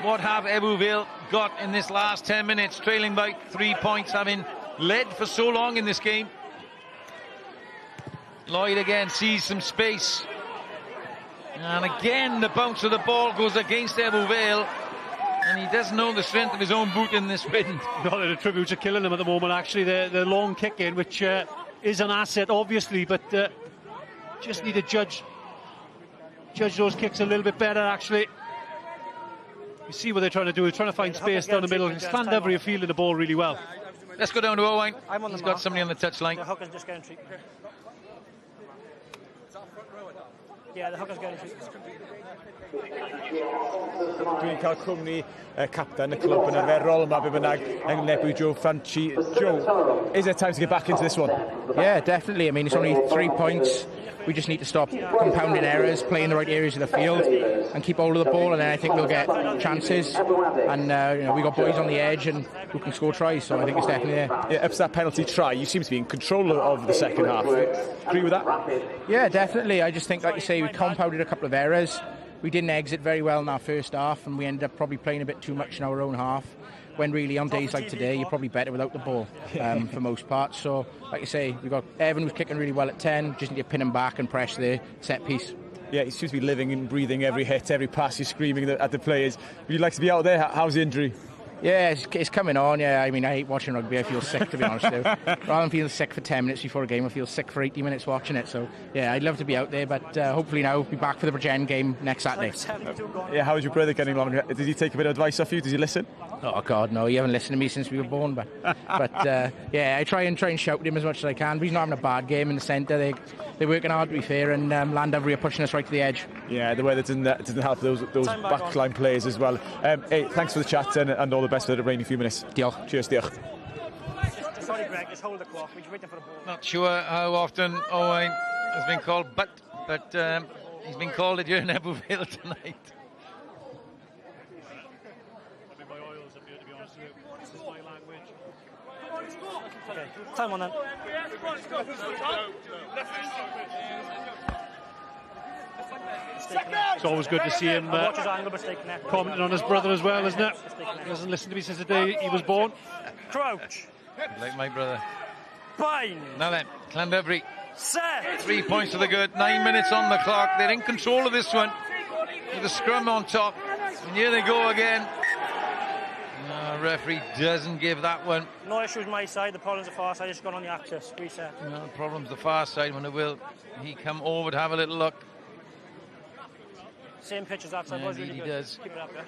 What have Ebbw Vale got in this last 10 minutes, trailing by 3 points, having led for so long in this game? Lloyd again sees some space. And again, the bounce of the ball goes against Ebbw Vale. And he doesn't know the strength of his own boot in this wind.
No, the tributes are killing him at the moment, actually. The long kick in, which is an asset, obviously, but just need to judge those kicks a little bit better, actually. You see what they're trying to do. They're trying to find space down the middle. Llandovery are fielding the ball really well.
Let's go down to Owain. He's got somebody on the touchline.
The hooker's just getting treated. Yeah, the hooker's getting treated.
Dwi'n cael cwmni captain y clwb yn arferol yma, be bynnag, yng Nebwy Joe Franchi. Joe, is it time to get back into this one?
Yeah, definitely. I mean, it's only 3 points. We just need to stop compounding errors, play in the right areas of the field, and keep hold of the ball, and then I think we'll get chances. And we got boys on the edge and who can score tries, so I think it's definitely there.
Yeah, up to that penalty try, you seem to be in control of the second half. Agree with that?
Yeah, definitely. I just think, like you say, we compounded a couple of errors. We didn't exit very well in our first half, and we ended up probably playing a bit too much in our own half, when really on days like today you're probably better without the ball for most parts. So like you say, we've got Evan who's kicking really well at 10, just need to pin him back and press the set piece.
Yeah, he seems to be living and breathing every hit, every pass. He's screaming at the players. Would you like to be out there? How's the injury?
Yeah, it's coming on, yeah. I mean, I hate watching rugby. I feel sick, to be honest with you. Rather than feeling sick for 10 minutes before a game, I feel sick for 80 minutes watching it. So, yeah, I'd love to be out there, but hopefully now be back for the Bridgend game next Saturday.
Yeah, how's your brother getting along? Did he take a bit of advice off you? Did you listen?
Oh, God, no. You haven't listened to me since we were born, but yeah, I try and shout at him as much as I can. But he's not having a bad game in the centre. They're working hard, to be fair, and Llandovery are pushing us right to the edge.
Yeah, the weather didn't help those backline players as well. Hey, thanks for the chat and all the best for the remaining few minutes.
Diolch.
Cheers, diolch.
Sorry, Greg, just hold the clock. We're just waiting for the ball.
Not sure how often Owain has been called, but he's been called it here in Ebbw Vale tonight.
Okay, time on then.
It's always good to see him commenting on his brother as well, isn't it? He hasn't listened to me since the day he was born.
Crouch.
Like my brother.
Bind.
Now then, Llandovery.
Set.
3 points for the good. 9 minutes on the clock. They're in control of this one. With a scrum on top. And here they go again. No, referee doesn't give that one.
No issues my side. The problem's the far side. Just gone on the axis. Reset.
No, the problem's the far side. When it will he come over to have a little look.
Same pitch as that side.
Yeah,
Was really
he
good.
does.
Keep it up, yeah.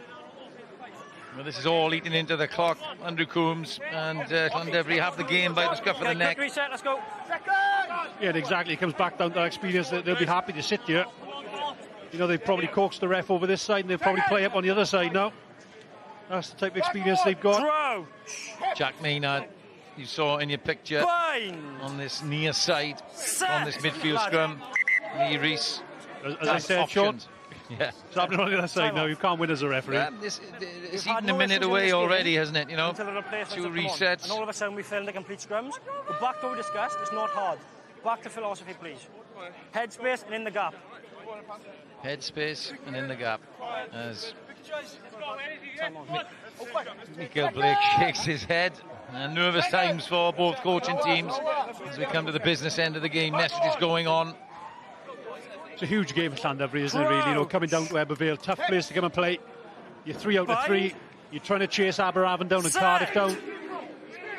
Well, this is all eating into the clock. Andrew Coombs and Llandovery have the game by the scruff of the neck.
Quick reset. Let's go.
Yeah, exactly. It comes back down to that experience that they'll be happy to sit here. You know, they've probably coaxed the ref over this side and they'll probably play up on the other side now. That's the type of experience they've got.
Jack Maynard, you saw in your picture on this near side, on this midfield scrum. Lee Rees.
As I said, Sean,
yeah.
it's happening on the other side now. You can't win as a referee.
It's eaten a minute away already, hasn't it? You know, 2 resets.
And all of a sudden we fill in the complete scrums. But back to what we discussed, it's not hard. Back to philosophy, please. Headspace and in the gap.
Headspace and in the gap. As Michael Blake shakes his head. Nervous times for both coaching teams as we come to the business end of the game. Messages going on.
It's a huge game for Llandovery, isn't it, really? You know, coming down to Ebbw Vale, tough place to come and play. You're 3 out of 3. You're trying to chase Aberafon down and Cardiff down.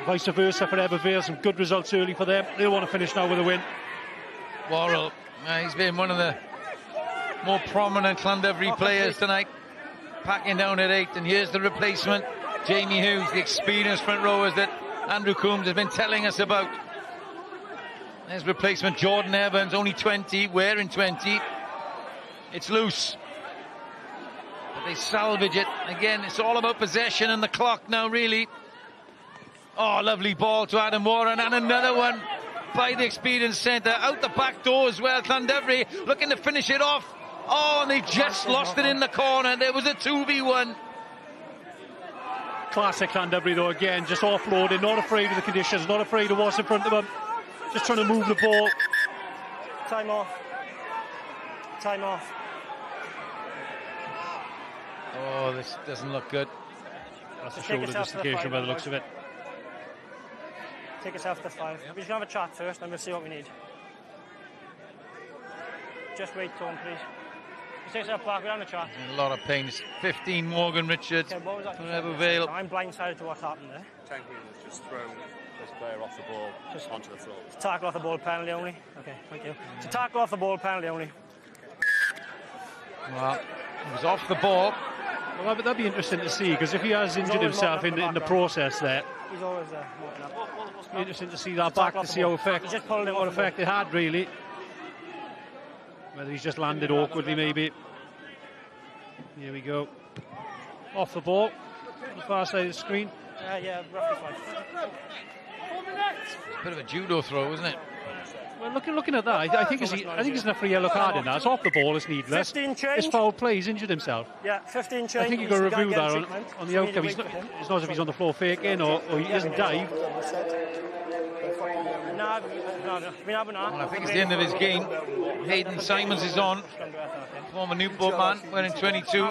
Vice versa for Ebbw Vale. Some good results early for them. They'll want to finish now with a win.
Worrell, he's been one of the more prominent Llandovery players tonight. Packing down at 8, and here's the replacement. Jamie Hughes, the experienced front rowers that Andrew Coombs has been telling us about. There's replacement Jordan Evans, only 20, wearing 20. It's loose. But they salvage it. Again, it's all about possession and the clock now, really. Oh, lovely ball to Adam Warren, and another one by the experienced centre. Out the back door as well, Llandovery looking to finish it off. Oh, and they just lost it in the corner. There was a 2v1.
Classic Llandovery, though, again, just offloading, not afraid of the conditions, not afraid of what's in front of them. Just trying to move the ball.
Time off. Time off.
Oh, this doesn't look good.
That's a shoulder dislocation by the looks of it.
Take yourself to 5. We're just going to have a chat first, and we'll see what we need. Just wait, Tom, please. Just take yourself back, we're having a chat.
A lot of pain. It's 15 Morgan Richards
Okay, what was that?
for Ebbw Vale.
I'm blindsided to what happened there.
Just throw this player off the ball onto the floor.
It's a tackle off the ball, penalty only. Okay, thank you. It's a tackle off the ball, penalty only.
Well, it was off the ball.
Well, that'd be interesting to see, because if he has injured himself in the process there,
he's always walking up.
it'd be interesting to see that back, to see what effect it had, really. Whether he's just landed awkwardly, maybe. Here we go. Off the ball, on the far side of the screen.
Yeah, roughly 5.
It's a bit of a judo throw, isn't it?
Well, looking at that, I think he's enough for a yellow card in that. It's off the ball, it's needless.
15 change.
It's foul play, he's injured himself.
Yeah, 15 change.
I think you've got to review that on the outcome. It's not as if he's on the floor faking or he isn't dived.
Well, I think it's the end of his game. Hayden Simons is on. Former Newport man, wearing 22.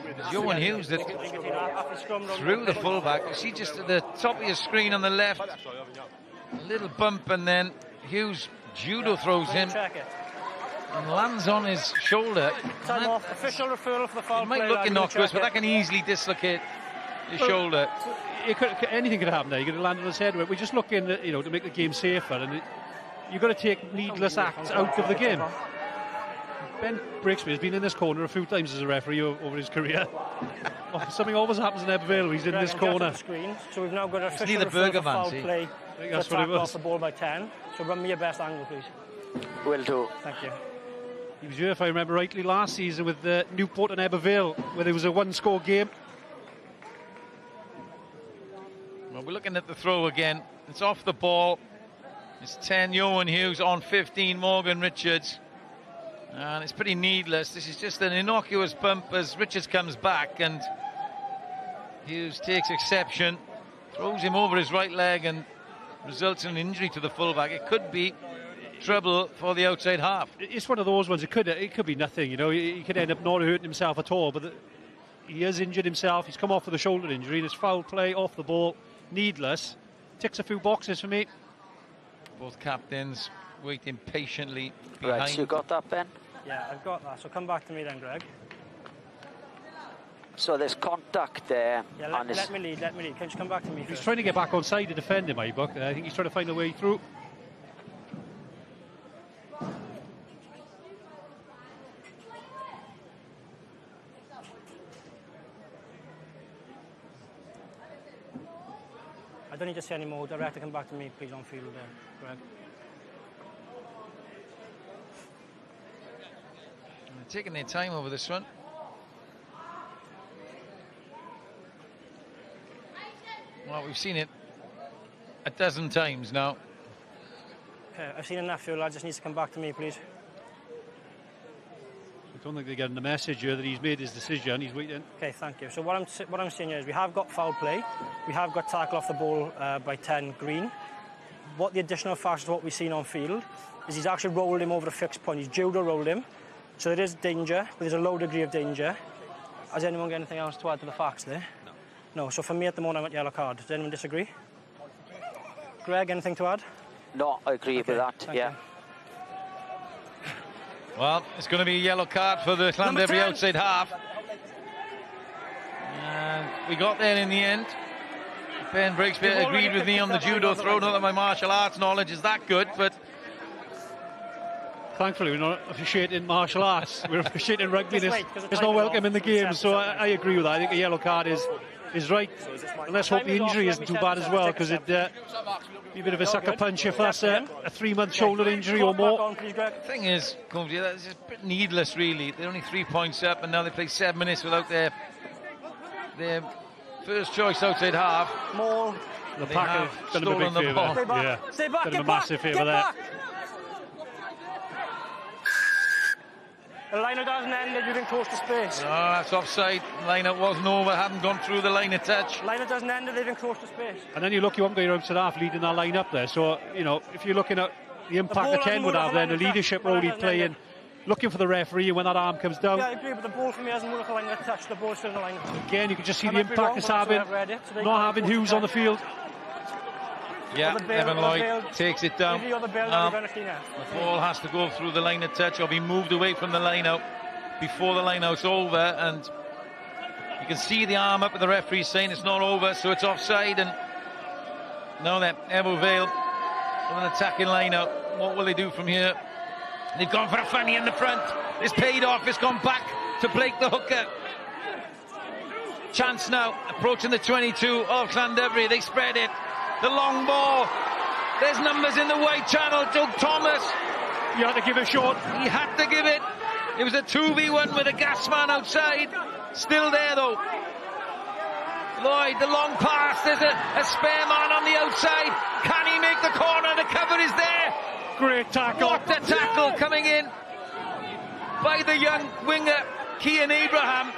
It's Johan Hughes that threw the fullback. You see just at the top of your screen on the left, a little bump, and then Hughes judo throws him. and lands on his shoulder.
Time off. Official referral for the foul
It might
play.
look innocuous, but that can easily dislocate his shoulder.
Anything could happen there. You could have landed on his head. We're just looking, to make the game safer, and you've got to take needless acts out of the game. Ben Breakspear has been in this corner a few times as a referee over his career. Something always happens in Ebbw Vale. He's in this corner.
Screen, so we've now got an official
the burger
foul
man,
play.
I think that's what it
off
was.
the ball by 10. So run me your best angle, please.
Will do.
Thank you.
He was here, if I remember rightly, last season with Newport and Ebbw Vale, where there was a one-score game.
Well, we're looking at the throw again. It's off the ball. It's 10 Yohan Hughes on 15 Morgan Richards. And it's pretty needless. This is just an innocuous bump as Richards comes back, and Hughes takes exception, throws him over his right leg and results in an injury to the fullback. It could be trouble for the outside half.
It's one of those ones. It could be nothing. He could end up not hurting himself at all. But he has injured himself. He's come off with a shoulder injury. It's foul play off the ball, needless. Ticks a few boxes for me.
Both captains waiting patiently behind.
Right, so you got that, Ben?
Yeah, I've got that. So come back to me then, Greg.
So there's contact there.
Yeah, let me lead. Can you just come back to me
He's
first?
trying to get back on side to defend in my book. I think he's trying to find a way through.
I don't need to say any more. Director, come back to me, please, on field there, Greg.
They're taking their time over this one. Well, we've seen it a dozen times now.
Okay, I've seen enough, Phil. I just need to come back to me, please.
I don't think they're getting the message here that he's made his decision. He's waiting.
Okay, thank you. So what I'm saying here is we have got foul play. We have got tackle off the ball by 10 green. What the additional factor to what we've seen on field is he's actually rolled him over a fixed point. He's judo rolled him. So there is danger, but there's a low degree of danger. Has anyone got anything else to add to the facts there? No. So for me at the moment, I'm at yellow card. Does anyone disagree? Greg, anything to add?
No, I agree with that, yeah.
Well, it's going to be a yellow card for the Llandovery outside half. And we got there in the end. Ben Breakspear agreed with me on the judo throw. Not that my martial arts knowledge is that good, but
thankfully, we're not officiating martial arts. We're officiating rugby. There's no welcome in the game, so I agree with that. I think a yellow card is right. And let's hope the injury isn't too bad as well, because it'd be a bit of a sucker punch if that's a 3-month shoulder injury or more.
the thing is, Combs, that's just a bit needless, really. They're only 3 points up, and now they play 7 minutes without their first choice outside half.
More.
The pack have done him a big favour. Yeah, done him a massive favour there.
The line doesn't end, you're in close to space.
No, that's offside. Line-out wasn't over, hadn't gone through the line of touch.
Line doesn't end, they're in close to space.
And then you look, you haven't got your outside half leading that line up there. So, if you're looking at the impact the 10 would have then, the leadership role he'd play in, looking for the referee when that arm comes down.
Yeah, I agree, but the ball for me hasn't moved the line of touch, the ball's still in the line.
Again, you can just see the impact it's having, not having Hughes on the field.
Yeah, Evan Lloyd takes it down. The ball has to go through the line of touch or be moved away from the line-out before the line-out's over, and you can see the arm up at the referee saying it's not over, so it's offside. And now that Ebbw Vale with an attacking line-out, what will they do from here? They've gone for a funny in the front. It's paid off. It's gone back to Blake the hooker. Chance now approaching the 22 of Llandovery. They spread it. The long ball. There's numbers in the wide channel. Doug Thomas.
You had to give it short.
He had to give it. It was a 2v1 with a gas man outside. Still there though. Lloyd, the long pass. There's a spare man on the outside. Can he make the corner? The cover is there.
Great tackle.
What a tackle coming in by the young winger, Cian Abraham.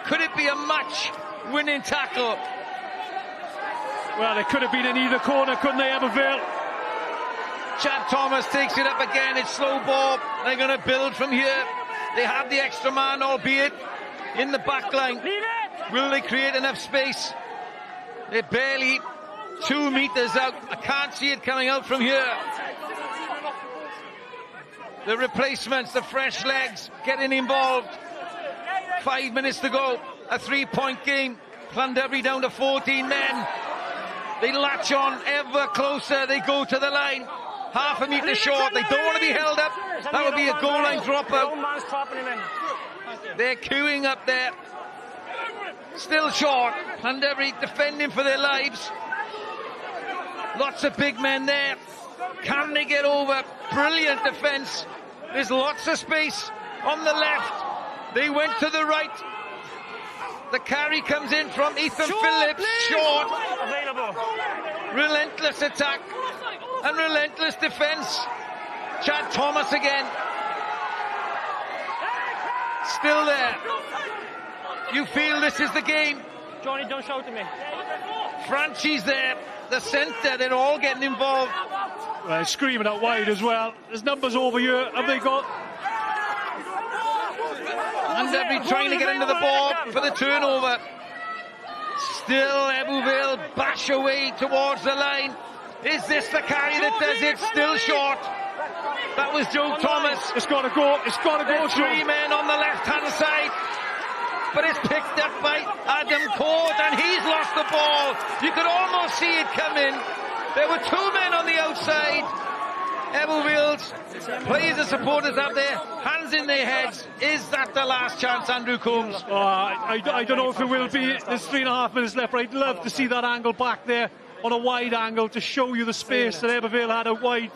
Could it be a match-winning tackle?
Well, it could have been in either corner, couldn't they, Ebbw Vale?
Chad Thomas takes it up again. It's slow ball. They're going to build from here. They have the extra man, albeit in the back line. Will they create enough space? They're barely 2 meters out. I can't see it coming out from here. The replacements, the fresh legs getting involved. 5 minutes to go. A 3-point game. Llandovery down to 14 men. They latch on ever closer. They go to the line. Half a metre short. They don't want to be held up. That would be a goal line dropout. They're queuing up there. Still short. Llandovery defending for their lives. Lots of big men there. Can they get over? Brilliant defence. There's lots of space on the left. They went to the right. The carry comes in from Ethan Phillips. Short. Relentless attack and relentless defence. Chad Thomas again. Still there. You feel this is the game.
Johnny, don't shout at me.
Franchi's there. The centre, they're all getting involved.
Well, screaming out wide as well. There's numbers over here. Have they got?
Llandovery trying to get into the ball for the turnover. Still Ebbw Vale bash away towards the line. Is this the carry that does it? Still short. That was Joe Thomas.
It's got to go. It's got to go.
Three men on the left-hand side. But it's picked up by Adam Cord, and he's lost the ball. You could almost see it coming. There were two men on the outside. Ebbw Vale's players and supporters have their hands in their heads. Is that the last chance, Andrew Combs?
I don't know if it will be. There's 3.5 minutes left, but I'd love to see that angle back there on a wide angle to show you the space that Ebbw Vale had out wide.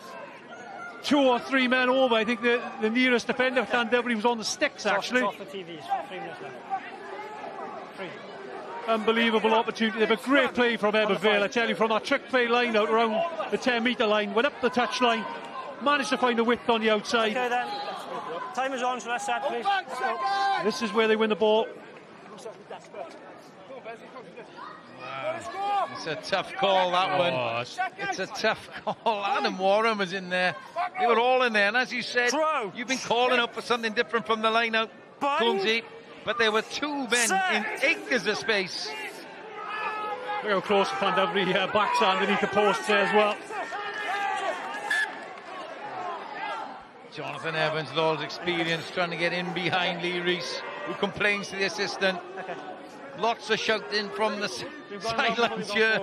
2 or 3 men over. I think the nearest defender of Llandovery was on the sticks, actually.
Off the TVs. 3 minutes left.
Unbelievable opportunity. They have a great play from Ebbw Vale, I tell you, from that trick play line out around the 10-metre line, went up the touch line, managed to find the width on the outside.
Okay then, time is on, so let's set, please. Let's go.
This is where they win the ball.
Wow. It's a tough call, that one. It's a tough call. Adam Warren was in there. They were all in there, and as you said, you've been calling up for something different from the line-out, Combsy. But there were 2 men in acres of space.
Look how close Llandovery backs underneath the posts there as well.
Jonathan Evans, with all his experience, trying to get in behind Lee Rees, who complains to the assistant. Lots of shouting from the sidelines here.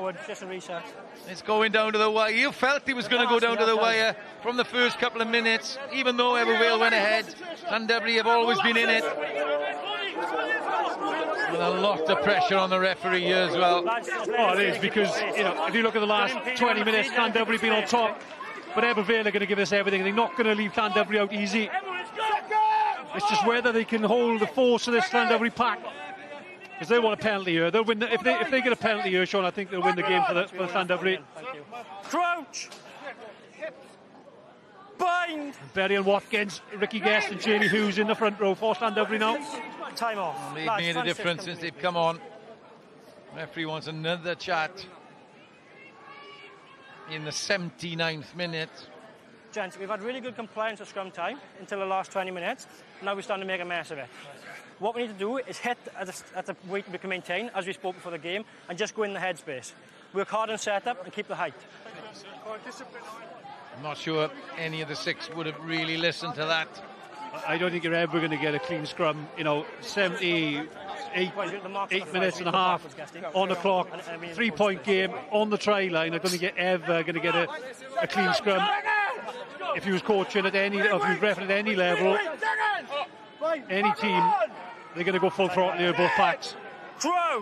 It's going down to the wire. You felt he was going to go down to the wire from the first couple of minutes, even though Ebbw Vale went ahead. Llandovery have always been in it. With a lot of pressure on the referee here as well.
Oh, it is, because, you know, if you look at the last 20 minutes, Llandovery been on top, but Ebbw Vale are going to give us everything. They're not going to leave Llandovery out easy. It's just whether they can hold the force of this Llandovery pack, because they want a penalty here. They'll win if they get a penalty here, Sean. I think they'll win the game for Llandovery.
Crouch. Bind.
Berry and Watkins, Ricky Guest and Jamie Hughes in the front row for Llandovery now.
Time off.
They've made a difference since they've come on. Referee wants another chat in the 79th minute.
Gents, we've had really good compliance of scrum time until the last 20 minutes. Now we're starting to make a mess of it. What we need to do is hit at the weight we can maintain, as we spoke before the game, and just go in the headspace. Work hard and set up and keep the height.
I'm not sure any of the 6 would have really listened to that.
I don't think you're ever going to get a clean scrum. You know, 78 minutes and a half on the clock, 3-point game on the try line. I don't think you're ever going to get a clean scrum. If you was coaching at any, or if you was refereeing at any level, any team, they're going to go full throttle here, both packs.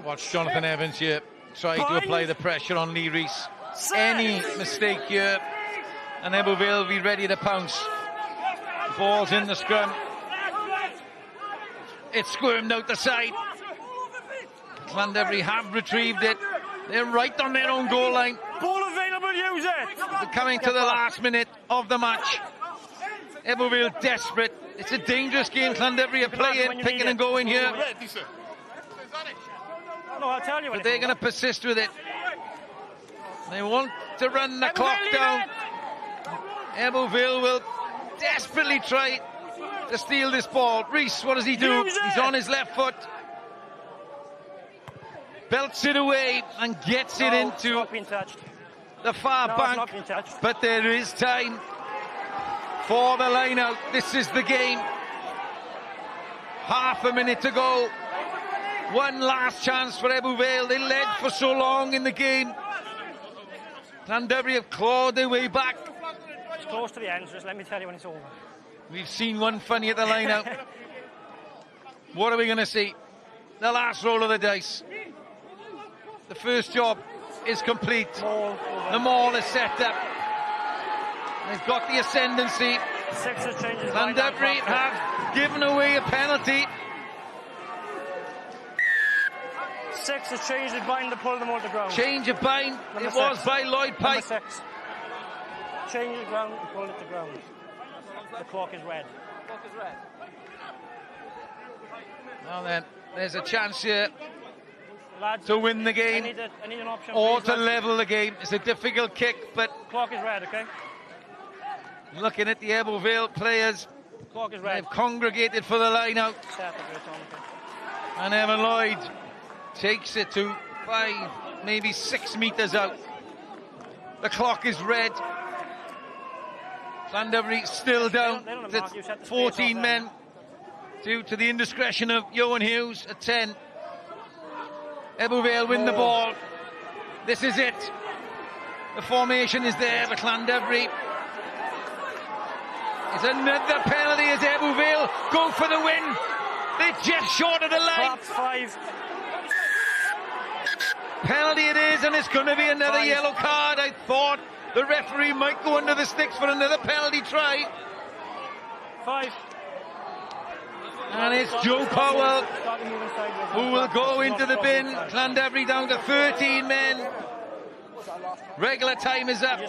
Watch Jonathan Evans here try to apply the pressure on Lee Rees. Any mistake here, and Ebbw Vale will be ready to pounce. Ball's in the scrum. It's squirmed out the side. Llandovery have retrieved it. They're right on their own goal line.
Ball available, use it.
They're coming to the last minute of the match. Ebbw Vale desperate. It's a dangerous game. Llandovery are playing, picking and going here.
No, I'll tell you.
But they're going to persist with it. They want to run the clock down. Ebbw Vale will desperately try to steal this ball. Rees, what does he do? He's on his left foot. Belts it away and gets it into the far bank. But there is time. for the line out. This is the game. Half a minute to go. One last chance for Ebbw Vale. They led for so long in the game. Llandovery have clawed their way back.
It's close to the end, so just let me tell you when it's over.
We've seen one funny at the line out. What are we going to see? The last roll of the dice. The first job is complete. The maul is set up. They've got the ascendancy. Llandovery have given away a penalty.
6 has changed the bind to pull them all to ground.
Change of bind. It was by Lloyd Pike.
Number 6. Change the ground and pull it to ground. The clock is red.
Well then, there's a chance here
Lads,
to win the game
I need an option,
or
please,
to
lads.
level the game. It's a difficult kick, but
Clock is red, okay?
looking at the Ebbw Vale players,
Clock is red.
they've congregated for the line out. And Evan Lloyd takes it to 5, maybe 6 metres out. The clock is red. Llandovery still down to 14 men due to the indiscretion of Johan Hughes at 10. Ebbw Vale win the ball. This is it. The formation is there, but Llandovery. It's another penalty as Ebbw Vale go for the win. They're just short of the line.
5.
Penalty it is, and it's going to be another yellow card. I thought the referee might go under the sticks for another penalty try.
5.
And it's Joe Powell who will go into the bin. Llandovery down to 13 men. Regular time is up.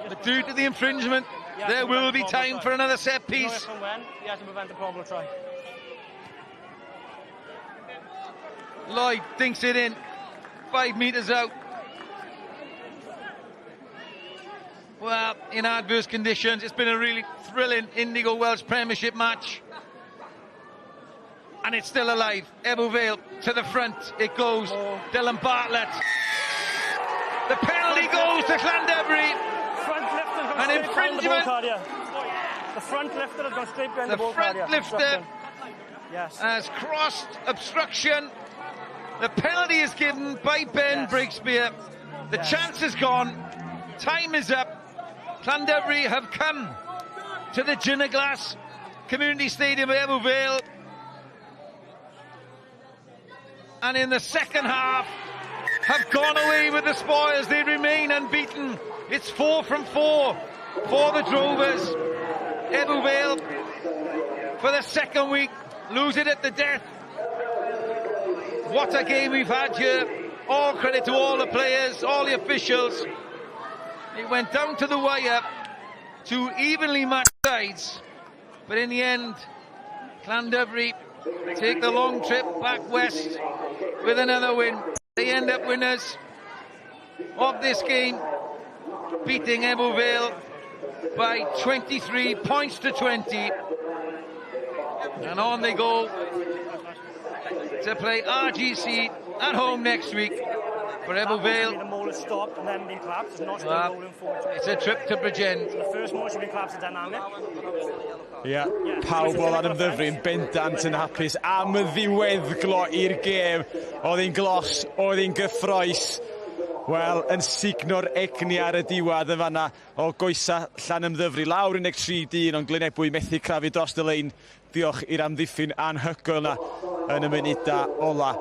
But due to the infringement, there will be time for another set piece.
He has to prevent the probable try.
Lloyd dinks it in. 5 metres out. Well, in adverse conditions, it's been a really thrilling Indigo Welsh Premiership match. And it's still alive. Ebbw Vale to the front. It goes. Dylan Bartlett. The penalty goes to Llandovery. An infringement.
The front lifter has gone straight behind
The
the ball.
front lifter has crossed obstruction. The penalty is given by Ben Breakspear. The chance is gone. Time is up. Llandovery have come to the Ginnerglass Community Stadium at Ebbw Vale. And in the second half have gone away with the spoils. They remain unbeaten. It's 4 from 4 for the Drovers. Ebbw Vale for the second week lose it at the death. What a game we've had here. All credit to all the players, all the officials. It went down to the wire, 2 evenly matched sides, but in the end Llandovery take the long trip back west with another win. They end up winners of this game, beating Ebbw Vale by 23 points to 20. And on they go to play RGC at home next week for Ebbw Vale.
The maul has stopped and then been collapsed. It's not still rolling forward.
It's a trip to Bridgend.
The first maul should be collapsed at dynamic.
Pawb o Llanymddyfri'n bendant yn hapus am y ddiweddglo i'r gêm. Oedd hi'n glos, oedd hi'n gyffroes. Wel, yn signo'r egni ar y diwadd yn fanna o goesa Llanymddyfri. Lawr 13-1, ond Lyn Ebwy methu crafu dros y lein. Diolch i'r amddiffyn anhygoel na yn y munuda ola.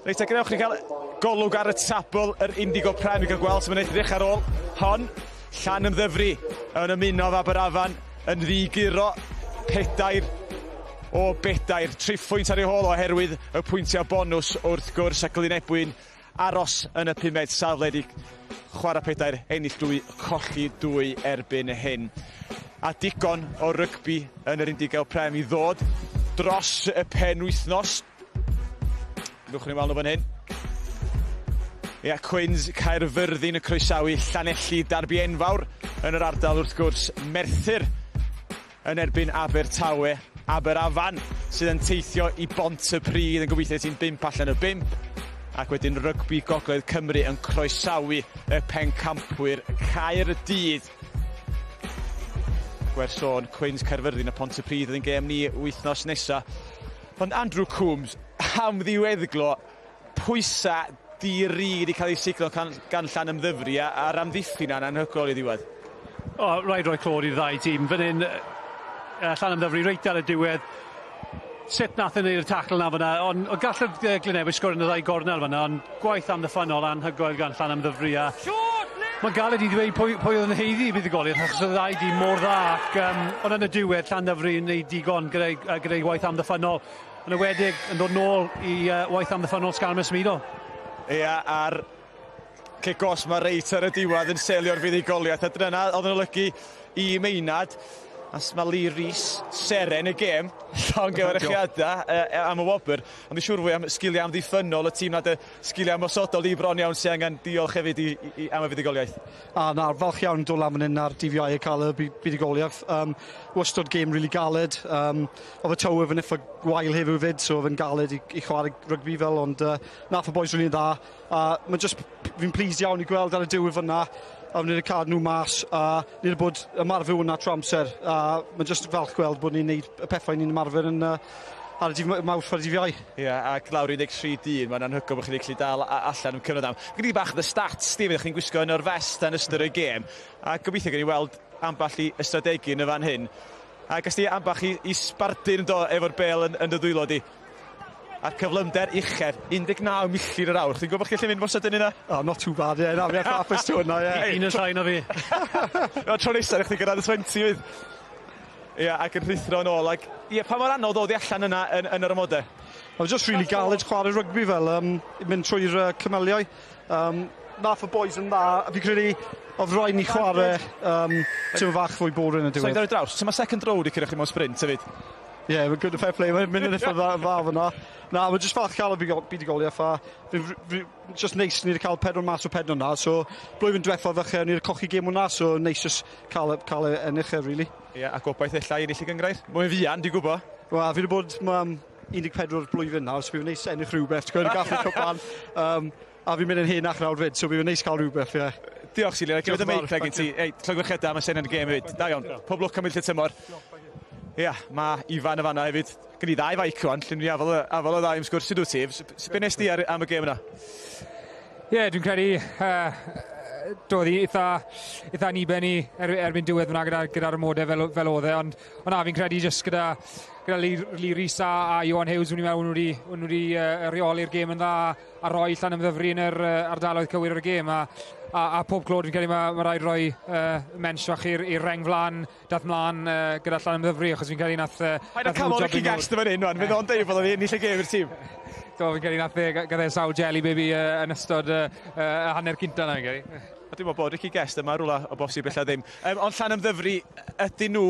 Reit, a gnewch chi cael golwg ar y tabl yr Indigo Prem. I gael gweld sy'n mynd edrych ar ôl hon. Llanymddyfri yn ymuno f Aberafan yn ddiguro 4 o 4. Triphwynt ar ei hôl oherwydd y pwyntiau bonws wrth gwrs, ac Lyn Ebwy'n aros yn y 5 safle i chwarae 4, ennill 2, colli 2 erbyn hyn. A digon o rygbi yn yr Indigo Prem i ddod dros y penwythnos. Gwch ni weld nhw fan hyn. Quins Caerfyrddin y croesawu Llanelli darbi enfawr yn yr ardal wrth gwrs. Merthyr yn erbyn Abertawe. Aberafan sydd yn teithio i Bontypridd yn gobeithio ti'n 5 allan y 5. Ac wedyn Rugby Gogledd Cymru yn croesawu y pencampwyr Caerdydd. gwers sôn, Quins Caerfyrddin a Pontypridd yn gêm ni wythnos nesa. Ond Andrew Coombs, am ddiweddglo, pwysa di-ri wedi cael ei siglo gan Llanymddyfri a'r amddiffyn yna'n anhygol i ddiwedd.
Rhaid roi clod i'r ddau tîm. Fan hyn, Llanymddyfri reit ar y diwedd. Sut nath yn neud y tackle na fyna, ond gallaf Lyn Ebwy sgorio yn y ddau gornel fyna, ond gwaith amddiffynol anhygoel gan Llanymddyfri. Mae'n galed i ddweud pwy oedd yn heiddi i buddugoliaeth, achos oedd y ddau di mor dda, ac ond yn y diwedd Llanymddyfri yn neud digon gyda'i waith amddiffynol. Yn ywedig yn dod nôl i waith amddiffynol Sgalmes Mido.
A'r kick-off mae reit ar y diwedd yn selio'r fuddugoliaeth, a dyna oedd yn olygu i Meinad. As mae Lee Rees seren y gêm, llon gyfrchiadau am y wobr, ond i siŵr fwy am sgiliau amddiffynol y tîm nad y sgiliau ymosodol i bron iawn sy'n angen diolch hefyd am y fuddugoliaeth.
Na'r falch iawn dod lan fan hyn ar DVI y cael y buddugoliaeth. Wastod gêm really galed. Oedd y tywydd yn eitha gwael hefyd fyd, so oedd yn galed i chwarae rygbi fel, ond nath y boys really dda. Fi'n pleased iawn i gweld ar y diwedd fyna, a wneud y card nhw mas, a nid bod ymarfer hwnna tro amser. Mae'n just falch gweld bod ni'n neud y pethau ni'n ymarfer yn ar y mawrth ar y DVI.
Ac lawr 13-1, mae'n anhygol bod chi wedi gallu dal allan yn cyfnod am. Gyda bach y stats, Steve, ydych chi'n gwisgo yn o'r vest yn ystod y gêm, a gobeithio gen i weld amball i ystadegu yn y fan hyn. A gas ti amball i sbardun do efo'r bel yn y ddwylo di. A'r cyflymder uchel, 19 milltir yr awr. Chi'n gwybod chi'n mynd mor sydyn yna?
Not too bad, Na, fi'n hapus to hwnna,
Un yn llai na fi.
Tro nesaf, eich ti gyrraedd y 20 wydd. Ac yn rhithro yn ôl. Pa mor anodd oedd i allan yna yn yr ymodau?
Oedd just really galed chwarae rygbi fel, mynd trwy'r cymeliau. Nath y boys yn dda, a fi'n credu oedd rhaid ni chwarae ti'n fach fwy bore yn y diwedd.
Sa'n dod draws, ti'n ma second row di cyrraedd chi mewn sprint, hefyd?
Mae'n good fair play, mae'n mynd yn eitha dda fyna. Mae'n just falch cael y buddugoliaeth, a fi'n just neis ni wedi cael 4 mas o 4 na, so blwyddyn diwethaf fycha ni wedi cochi gêm hwnna, so neis just cael ennill really.
A gobaith illa i ennill i gyngrair? Mwy'n fian, di gwybod?
Wel, fi wedi bod 14 blwyddyn nawr, so fi'n neis ennill rhywbeth, ti'n gwybod, gaffi cwpan. A fi'n mynd yn henach nawr fyd, so fi'n neis cael rhywbeth,
Diolch, Silio, gyda meic gen ti. Llygwrchiadau, mae sen yn y gêm hefyd. Da iawn, pob lwc am wyllio tymor. Mae Ifan y fanna hefyd. Gen i ddau faic rwan, lle ni afel y ddau am sgwrs sydd wyt ti. Be nes ti am y gêm yna?
Dwi'n credu doedd hi eitha niben i erbyn diwedd fyna gyda'r ymodau fel oedd e, ond fi'n credu jyst gyda Lee Rees a Johan Hughes wna'n meddwl nhw wedi reoli'r gêm yn dda a roi Llanymddyfri yn yr ardaloedd cywir o'r gêm a pob clod fi'n credu mae rhaid rhoi mensiach i'r reng flan dath mlaen gyda Llanymddyfri achos fi'n credu nath
Paid â camol y cig-est fan hyn, fydd o'n deud bod o'n ennill y gêm i'r tîm.
Fi'n credu nath gyda'r sawl jelly baby yn ystod y hanner cynta na, fi'n credu.
A dwi'n meddwl bod y cig-est yma rwla o bosib illa ddim. Ond Llanymddyfri, ydyn nhw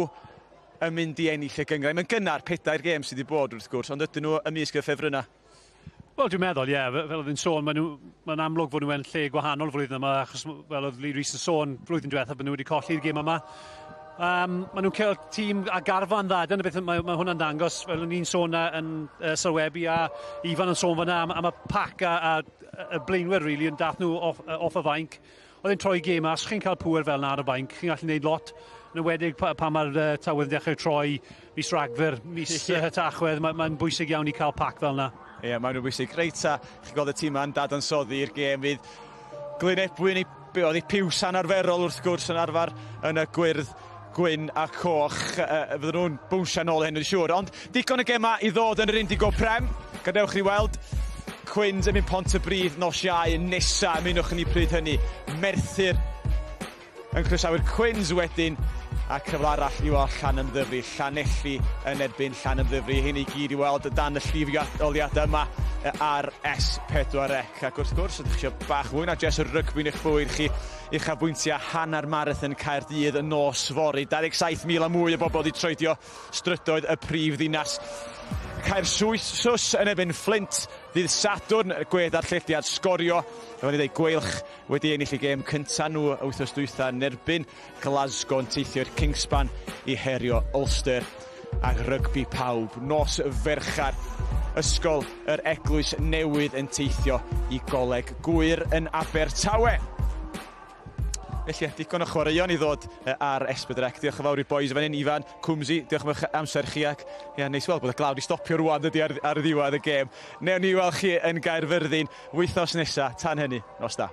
yn mynd i ennill y gyngrair? Mae'n gynnar 4 gêm sydd wedi bod wrth gwrs, ond ydyn nhw ymysg y ffefrynnau?
Wel, dwi'n meddwl, fel oedd yn sôn, mae'n amlwg fod nhw'n lle gwahanol flwyddyn yma, achos fel oedd Lee Rees yn sôn flwyddyn diwethaf bod nhw wedi colli'r gêm yma. Maen nhw'n cael tîm a garfan dda, dyna beth mae hwnna'n dangos, fel o'n i'n sôn yn Sylwebaeth a Ifan yn sôn fyna am y pac a y blaenwyr, really, yn dath nhw off y fainc. Oedd e'n troi gêm as, chi'n cael pŵer fel na ar y bainc, chi'n gallu gwneud lot. Yn ywedig pan mae'r tawydd yn dechrau troi mis Ragfyr, mis Tachwedd, mae'n bwysig iawn i cael pac fel na.
Mae'n bwysig. Reit ta, chi'n gweld y tîm yma'n dadansoddi'r gêm fydd Lyn Ebwy, oedd ei piws anarferol wrth gwrs yn arfer yn y gwyrdd gwyn a coch. Fydden nhw'n bwysio nôl hyn yn siŵr. Ond digon y gema i ddod yn yr Indigo Prem. Gadewch chi weld. Quins yn mynd Pontypridd nos Iau nesa. Ymunwch yn ei pryd hynny. Merthyr yn croesawu'r Quins wedyn. A cyfle arall i weld Llanymddyfri. Llanelli yn erbyn Llanymddyfri. Hyn i gyd i weld dan y llifioliadau yma ar S4C. Ac wrth gwrs, ydych chi eisiau bach fwy na jes y rygbi yn eich bywyd chi i'ch afbwyntio hanner marathon Caerdydd y nos fory. 27,000 a mwy o bobl wedi troedio strydoedd y prif ddinas. Caersws yn erbyn Flint. Ddydd Sadwrn, gwedd ar llediad sgorio. Fel ni ddweud, Gweilch wedi ennill y gêm cyntaf nhw wythnos dwytha yn erbyn Glasgow yn teithio'r Kingspan i herio Ulster. A rygbi pawb, nos ferchar. Ysgol yr Eglwys Newydd yn teithio i goleg gwyr yn Abertawe. Felly, digon o chwaraeon i ddod ar S4C. Diolch yn fawr i'r boys fan hyn, Ifan, Cwmsi, diolch am eich amser chi ac neis weld bod y glaw di stopio rwan dydy ar ddiwedd y gêm. Newn ni weld chi yn Gaerfyrddin wythnos nesa, tan hynny, nos da.